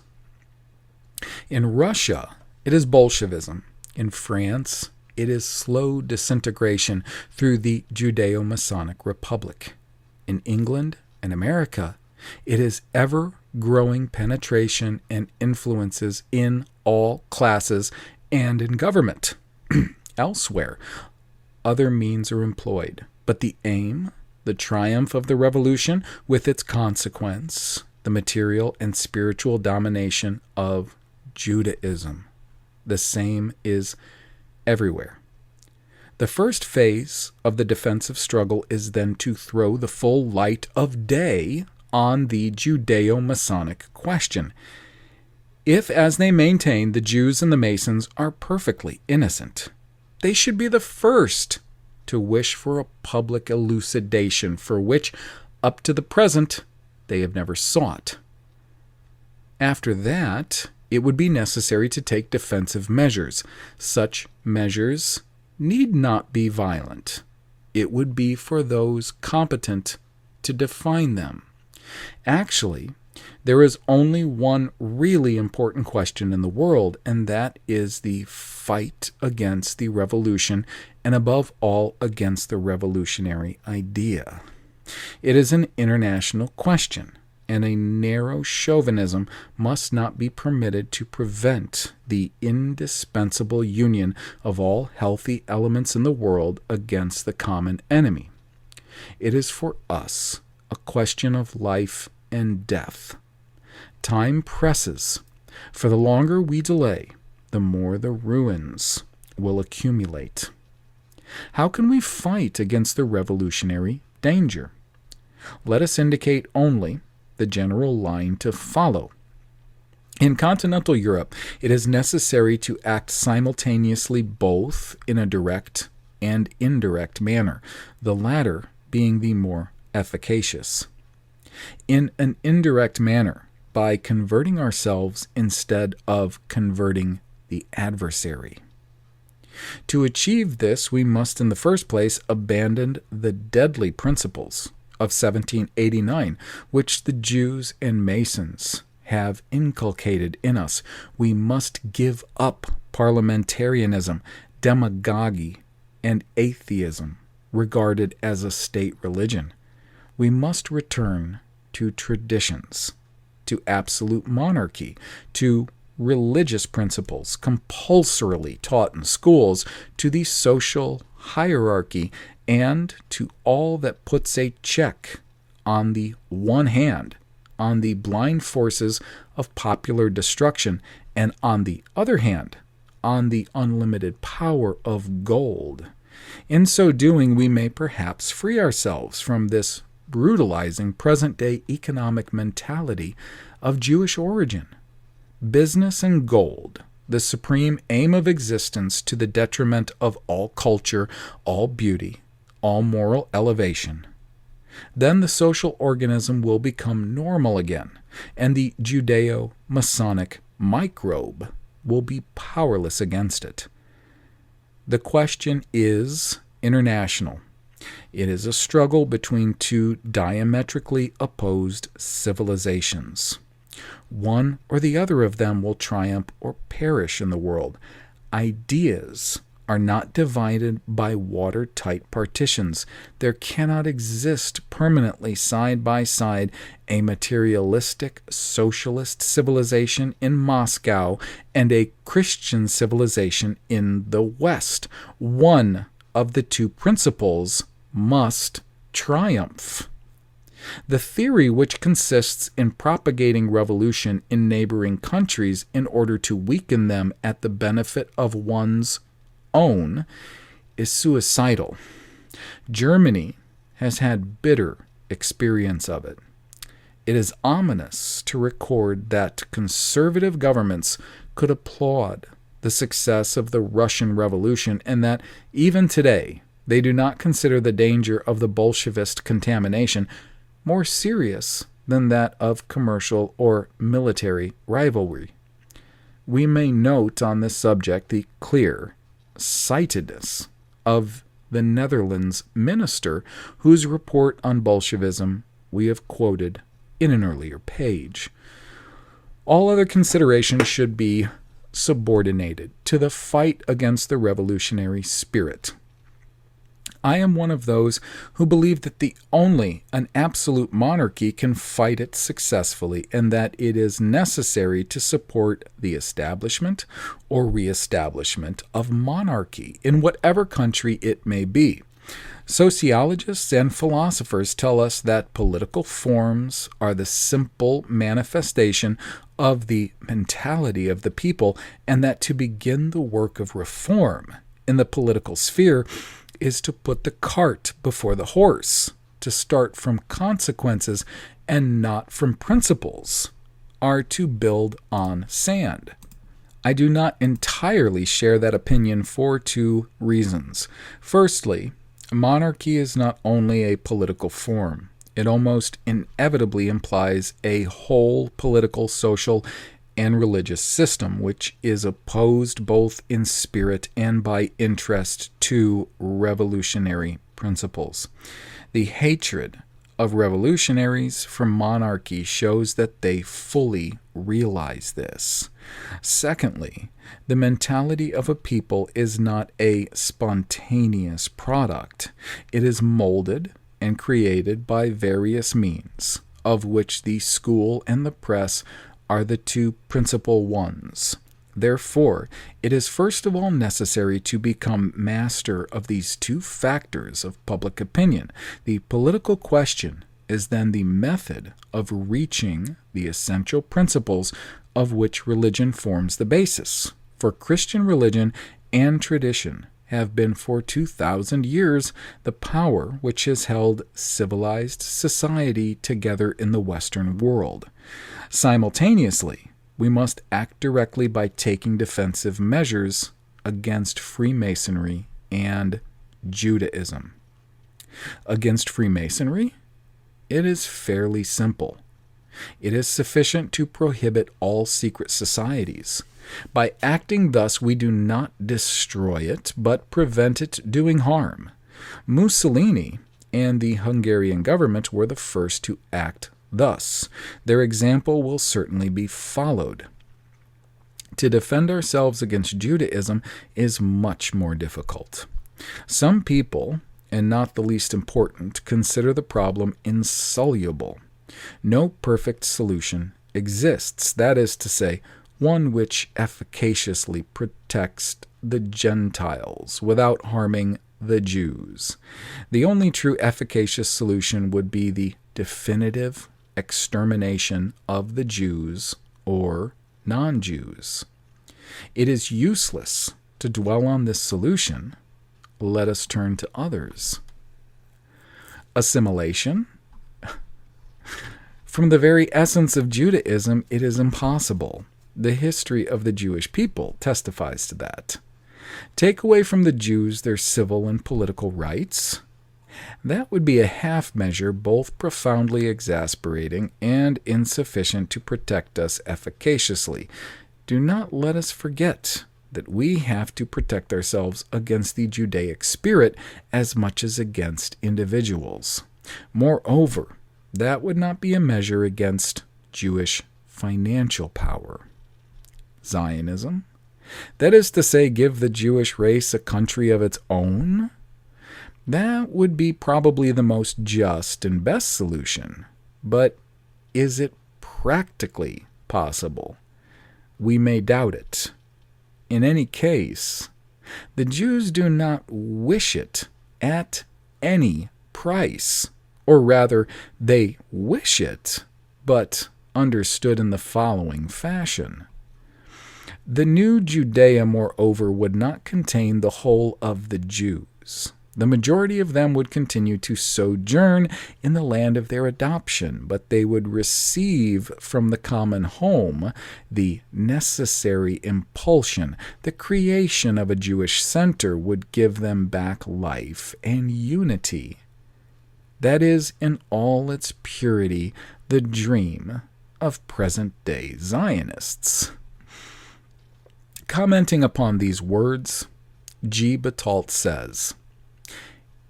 In Russia, it is Bolshevism. In France, it is slow disintegration through the Judeo-Masonic Republic. In England and America, it is ever-growing penetration and influences in all classes and in government. Elsewhere, other means are employed, but the aim, the triumph of the revolution, with its consequence, the material and spiritual domination of Judaism. The same is everywhere. The first phase of the defensive struggle is then to throw the full light of day on the Judeo-Masonic question. If, as they maintain, the Jews and the Masons are perfectly innocent, they should be the first to wish for a public elucidation for which, up to the present, they have never sought. After that, it would be necessary to take defensive measures. Such measures need not be violent. It would be for those competent to define them. Actually, there is only one really important question in the world, and that is the fight against the revolution, and above all, against the revolutionary idea. It is an international question, and a narrow chauvinism must not be permitted to prevent the indispensable union of all healthy elements in the world against the common enemy. It is for us a question of life and death. Time presses, for the longer we delay, the more the ruins will accumulate. How can we fight against the revolutionary danger? Let us indicate only the general line to follow. In continental Europe, it is necessary to act simultaneously both in a direct and indirect manner, the latter being the more efficacious. In an indirect manner, by converting ourselves instead of converting the adversary. To achieve this, we must in the first place abandon the deadly principles of 1789, which the Jews and Masons have inculcated in us. We must give up parliamentarianism, demagogy, and atheism, regarded as a state religion. We must return to traditions, to absolute monarchy, to religious principles compulsorily taught in schools, to the social hierarchy, and to all that puts a check, on the one hand, on the blind forces of popular destruction, and on the other hand, on the unlimited power of gold. In so doing, we may perhaps free ourselves from this brutalizing present-day economic mentality of Jewish origin. Business and gold, the supreme aim of existence to the detriment of all culture, all beauty, all moral elevation. Then the social organism will become normal again, and the Judeo-Masonic microbe will be powerless against it. The question is international. It is a struggle between two diametrically opposed civilizations. One or the other of them will triumph or perish in the world. Ideas are not divided by watertight partitions. There cannot exist permanently side by side a materialistic socialist civilization in Moscow and a Christian civilization in the West. One of the two principles must triumph. The theory, which consists in propagating revolution in neighboring countries in order to weaken them at the benefit of one's own, is suicidal. Germany has had bitter experience of it. It is ominous to record that conservative governments could applaud the success of the Russian Revolution and that even today they do not consider the danger of the Bolshevist contamination more serious than that of commercial or military rivalry. We may note on this subject the clear-sightedness of the Netherlands minister whose report on Bolshevism we have quoted in an earlier page. All other considerations should be subordinated to the fight against the revolutionary spirit. I am one of those who believe that only an absolute monarchy can fight it successfully, and that it is necessary to support the establishment or reestablishment of monarchy in whatever country it may be. Sociologists and philosophers tell us that political forms are the simple manifestation of the mentality of the people, and that to begin the work of reform in the political sphere is to put the cart before the horse, to start from consequences and not from principles, are to build on sand. I do not entirely share that opinion for two reasons. Firstly, monarchy is not only a political form. It almost inevitably implies a whole political, social, and religious system, which is opposed both in spirit and by interest to revolutionary principles. The hatred of revolutionaries for monarchy shows that they fully realize this. Secondly, the mentality of a people is not a spontaneous product. It is molded and created by various means, of which the school and the press are the two principal ones. Therefore, it is first of all necessary to become master of these two factors of public opinion. The political question is then the method of reaching the essential principles of which religion forms the basis. For Christian religion and tradition have been for 2,000 years the power which has held civilized society together in the Western world. Simultaneously, we must act directly by taking defensive measures against Freemasonry and Judaism. Against Freemasonry, it is fairly simple. It is sufficient to prohibit all secret societies. By acting thus, we do not destroy it, but prevent it doing harm. Mussolini and the Hungarian government were the first to act thus. Their example will certainly be followed. To defend ourselves against Judaism is much more difficult. Some people, and not the least important, consider the problem insoluble. No perfect solution exists, that is to say, one which efficaciously protects the Gentiles without harming the Jews. The only true efficacious solution would be the definitive extermination of the Jews or non-Jews. It is useless to dwell on this solution. Let us turn to others. Assimilation. From the very essence of Judaism, it is impossible. The history of the Jewish people testifies to that. Take away from the Jews their civil and political rights. That would be a half measure, both profoundly exasperating and insufficient to protect us efficaciously. Do not let us forget that we have to protect ourselves against the Judaic spirit as much as against individuals. Moreover, that would not be a measure against Jewish financial power. Zionism That is to say, give the Jewish race a country of its own? That would be probably the most just and best solution. But is it practically possible? We may doubt it. In any case, the Jews do not wish it at any price. Or rather, they wish it, but understood in the following fashion. The new Judea, moreover, would not contain the whole of the Jews. The majority of them would continue to sojourn in the land of their adoption, but they would receive from the common home the necessary impulsion. The creation of a Jewish center would give them back life and unity. That is, in all its purity, the dream of present-day Zionists. Commenting upon these words, G. Vicompte says,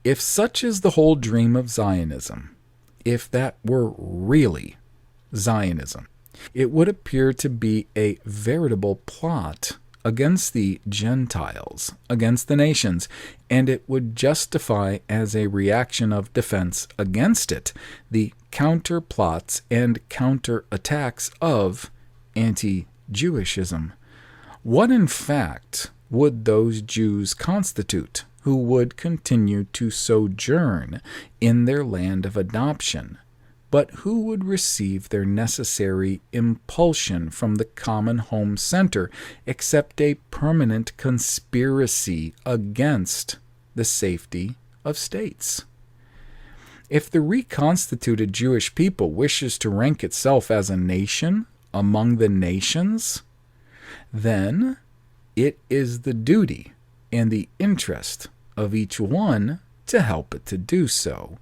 if such is the whole dream of Zionism, if that were really Zionism, it would appear to be a veritable plot against the Gentiles, against the nations, and it would justify as a reaction of defense against it the counter-plots and counter-attacks of anti-Jewishism. What, in fact, would those Jews constitute who would continue to sojourn in their land of adoption, but who would receive their necessary impulsion from the common home center, except a permanent conspiracy against the safety of states? If the reconstituted Jewish people wishes to rank itself as a nation among the nations, then it is the duty and the interest of each one to help it to do so.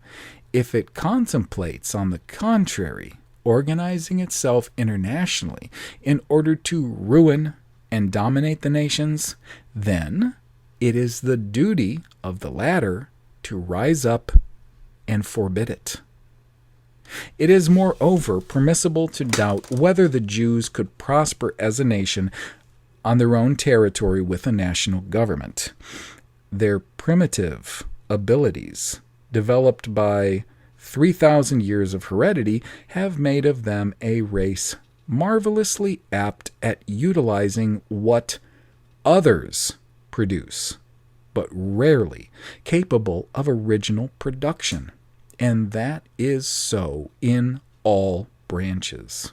If it contemplates, on the contrary, organizing itself internationally in order to ruin and dominate the nations, then it is the duty of the latter to rise up and forbid it. It is, moreover, permissible to doubt whether the Jews could prosper as a nation on their own territory with a national government. Their primitive abilities, developed by 3,000 years of heredity, have made of them a race marvelously apt at utilizing what others produce, but rarely capable of original production. And that is so in all branches.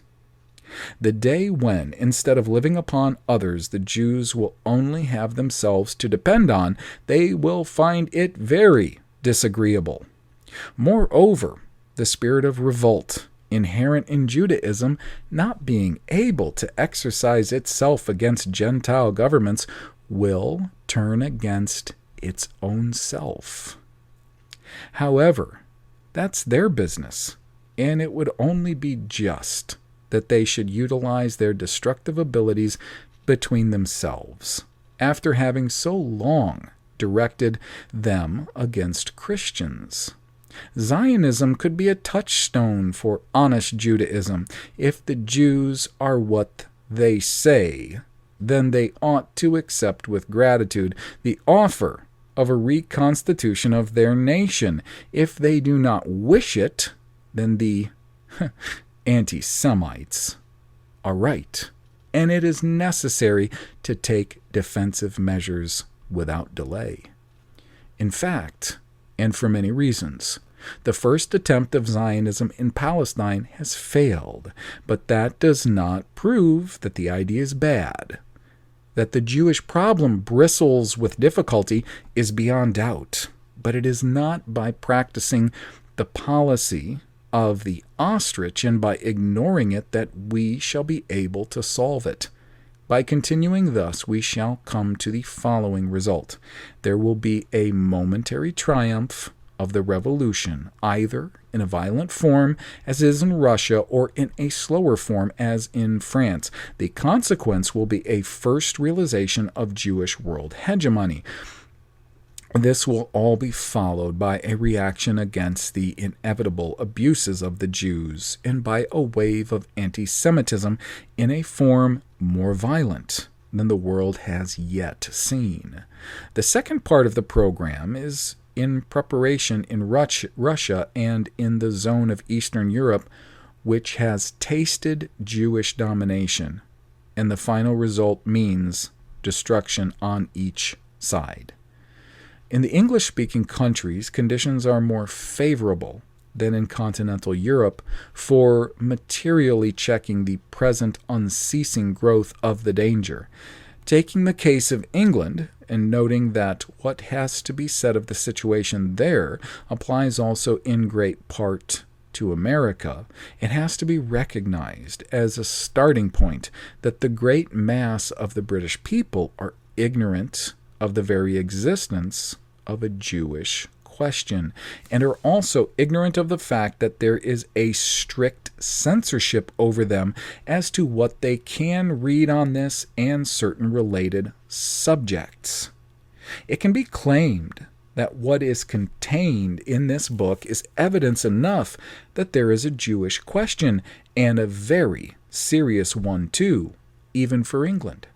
The day when, instead of living upon others, the Jews will only have themselves to depend on, they will find it very disagreeable. Moreover, the spirit of revolt inherent in Judaism, not being able to exercise itself against Gentile governments, will turn against its own self. However, that's their business, and it would only be just that they should utilize their destructive abilities between themselves, after having so long directed them against Christians. Zionism could be a touchstone for honest Judaism. If the Jews are what they say, then they ought to accept with gratitude the offer of a reconstitution of their nation. If they do not wish it, then the anti-Semites are right, and it is necessary to take defensive measures without delay. In fact, and for many reasons, the first attempt of Zionism in Palestine has failed, but that does not prove that the idea is bad. That the Jewish problem bristles with difficulty is beyond doubt, but it is not by practicing the policy of the ostrich and by ignoring it that we shall be able to solve it. By continuing thus, we shall come to the following result. There will be a momentary triumph of the revolution, either in a violent form, as is in Russia, or in a slower form, as in France. The consequence will be a first realization of Jewish world hegemony. This will all be followed by a reaction against the inevitable abuses of the Jews, and by a wave of anti-Semitism in a form more violent than the world has yet seen. The second part of the program is in preparation in Russia and in the zone of Eastern Europe, which has tasted Jewish domination, and the final result means destruction on each side. In the English-speaking countries, conditions are more favorable than in continental Europe for materially checking the present unceasing growth of the danger. Taking the case of England and noting that what has to be said of the situation there applies also in great part to America, it has to be recognized as a starting point that the great mass of the British people are ignorant of the very existence of a Jewish question, and are also ignorant of the fact that there is a strict censorship over them as to what they can read on this and certain related subjects. It can be claimed that what is contained in this book is evidence enough that there is a Jewish question, and a very serious one too, even for England.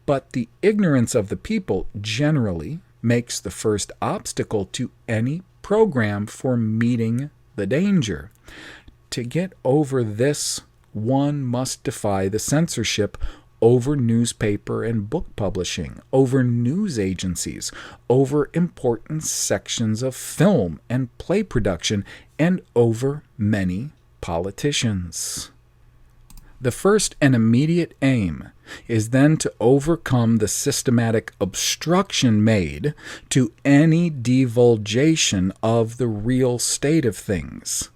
But the ignorance of the people generally makes the first obstacle to any program for meeting the danger. To get over this, one must defy the censorship over newspaper and book publishing, over news agencies, over important sections of film and play production, and over many politicians. The first and immediate aim is then to overcome the systematic obstruction made to any divulgation of the real state of things.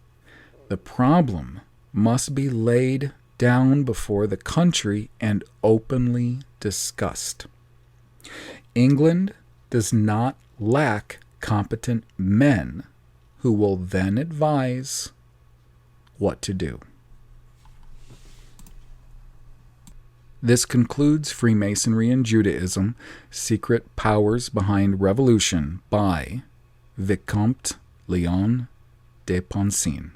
The problem must be laid down before the country and openly discussed. England does not lack competent men who will then advise what to do. This concludes Freemasonry and Judaism, Secret Powers Behind Revolution by Vicompte Leon de Poncins.